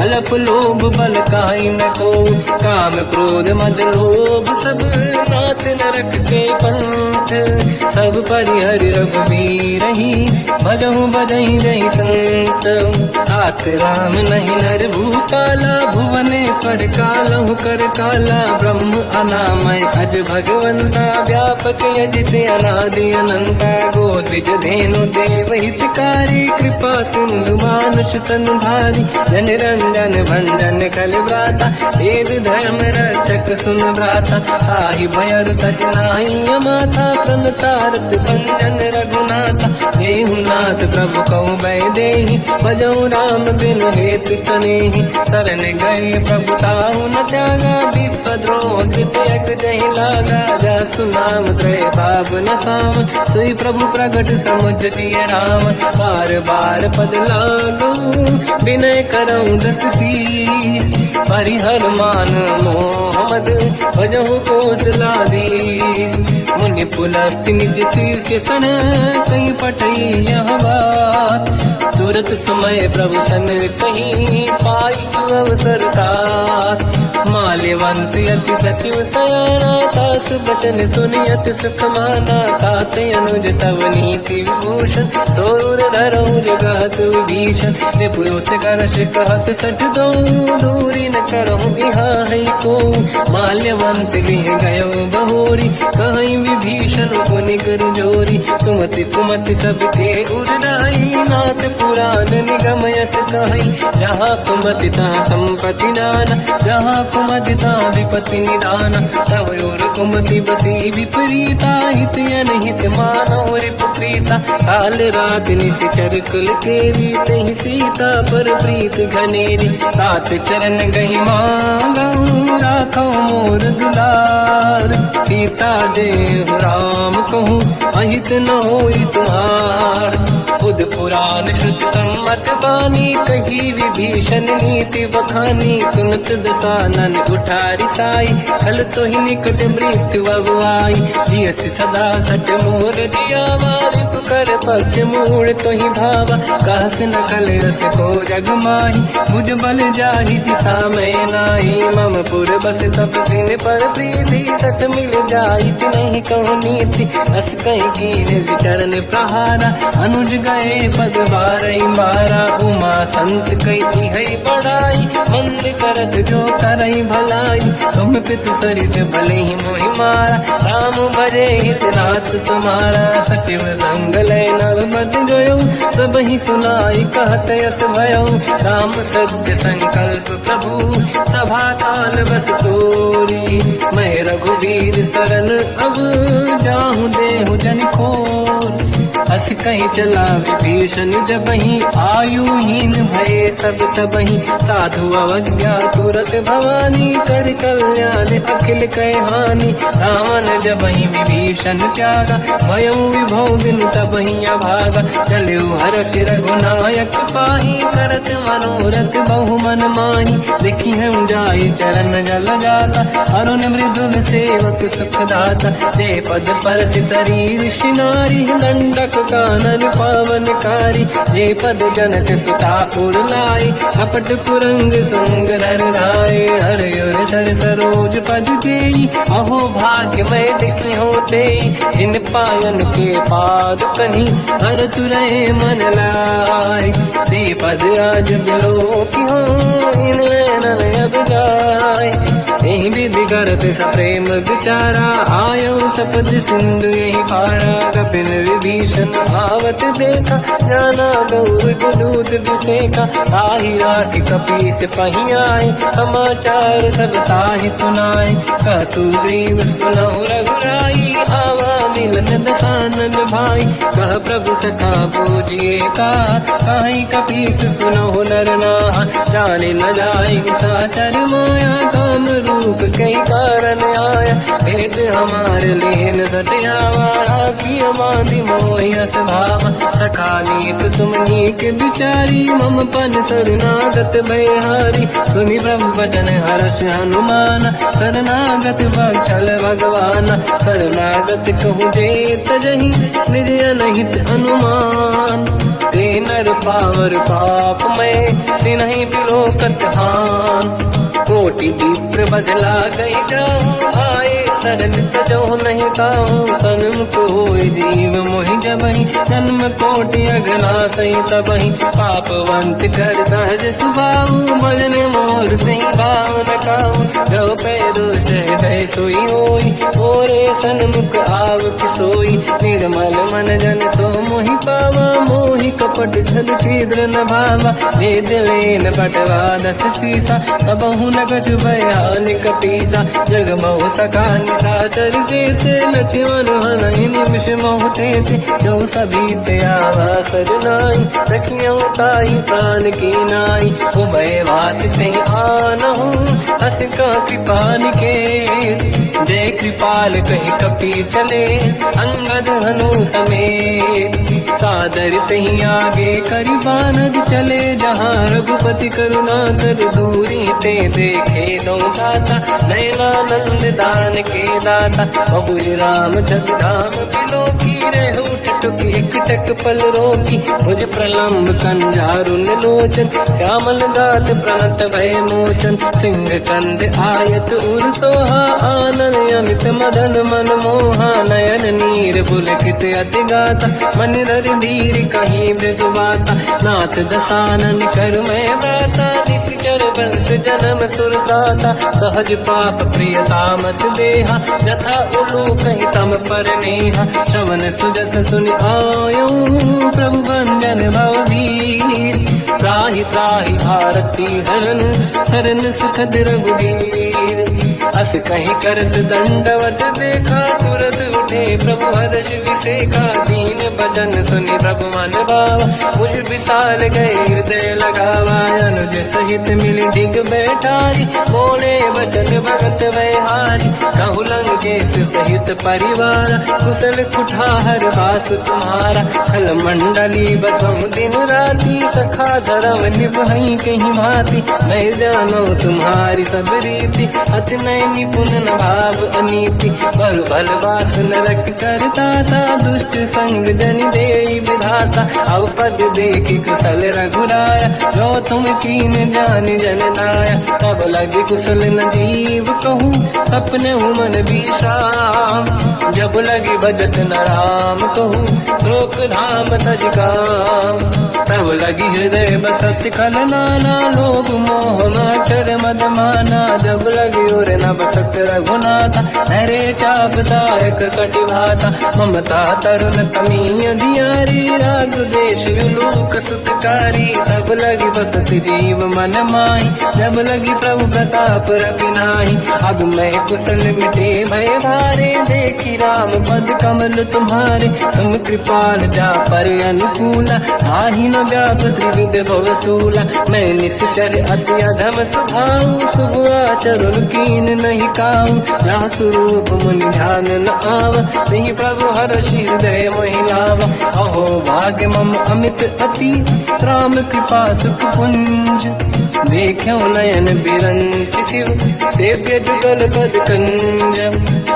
अलप लोभ बल काई न को, काम क्रोध मद लोभ सब नाथ नरक के पंथ, सब परिहरि रघुबीर ही, भजहु बजहि जहि संत, तात राम नहीं नर भूपाला, भुवनेश्वर कालहु कर काला, ब्रह्म अनामय अज भगवंता, व्यापक यजित अनादि अनंता, गोद्विज धेनु देव हितकारी, कृपा सिंधु मानुष तनु धारी, जन रंजन भंजन कल व्राता, वेद धर्म रक्षक सुन व्राता, ताहि भयर तज नाहि अमाता, प्रणतारत भंजन रघुनाथा, देहु नाथ प्रभु कौ बै देहि, भजऊ राम बिनु हेतु सनेहि, शरण गए प्रभु ताहु न त्यागा, विश्वद्रोह कृतयक जहि लागा, जासु नाम त्रय ताप न साम, सोई प्रभु प्रगट समुझ जिय राम, बार बार पद लागू, विनय करऊं दस शीस, परिहर मान मोहम्मद, भजहु कौशलाधीश, मुनि पुलस्ति निज शीर्ष सन, कहीं पटई यह बात, तुरत समय प्रभु सन कहीं, पाई सुअवसर तात, माल्यवंत अति सचिव सयाना, तास बचन सुनियत सुख माना, तात अनुज तव नीति विभूषण, सोर धरऊ जगत विभीषण, विपुत करश कहत सठ दो, दूरी न करहु यहाँ है को, माल्यवंत लिह गयो बहोरी, कहीं विभीषण पुनि कर जोरी, सुमति कुमति सबके उड़ाई, नाथ पुराण निगम यस कहीं, जहाँ सुमति तहाँ संपत्ति नाना, जहाँ कुमति तहाँ विपत्ति निदाना, तव और कुमति बसी विपरीता, हित अनहित मानव रिपुप्रीता, काल रात निशिचर कुल केरी, तहि सीता पर प्रीत घनेरी, तात चरण गही मांगऊ, राखो मोर दुलार, सीता देहु राम कहूँ, अहित न होई तुम्हार, बुध पुराण श्रुति सम्मत बानी, कही विभीषण नीति बखानी, सुनत दसानन उठारी साई, कल तो ही निकट मृत्यु अगुआई, जियस सदा सट मोर दिया, वारिस कर पक्ष मूल तो ही भावा, कहस न कल रस को जग माही, मुझ बल जाहि जिता मैं नाई, मम पुर बस तप सिन पर प्रीति, सत मिल जाई नहीं कहूँ नीति, अस कहीं कीन विचरण प्रहारा, अनुज गए पद बारई मारा, उमा संत कही है बड़ाई, मंद करत जो करई भलाई, तुम पितु सरिस भले ही मोहि मारा, राम भजे हित नाथ तुम्हारा, सचिव संग लय नव मत गयो, सब ही सुनाई कहत यस भयो, राम सत्य संकल्प प्रभु, सभा काल बस तोरी, मैं रघुवीर शरण अब जाहु देहु जन खोर, हस कहीं चला विभीषण जबहि, आयुहीन भये सब तबहि, साधु अवज्ञा तुरत भवानी, कर कल्याण अखिल कह हानि, रावण जबहि विभीषण त्यागा, भयउ विभव बिनु तबहि अभागा, चलु हर्ष रघुनायक पाहि, करत मनोरथ बहु मन माहि, देखि हूँ जाय चरण जल जाता, अरुण मृदुल सेवक सुख दाता, ते पद पर सितरी ऋषि नारी, दंडक कानन पावनकारी, जे पद जनक सुता पुर लाई, कपट पुरंग संग धर धाय, हर युर धर सरोज पद देई, अहो भाग्य मैं देखी होते, जिन पायन के पाद कहीं, हर तुरहे मन लाय, ते पद आज बिलो की हो, इन नैनन अब जाय, यही विधि करत सप्रेम विचारा, आयो सपद सिंधु यही पारा, कपिन विभीषण आवत देखा, जाना गौर गुदूत विसेका, ताहि राखि कपीस पही आए, समाचार सब ताहि सुनाए, कह सुग्रीव सुनहु रघुराई, आवा मिलन दसानन भाई, कह प्रभु सखा पूजिए का, काहि कपीस सुनहु नर नाहा, जाने न जाए साचर माया, काम रूप कई कारण आया, भेद हमारे लेन सत्यावा, राखी बांधी मोहिया स्वभाव, सखानीत तुम नीक बिचारी, मम पन शरणागत भयहारी, सुनि ब्रह्म वचन हर्ष हनुमान, शरणागत बक्षल भगवान, शरणागत कहूँ जेत जही, निज अनहित अनुमान, ते नर पावर पाप में, तिन्हि बिलोकत हान, कोटि विप्र बदला गई जाऊँ, आए शरण तजो नहीं ताऊँ, सन्मुख होय जीव मोहि जबहि, जन्म कोटि अगला सही तबहि, पापवंत कर सहज सुभाऊ, भजन मोर सही भाव न काऊ, जो पै दुष्ट हृदय सोई होई, ओरे सन्मुख आव किसोई, निर्मल मन जन सो मोहि पावा, मोहि कपट छल छिद्र न भावा, भेद लेन बटवा दस सीसा, सबहु न गजु भयान कपीसा, जग महु सका निशाचर जेते, लक्ष्मण हनहि निमिष मोह तेते, जो सभी ते आवा सरनाई, रखियो ताई प्राण की नाई, उभय बात ते आनहु, हस का कृपान के, जय कृपाल कहि कपी चले, अंगद हनु समेत, सादर तही आगे करि बानद चले, जहाँ रघुपति करुणा कर दूरी ते देखे दो दाता, नयनानंद दान के दाता, बहुज राम जग धाम बिलो की, रहु टुक एक टक पल रोकी, मुझ प्रलम्ब कंजारुन लोचन, श्यामल गाल प्रणत भय मोचन, सिंह कंद आयत उर सोहा, आनन अमित मदन मन मोहा, नयन नीर पुलकित अति गाता, मन धर धीर कहीं ब्रजबाता, नाथ दसानन कर मैं दाता, निश्चर वंश जन्म सुरदाता, सहज पाप प्रिय तामस देहा, यथा उलू कहीं तम पर नेहा, श्रवण सुजस सुनि आयो, प्रभु भंजन भववीर, त्राहि त्राहि आरती हरन, शरण सुखद रघुवीर, अस कहीं करत दंडवत देखा, तुरत उठे प्रभु हर्ष विसेखा, दीन भजन सुनि प्रभु मन भावा, मुझ विसार गए हृदय लगावा, अनुज सहित मिली डिग बैठारी, बोले वचन भगत वैहारी, कहु लंकेश सहित परिवार, कुशल कुठार वास तुम्हारा, खल मंडली बसहु दिन राती, सखा धर्म निभहि कहीं भांति, मैं जानो तुम्हारी सब रीति, अति नय निपुण न भाव अनीति, पर भल बास नरक करता था, दुष्ट संग जन देई विधाता, अब पद देखि कुशल रघुराया, जो तुम कीन जान जन नाया, तब लगे कुशल न जीव कहूँ, सपने मन विश्राम, जब लगे भजत न राम कहूँ, शोक धाम तज काम, तब लगी हृदय बसत खल नाना, लोभ मोह मचर मद माना, जब लगी और न बसत रघुनाथा, हरे चाप दायक कटि भाता, ममता तरुण तमी अधियारी, राग देश विलोक सुखकारी, तब लगी बसत जीव मन माही, जब लगी प्रभु प्रताप रवि नाही, अब मैं कुशल मिटे भय भारे, देखी राम पद कमल तुम्हारे, तुम कृपाल जा पर अनुकूला, आहि न व्याप त्रिविध भवसूला, मैं निश्चर अति अधम स्वभाव, शुभ आचरण कीन नहीं काऊ, जहाँ स्वरूप मुनि ध्यान न आव, नहीं प्रभु हर्षि हृदय महिलावा, अहो भाग्य मम अमित अति, राम कृपा सुख पुंज, देखो नयन बिरंच शिव, सेव्य जुगल पद कंज,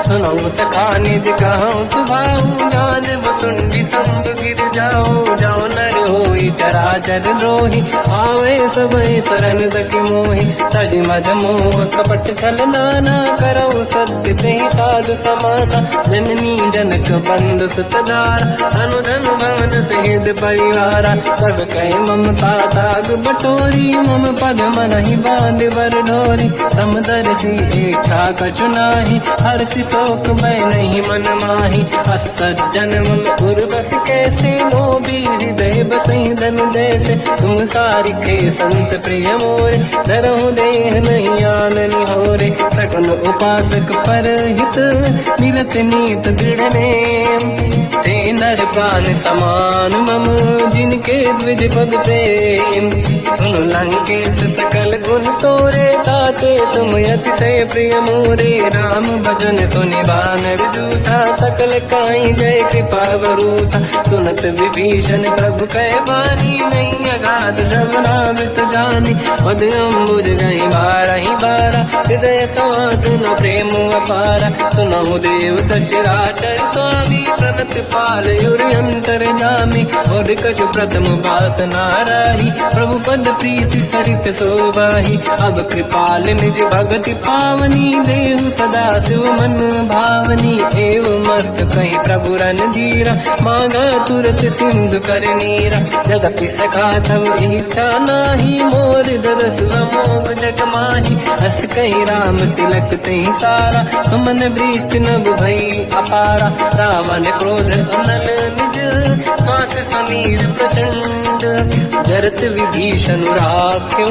सुनो सखा निज कहूँ सुभाऊ, जान वसुंडी संग गिर जाओ, जाओ नर होई चराचर द्रोही, आवे सबई शरण सखि मोहि, तज मद मोह कपट छल नाना, करऊ सत्य तेहि साधु समाता, जननी जनक बंधु सुतधारा, अनुधन भवन सहित परिवारा, सब कहि ममता ताग बटोरी, मम पद मनहि बांध बर डोरी, समदर्शी इच्छा कछु नाही, हर्षि शोक मैं नहीं मन माही, असज्जन मम उर बस कैसे, लोभी हृदय बसहि धन जैसे, तुम सारिखे संत प्रिय मोरे, धरहु देह नहीं आन निहोरे, सगुन उपासक पर हित, मिलत नीत दृढ़ नेम, ते नर प्राण समान मम, जिनके द्विज पद प्रेम, सुन लंकेश सकल गुण तोरे, ताते तुम अतिशय प्रिय मोरे। राम भजन सुनि बानर जूठा, सकल काई जय कृपा वरूथा। सुनत विभीषण प्रभु कह बानी, नहीं अगाध श्रवणामृत जानी। पद अम्बुज गई बारहि बारा, हृदय समात न प्रेम अपारा। सुनहु देव सचराचर स्वामी, प्रणत पाल युरि अंतर जामी। और कछु प्रथम वासना राही, प्रभु पद प्रीति सरित सोबाही। अब कृपाल निज भगति पावनी, देहु सदा शिव मन भावनी। एवं मस्त कहीं प्रभु रन धीरा, मांगा तुरत सिंधु कर नीरा। जगति सखा तब इच्छा नाही, मोर दरस मोग जग माही। हस कहीं राम तिलक तही सारा, सुमन वृष्ट नभ भई अपारा। रावण क्रोध अनल निज, श्वास समीर प्रचंड। जरत विभीषण राख्यो,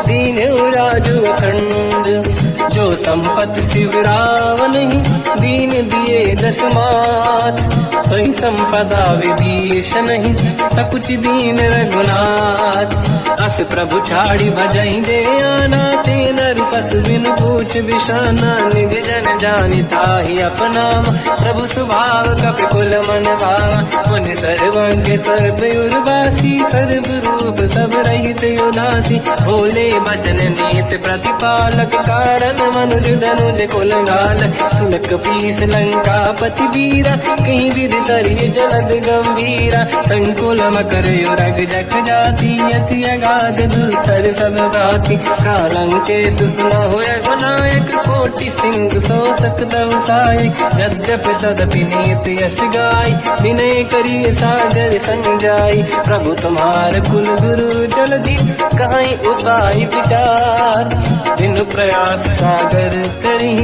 दीन राजु अखंड। जो संपत्ति शिव रावण ही, दीन दिए दस मात। सोई संपदा विभीषण ही, सकुच दीन रघुनाथ। अस प्रभु छाड़ी भजई दे आना, ते नर पशु बिनु पूछ बिशाना। निज जन जानि ताहि अपनावा, प्रभु स्वभाव कपि कुल मन भावा। मुनि सर्वज्ञ सर्व उर्वासी, सर्व रूप सब रहित उदासी। भोले बचन नीत प्रतिपालक, कारण मनुज धनुज कुल घाल। सुन कपीस लंका पति वीरा, कहीं विधि तरिय जलद गंभीरा। संकुल मकर युरग जख जाति, यति अगाध दुस्तर सब भाति। कालंकेश सुनहु रघुनायक, कोटि सिंह सो सकदव सहायक। यद्यपि तदपि नीत यस गाय, विनय करिय सागर संजाई। प्रभु तुम्हार कुल गुरु जलधि, कहीं उपाय विचार। दिन प्रयास सागर करी,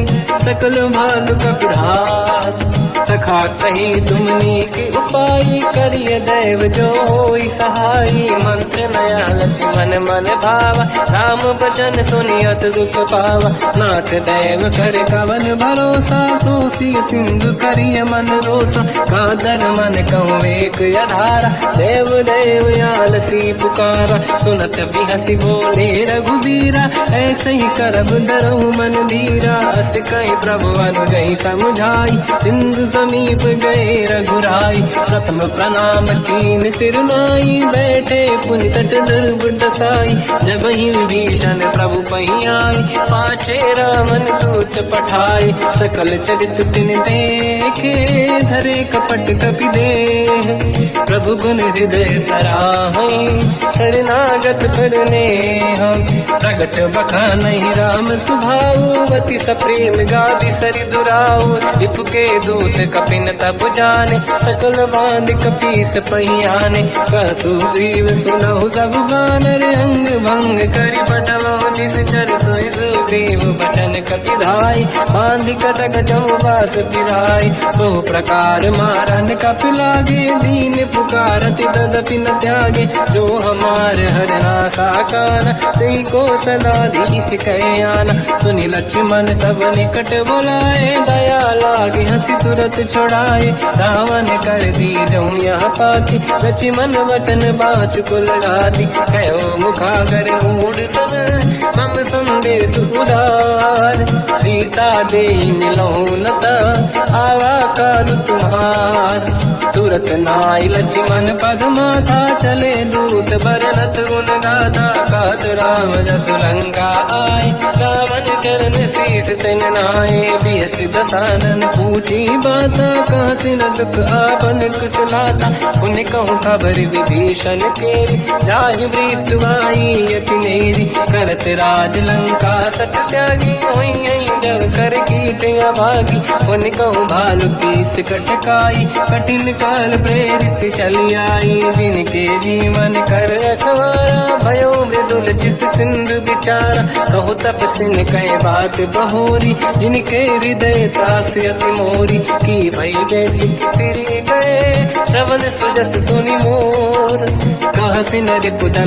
सकल भालु कपिढ़ार। सखा कही तुमनी के उपाय, करिय दैव जो होई सहाई। मंत्र नया लक्ष्मण मन भावा, राम भजन सुनियत दुख पावा। नाथ दैव कर कवन भरोसा, सोसी सिंधु करिय मन रोसा। कादर मन कहूँ एक अधारा, देव देव आलसी पुकारा। सुनत बिहसी बोले रघुबीरा, ऐसे ही करब डरहु मन धीरा। अस कहीं प्रभु अनुजहि समझाई, सिंधु समीप गए रघुराई। प्रथम प्रणाम कीन सिरनाई, बैठे पुनि तट दुर्ग दसाई। जब ही विभीषण प्रभु पही आई, पाछे रामन दूत पठाई। सकल चरित तिन देखे, धरे कपट कपि देह। प्रभु गुण हृदय सराहई, शरणागत फिरने हम। प्रगट बखानहि राम सुभाऊ, अति सप्रेम गादि सरि दुराऊ। रिपु के दूत कपिन तब जाने, सकल बांध कपीस पही आने। कह सुग्रीव सुनहु सब बानर, अंग भंग करि बटवहु निश्चर। सोई सुग्रीव बचन कपि धाई, बांधि कटक चौबास पिराई। बहु प्रकार मारन कपि लागे, दीन पुकारति तदपि न त्यागे। जो हमार हरना साकाना, तेहि कौशलाधीश कहे आना। सुनि लक्ष्मण सब निकट बुलाए, दया लागे हंसी तुरत छुड़ाए। रावण कर दी जऊँ यह पाती, लक्ष्मण वचन बाचुकुल घाती। कहो मुखागर मूढ़ सन, मम संदेश उदार। सीता दे मिलऊँ लता, आवा काल तुम्हार। तुरत नाई लक्ष्मण पद माथा, चले दूत बरनत गुण गाथा। कहत राम जस लंका आए, रावण चरण शीस तिन नाए। बिहस दसानन पूछी बाता, कहाँ से न दुख आपन कुशलाता। पुण्य कहूँ खबर विभीषण केरी, जाहि मृत्यु आई यति नेरी। करत राज लंका सत त्यागी, हुई जब कर कीट अभागी। पुण्य कहूँ भालु कीस कटकाई, कठिन काल प्रेरित चली आई। जिनके जीवन कर रखवारा, भयो मृदुल चित सिंधु विचारा। कहु तपसिन कह बात बहोरी, जिनके हृदय त्रास अति मोरी। की भई बेटी तिरि गए, श्रवण सुजस सुनि मोर। कहसिन रिपुदल